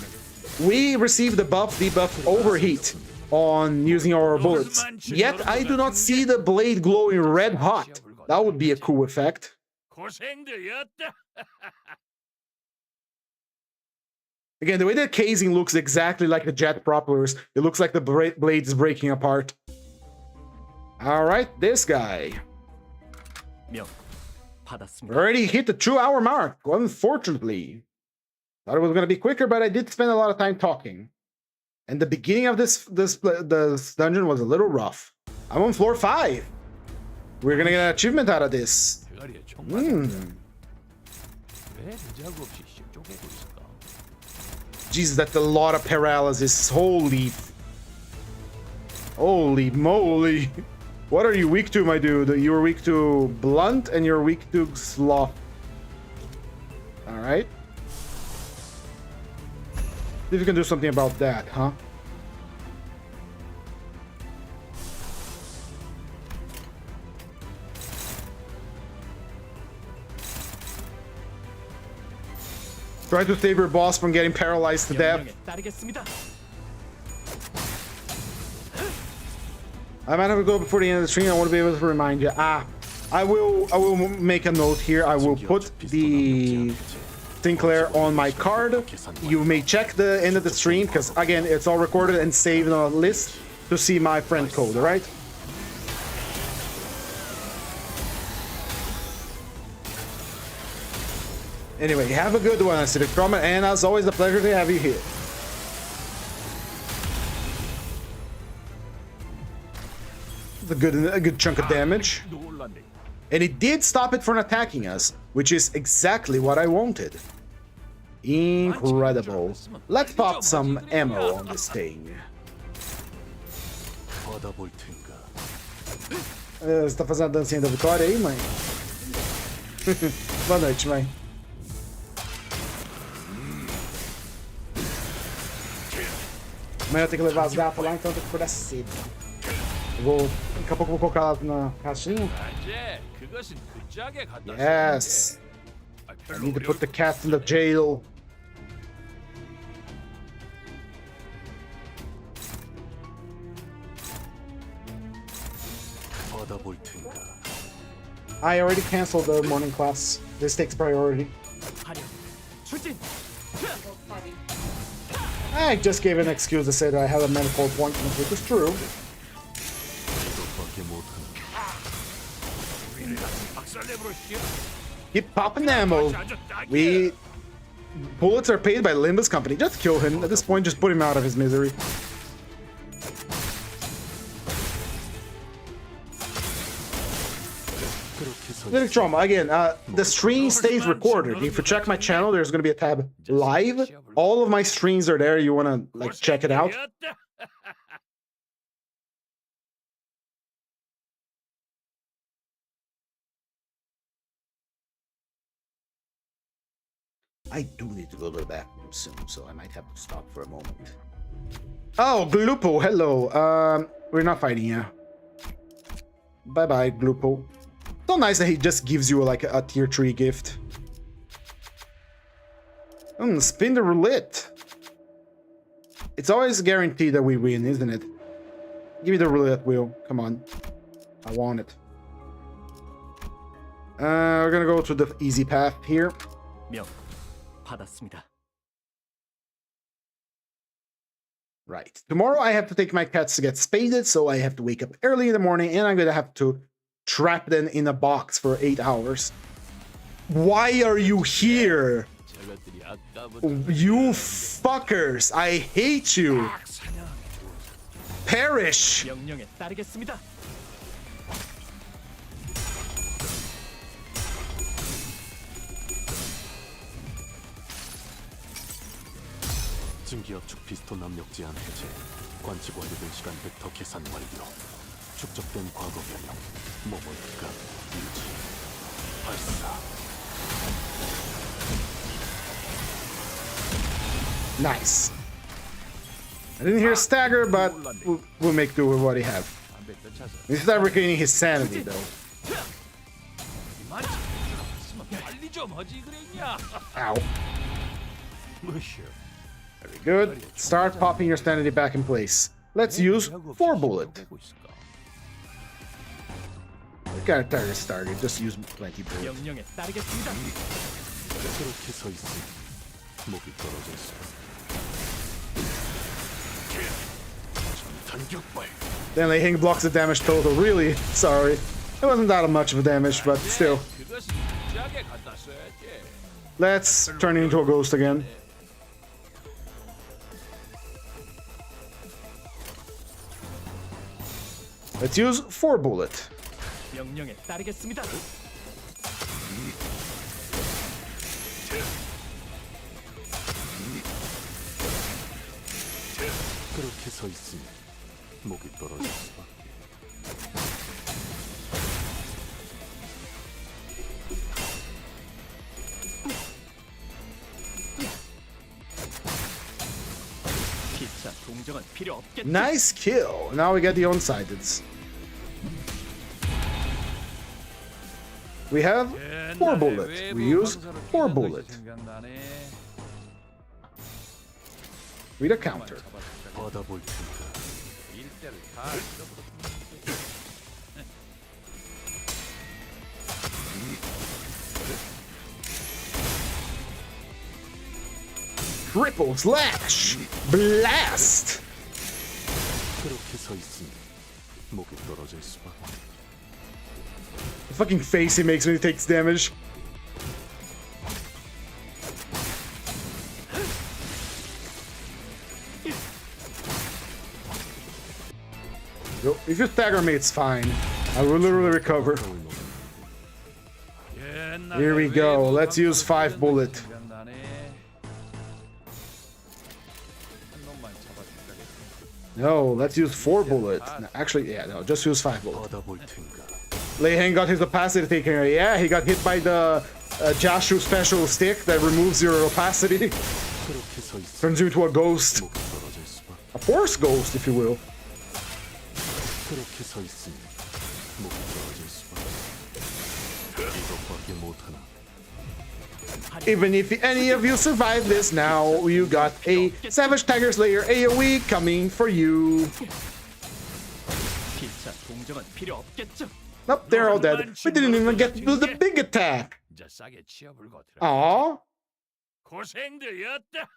We receive the buff, debuff, overheat on using our bullets. Yet I do not see the blade glowing red hot. That would be a cool effect. 고생들이었다. Again, the way the casing looks exactly like the jet propellers, it looks like the blade is breaking apart. Alright, this guy. 명 받았습니다. Already hit the 2-hour mark, unfortunately. Thought it was going to be quicker, but I did spend a lot of time talking. And the beginning of this dungeon was a little rough. I'm on floor 5. We're going to get an achievement out of this. 대가리에 총 맞았다. 왜 대자구 없이 쪼개고 있을까? Jesus, that's a lot of paralysis. Holy moly. What are you weak to, my dude? You're weak to blunt and you're weak to sloth. Alright. See if you can do something about that, huh? Try to save your boss from getting paralyzed to death. 명령에 따르겠습니다. I might have to go before the end of the stream. I want to be able to remind you. I will make a note here. I will put the Sinclair on my card. You may check the end of the stream because again, it's all recorded and saved on a list to see my friend code. All right. Anyway, have a good one, Acidic Trauma, and as always, a pleasure to have you here. It's a good chunk of damage. And it did stop it from attacking us, which is exactly what I wanted. Incredible. Let's pop some ammo on this thing. 받아볼 텐가. Você tá fazendo a dancinha da vitória aí, mãe? Boa noite, mãe. Amanhã eu tenho que levar as gatas lá, então eu tenho que acordar cedo. Daqui a pouco eu vou colocar ela na caixinha. 아재, 그것은 그 짝에 갖다 Yes. 아, I 별로 need to put the 어려울 cat in the jail. 받아볼 텐가. I already canceled the morning class. This takes priority. 하려 출진. I just gave an excuse to say that I had a medical appointment, which is true. 이것밖에 못하는. 박살내버리시오. Keep popping ammo. We bullets are paid by Limbus company. Just kill him. At this point, just put him out of his misery. Acidic Trauma, again, the stream stays recorded. If you check my channel, there's going to be a tab live. All of my streams are there. You want to like check it out. I do need to go to the bathroom soon, so I might have to stop for a moment. Oh, Glupo, hello. We're not fighting, yeah. Bye-bye, Glupo. So nice that he just gives you like a tier 3 gift. Spin the roulette. It's always guaranteed that we win, isn't it? Give me the roulette wheel. Come on. I want it. We're gonna go to the easy path here. 명 받았습니다. Right. Tomorrow I have to take my cats to get spaded, so I have to wake up early in the morning, and I'm gonna have to trap them in a box for 8 hours. Why are you here? 저것들이 아까부터 You fuckers! I hate you! perish. 명령에 따르겠습니다. 증기압축 피스톤 압력 제한 해제. 관측 완료된 시간 벡터 계산 완료. 축적된 과거 변형. 모먼트가 유지. 발사. Nice. I didn't hear stagger, but we'll make do with what he have. 담배 떼차서 He's not regaining his sanity though. 이만 있으면 빨리 좀 하지 그랬냐? Ow. 무슈. Very good. Start popping your sanity back in place. Let's use 4 bullet. We got a target started. Just use plenty bullet. 명령에 따르겠습니다. 그렇게 서 있으니 목이 떨어져 있어. 전탄격발. Then Hing blocks the damage total. Really? Sorry. It wasn't that much of a damage, but still. 그것은 진지하게 갖다 써야지. Let's turn it into a ghost again. Let's use 4 bullet. 명령에 따르겠습니다. 그렇게 서 있으니 목이 떨어져 있어. 기차 동정은 필요 없겠지. Nice kill. Now we get the unsideds. We have 4 bullet. We use 4 bullet. With a counter. 받아볼 테니까. 일대를 다 잃어버렸구나. Triple slash! Blast! 그렇게 서 있으니 목이 떨어져 있어. The fucking face he makes when he takes damage. Yo, if you stagger me, it's fine. I will literally recover. Here we go. Let's use 5 bullet. No, let's use 4 bullet. No, actually, yeah, no, just use 5 bullet. 받아볼 테니까. Hing got his opacity taken away. Yeah, he got hit by the Jashu special stick that removes your opacity. 그렇게 서 있으니 Turns you into a ghost. 목이 떨어져 있어. A force ghost, if you will. 그렇게 서 있으니 목이 떨어져 있어. 이것밖에 못하나. Even if any of you survive this, now you got a Savage Tiger Slayer AoE coming for you. 기차 동정은 필요 없겠죠. Nope, they're all dead. We didn't even get to do the big attack. 이제 싸게 치워불고 들어. Aww. 고생들이었다.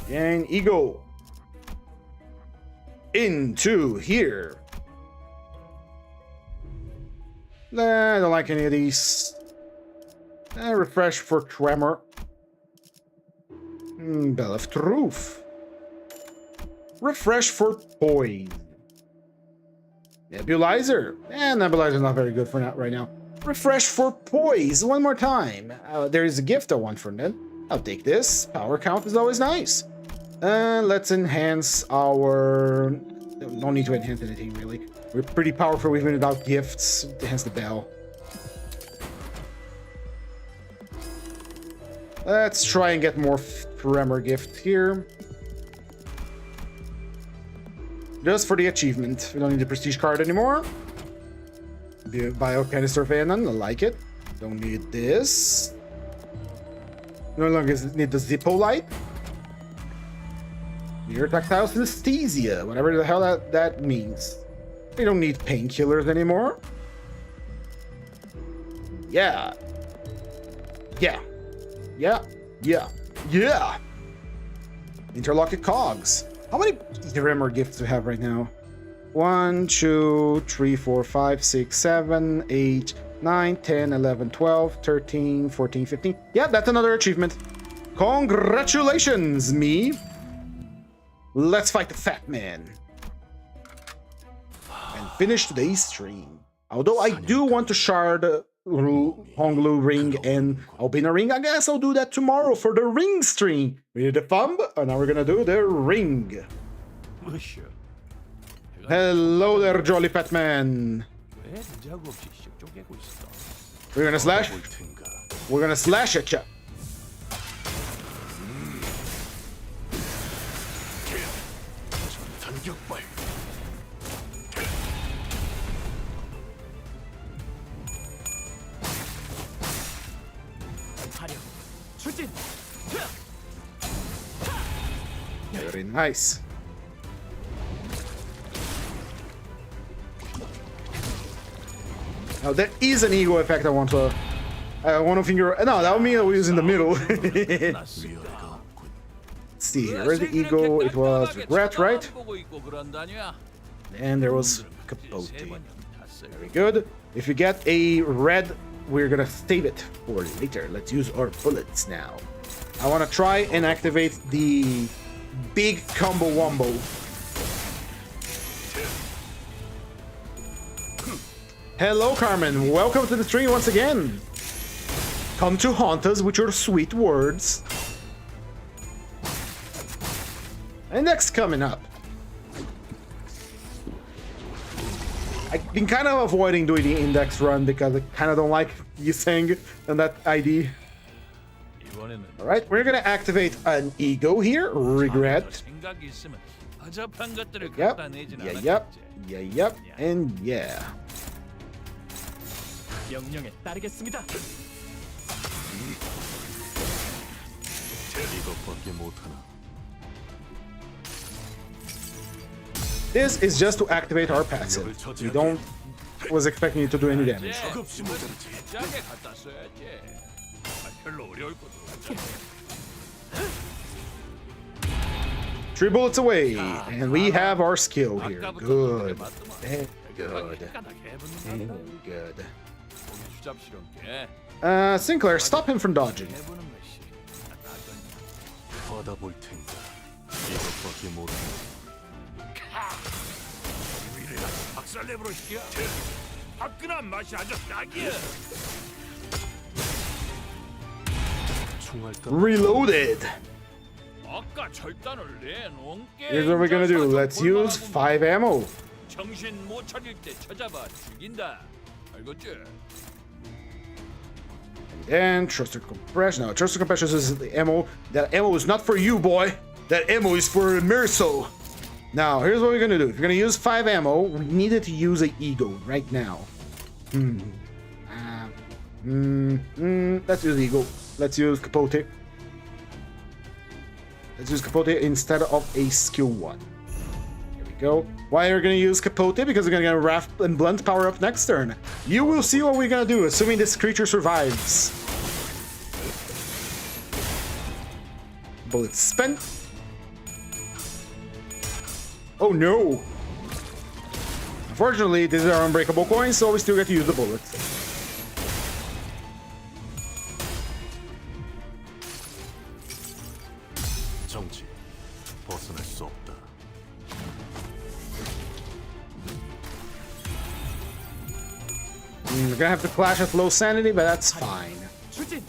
And ego. Into here. Nah, I don't like any of these. Refresh for Tremor. Bell of Truth. Refresh for Poise. Nebulizer. Nebulizer's not very good for now, right now. Refresh for Poise. One more time. There is a gift I want from them. I'll take this. Power count is always nice. Let's enhance our... No need to enhance anything, really. We're pretty powerful even without gifts. Enhance the bell. Let's try and get more Tremor gift here. Just for the achievement. We don't need the prestige card anymore. Biocanister Venom, I like it. Don't need this. No longer need the Zippo light. Mere tactile synesthesia, whatever the hell that means. We don't need painkillers anymore. Yeah. Yeah. Yeah. Yeah. Yeah. Interlocked cogs. How many Tremor gifts do we have right now? 1, 2, 3, 4, 5, 6, 7, 8, 9, 10, 11, 12, 13, 14, 15. Yeah, that's another achievement. Congratulations, me. Let's fight the fat man. And finish today's stream. Although I do want to shard Honglu ring and Albina ring, I guess I'll do that tomorrow for the ring stream. We did the thumb, and now we're gonna do the ring. 으쌰. Hello there, jolly fat man. 왜 자고 없이 씩 쪼개고 있어? We're gonna slash. 볼 텐가. We're gonna slash at ya. 전격발. 화력 추진. Very nice. Now there is an ego effect I want to finger. No, that would mean I was in the middle. Let's 위험가 없군. see here. Where's the ego? It was regret, right? And there was Capote. Very good. If you get a red, we're gonna save it for later. Let's use our bullets now. I want to try and activate the big combo wombo. Hello, Carmen. Welcome to the stream once again. Come to haunt us with your sweet words. And next coming up. I've been kind of avoiding doing the index run because I kind of don't like using that ID. Alright, we're gonna activate an ego here. Regret. Yep. Yep. And yeah. 명령에 따르겠습니다. 이것밖에 못하나. This is just to activate our passive. We don't was expecting it to do any damage. 없이 모자르지. Three bullets away, and we have our skill here. Good. Very good. Very good. Sinclair, stop him from dodging. 받아볼 텐가. 이것밖에 못하나. 박살내버리시야. 화끈한 맛이 아주 딱이야. 총알감. Reloaded. 아까 절단을 내놓은 게. Here's what we're gonna do. Let's use 5 ammo. 정신 못 차릴 때 찾아봐 죽인다. 알겠지? And thruster compression. No, thruster compression is the ammo. That ammo is not for you, boy. That ammo is for Mirso. Now, here's what we're gonna do. If you're gonna use 5 ammo, we needed to use a ego right now. Let's use ego. Let's use Capote. Let's use Capote instead of a skill 1. Here we go. Why are we gonna use Capote? Because we're gonna get Raft and Blunt power up next turn. You will see what we're gonna do, assuming this creature survives. Bullets spent. Oh no! Unfortunately, these are unbreakable coins, so we still get to use the bullets. 정지. 벗어날 수 없다. We're gonna have to clash at low sanity, but that's fine. 추진.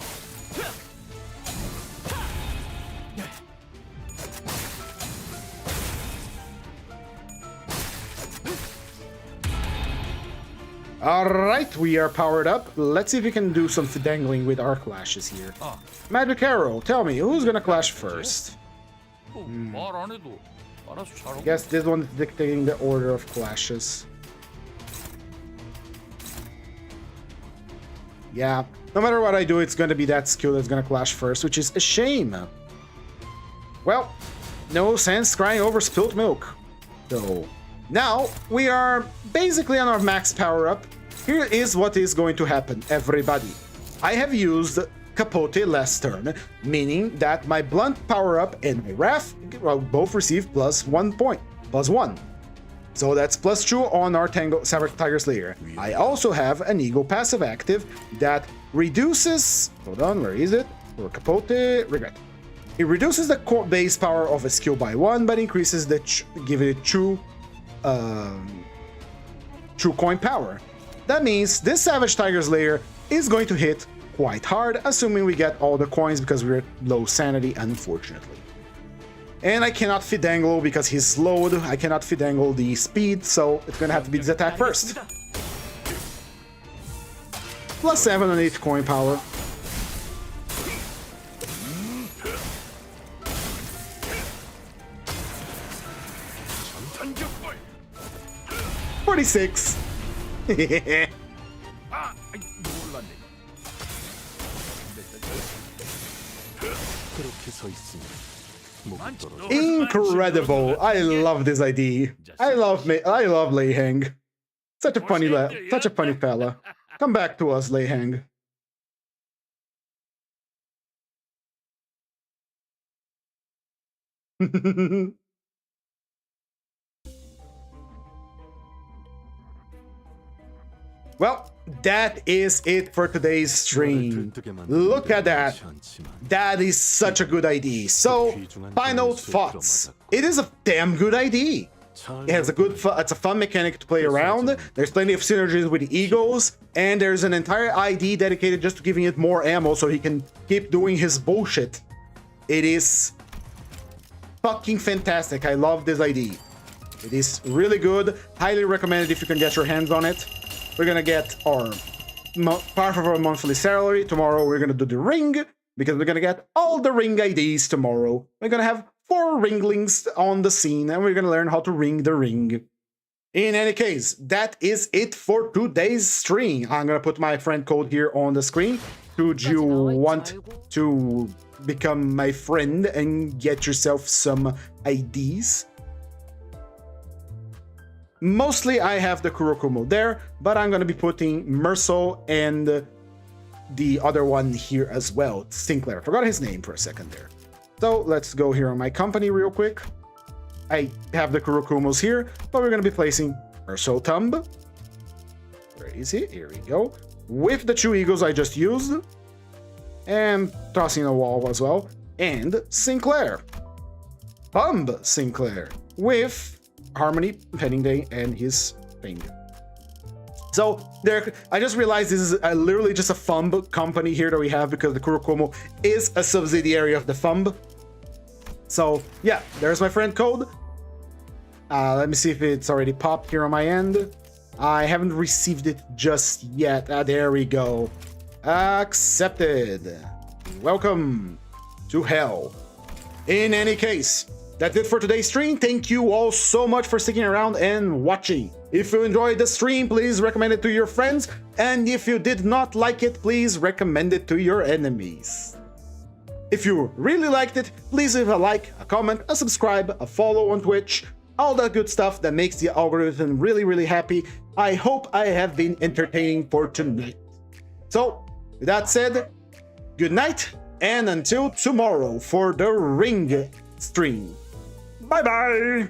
Alright, we are powered up. Let's see if we can do some fidangling with our clashes here. Magic Arrow, tell me, who's gonna clash first? 말안 해도 알아서 잘하고. I guess this one is dictating the order of clashes. Yeah, no matter what I do, it's gonna be that skill that's gonna clash first, which is a shame. Well, no sense crying over spilt milk. So, now we are basically on our max power up. Here is what is going to happen, everybody. I have used Capote last turn, meaning that my Blunt power up and my Wrath both receive +1 point. +1. So that's +2 on our Savage Tiger Slayer. I also have an Eagle passive active that reduces... Hold on, where is it? Or Capote... Regret. It reduces the core base power of a skill by 1, but increases the... give it 2 coin power. That means this Savage Tiger Slayer is going to hit quite hard, assuming we get all the coins because we're at low sanity, unfortunately. And I cannot Fidangle because he's slowed. I cannot Fidangle the speed, so it's gonna have to be this attack first. +7 on each coin power. $46. Incredible! I love this ID. I love Lei Heng. Such a funny fella. Come back to us, Lei Heng. Well, that is it for today's stream. Look at that. That is such a good ID. So, final thoughts. It is a damn good ID. It has it's a fun mechanic to play around. There's plenty of synergies with the Eagles, and there's an entire ID dedicated just to giving it more ammo so he can keep doing his bullshit. It is fucking fantastic. I love this ID. It is really good. Highly recommended if you can get your hands on it. We're gonna get our part of our monthly salary. Tomorrow we're gonna do the ring, because we're gonna get all the ring IDs tomorrow. We're gonna have 4 ringlings on the scene, and we're gonna learn how to ring the ring. In any case, that is it for today's stream. I'm gonna put my friend code here on the screen. Should you want to become my friend and get yourself some IDs? Mostly I have the Kurokumo there, but I'm going to be putting Merso and the other one here as well. Sinclair. I forgot his name for a second there. So let's go here on my company real quick. I have the Kurokumos here, but we're going to be placing Merso Thumb. Where is he? Here we go. With the 2 Eagles I just used. And tossing a wall as well. And Sinclair. Thumb Sinclair. With Harmony, Pending Day, and his thing. So there, I just realized this is literally just a Thumb company here that we have because the Kurokumo is a subsidiary of the Thumb. So yeah, there's my friend code. Let me see if it's already popped here on my end. I haven't received it just yet. There we go. Accepted. Welcome to hell. In any case, that's it for today's stream. Thank you all so much for sticking around and watching. If you enjoyed the stream, please recommend it to your friends. And if you did not like it, please recommend it to your enemies. If you really liked it, please leave a like, a comment, a subscribe, a follow on Twitch, all that good stuff that makes the algorithm really, really happy. I hope I have been entertaining for tonight. So, with that said, good night, and until tomorrow for the ring stream. Bye-bye!